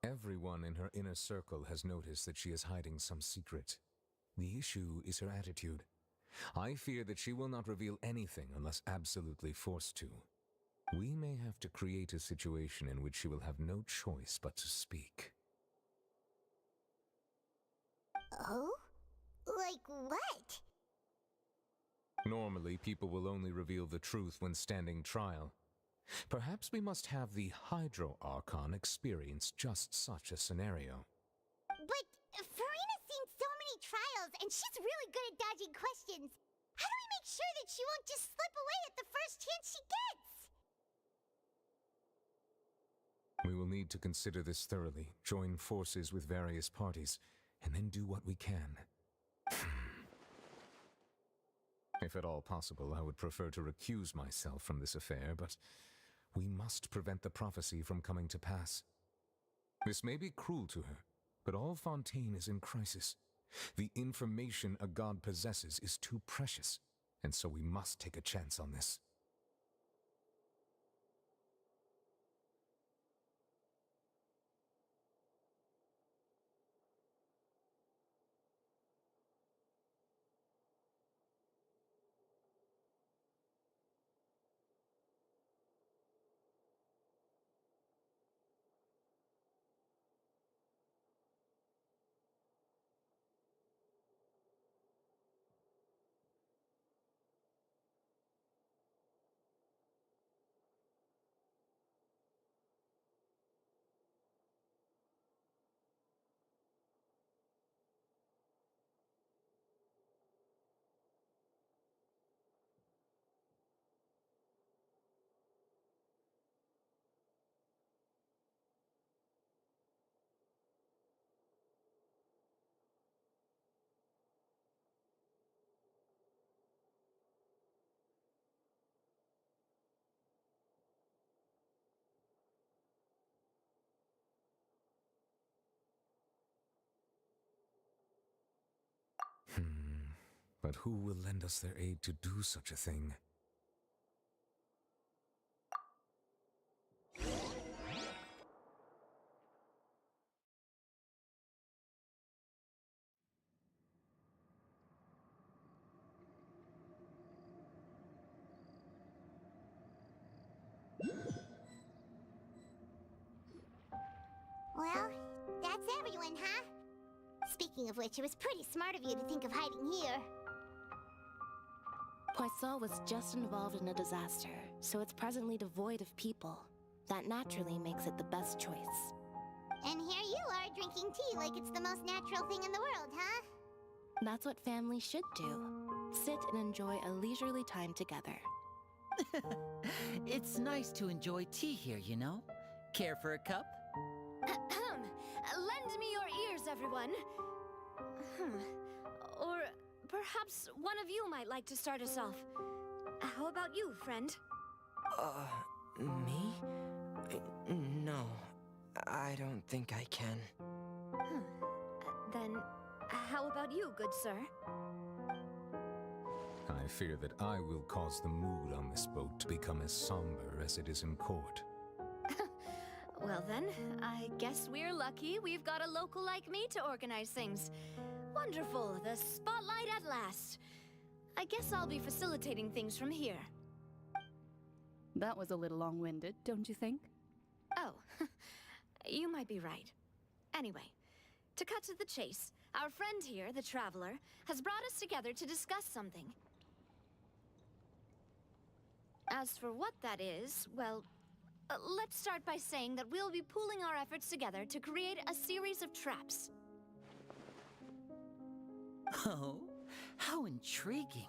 Everyone in her inner circle has noticed that she is hiding some secret. The issue is her attitude. I fear that she will not reveal anything unless absolutely forced to. We may have to create a situation in which she will have no choice but to speak. Oh? Like what? Normally, people will only reveal the truth when standing trial. Perhaps we must have the Hydro Archon experience just such a scenario. But Furina's seen so many trials, and she's really good at dodging questions. How do we make sure that she won't just slip away at the first chance she gets? We will need to consider this thoroughly, join forces with various parties, and then do what we can. If at all possible, I would prefer to recuse myself from this affair, but we must prevent the prophecy from coming to pass. This may be cruel to her, but all Fontaine is in crisis. The information a god possesses is too precious, and so we must take a chance on this. But who will lend us their aid to do such a thing? Well, that's everyone, huh? Speaking of which, it was pretty smart of you to think of hiding here. Poisson was just involved in a disaster, so it's presently devoid of people. That naturally makes it the best choice. And here you are drinking tea like it's the most natural thing in the world, huh? That's what families should do. Sit and enjoy a leisurely time together. It's nice to enjoy tea here, you know? Care for a cup? Lend me your ears, everyone. Or perhaps one of you might like to start us off. How about you, friend? Me? No, I don't think I can. Then, how about you, good sir? I fear that I will cause the mood on this boat to become as somber as it is in court. Well then, I guess we're lucky we've got a local like me to organize things. Wonderful, the spotlight at last. I guess I'll be facilitating things from here. That was a little long-winded, don't you think? Oh, you might be right. Anyway, to cut to the chase, our friend here, the Traveler, has brought us together to discuss something. As for what that is, well, let's start by saying that we'll be pooling our efforts together to create a series of traps. Oh, how intriguing.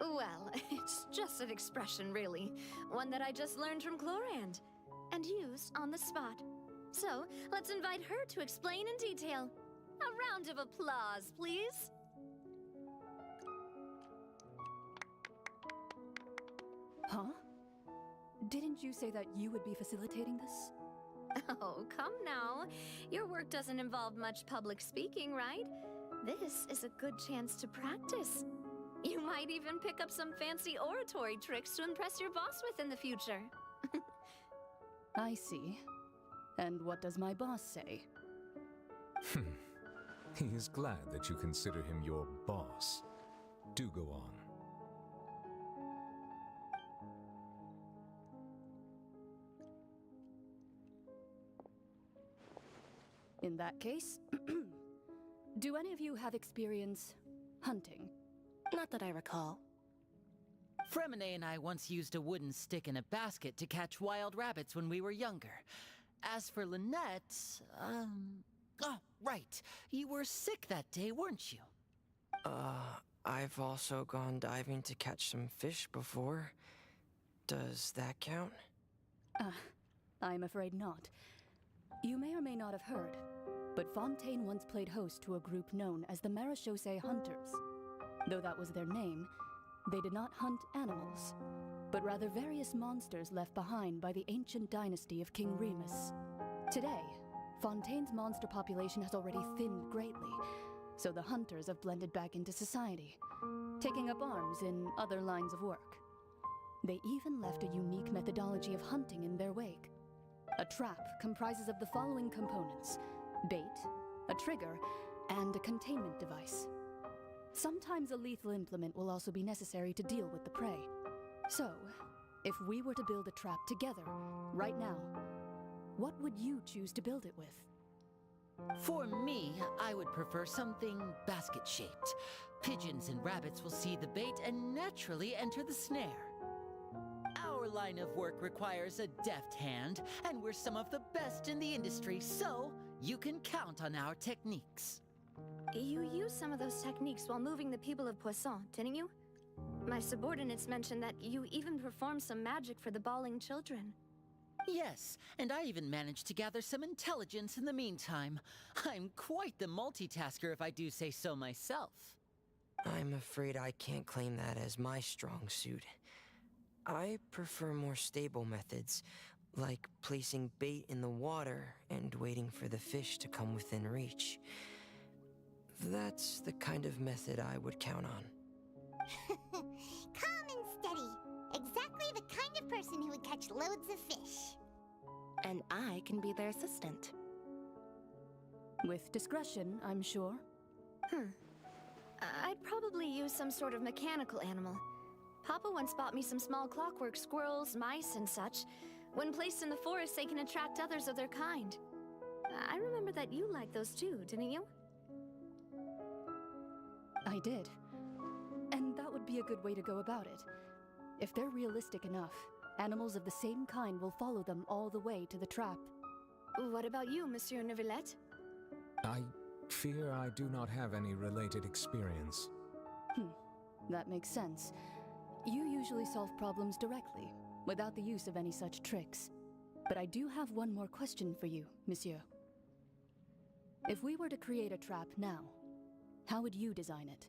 Well, it's just an expression, really. One that I just learned from Chlorand, and used on the spot. So, let's invite her to explain in detail. A round of applause, please. Huh? Didn't you say that you would be facilitating this? Oh, come now. Your work doesn't involve much public speaking, right? This is a good chance to practice. You might even pick up some fancy oratory tricks to impress your boss with in the future. I see. And what does my boss say? He is glad that you consider him your boss. Do go on. In that case, do any of you have experience hunting? Not that I recall. Fremine and I once used a wooden stick in a basket to catch wild rabbits when we were younger. As for Lynette, oh, right. You were sick that day, weren't you? I've also gone diving to catch some fish before. Does that count? I'm afraid not. You may or may not have heard, but Fontaine once played host to a group known as the Marechaussee Hunters. Though that was their name, they did not hunt animals, but rather various monsters left behind by the ancient dynasty of King Remus. Today, Fontaine's monster population has already thinned greatly, so the hunters have blended back into society, taking up arms in other lines of work. They even left a unique methodology of hunting in their wake. A trap comprises of the following components: bait, a trigger, and a containment device. Sometimes a lethal implement will also be necessary to deal with the prey. So, if we were to build a trap together, right now, what would you choose to build it with? For me, I would prefer something basket-shaped. Pigeons and rabbits will see the bait and naturally enter the snare. Our line of work requires a deft hand, and we're some of the best in the industry, so you can count on our techniques. You used some of those techniques while moving the people of Poisson, didn't you? My subordinates mentioned that you even performed some magic for the bawling children. Yes, and I even managed to gather some intelligence in the meantime. I'm quite the multitasker if I do say so myself. I'm afraid I can't claim that as my strong suit. I prefer more stable methods, like placing bait in the water and waiting for the fish to come within reach. That's the kind of method I would count on. Calm and steady. Exactly the kind of person who would catch loads of fish. And I can be their assistant. With discretion, I'm sure. I'd probably use some sort of mechanical animal. Papa once bought me some small clockwork squirrels, mice, and such. When placed in the forest, they can attract others of their kind. I remember that you liked those too, didn't you? I did. And that would be a good way to go about it. If they're realistic enough, animals of the same kind will follow them all the way to the trap. What about you, Monsieur Neuvillette? I fear I do not have any related experience. That makes sense. You usually solve problems directly, without the use of any such tricks. But I do have one more question for you, Monsieur. If we were to create a trap now, how would you design it?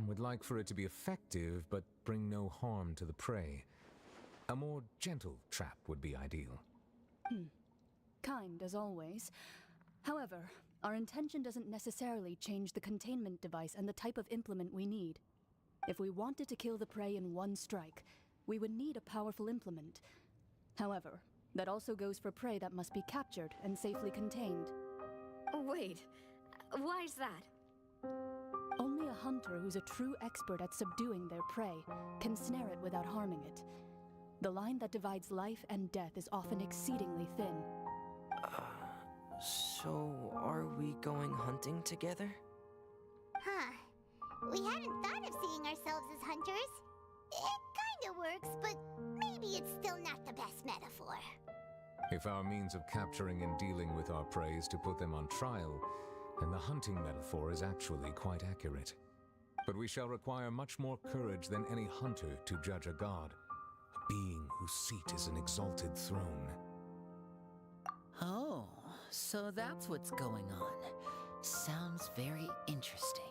Would like for it to be effective, but bring no harm to the prey. A more gentle trap would be ideal. Kind, as always. However, our intention doesn't necessarily change the containment device and the type of implement we need. If we wanted to kill the prey in one strike, we would need a powerful implement. However, that also goes for prey that must be captured and safely contained. Wait, why's that? Only a hunter who's a true expert at subduing their prey can snare it without harming it. The line that divides life and death is often exceedingly thin. So are we going hunting together? We hadn't thought of seeing ourselves as hunters. It kinda works, but maybe it's still not the best metaphor. If our means of capturing and dealing with our prey is to put them on trial, then the hunting metaphor is actually quite accurate. But we shall require much more courage than any hunter to judge a god, a being whose seat is an exalted throne. Oh, so that's what's going on. Sounds very interesting.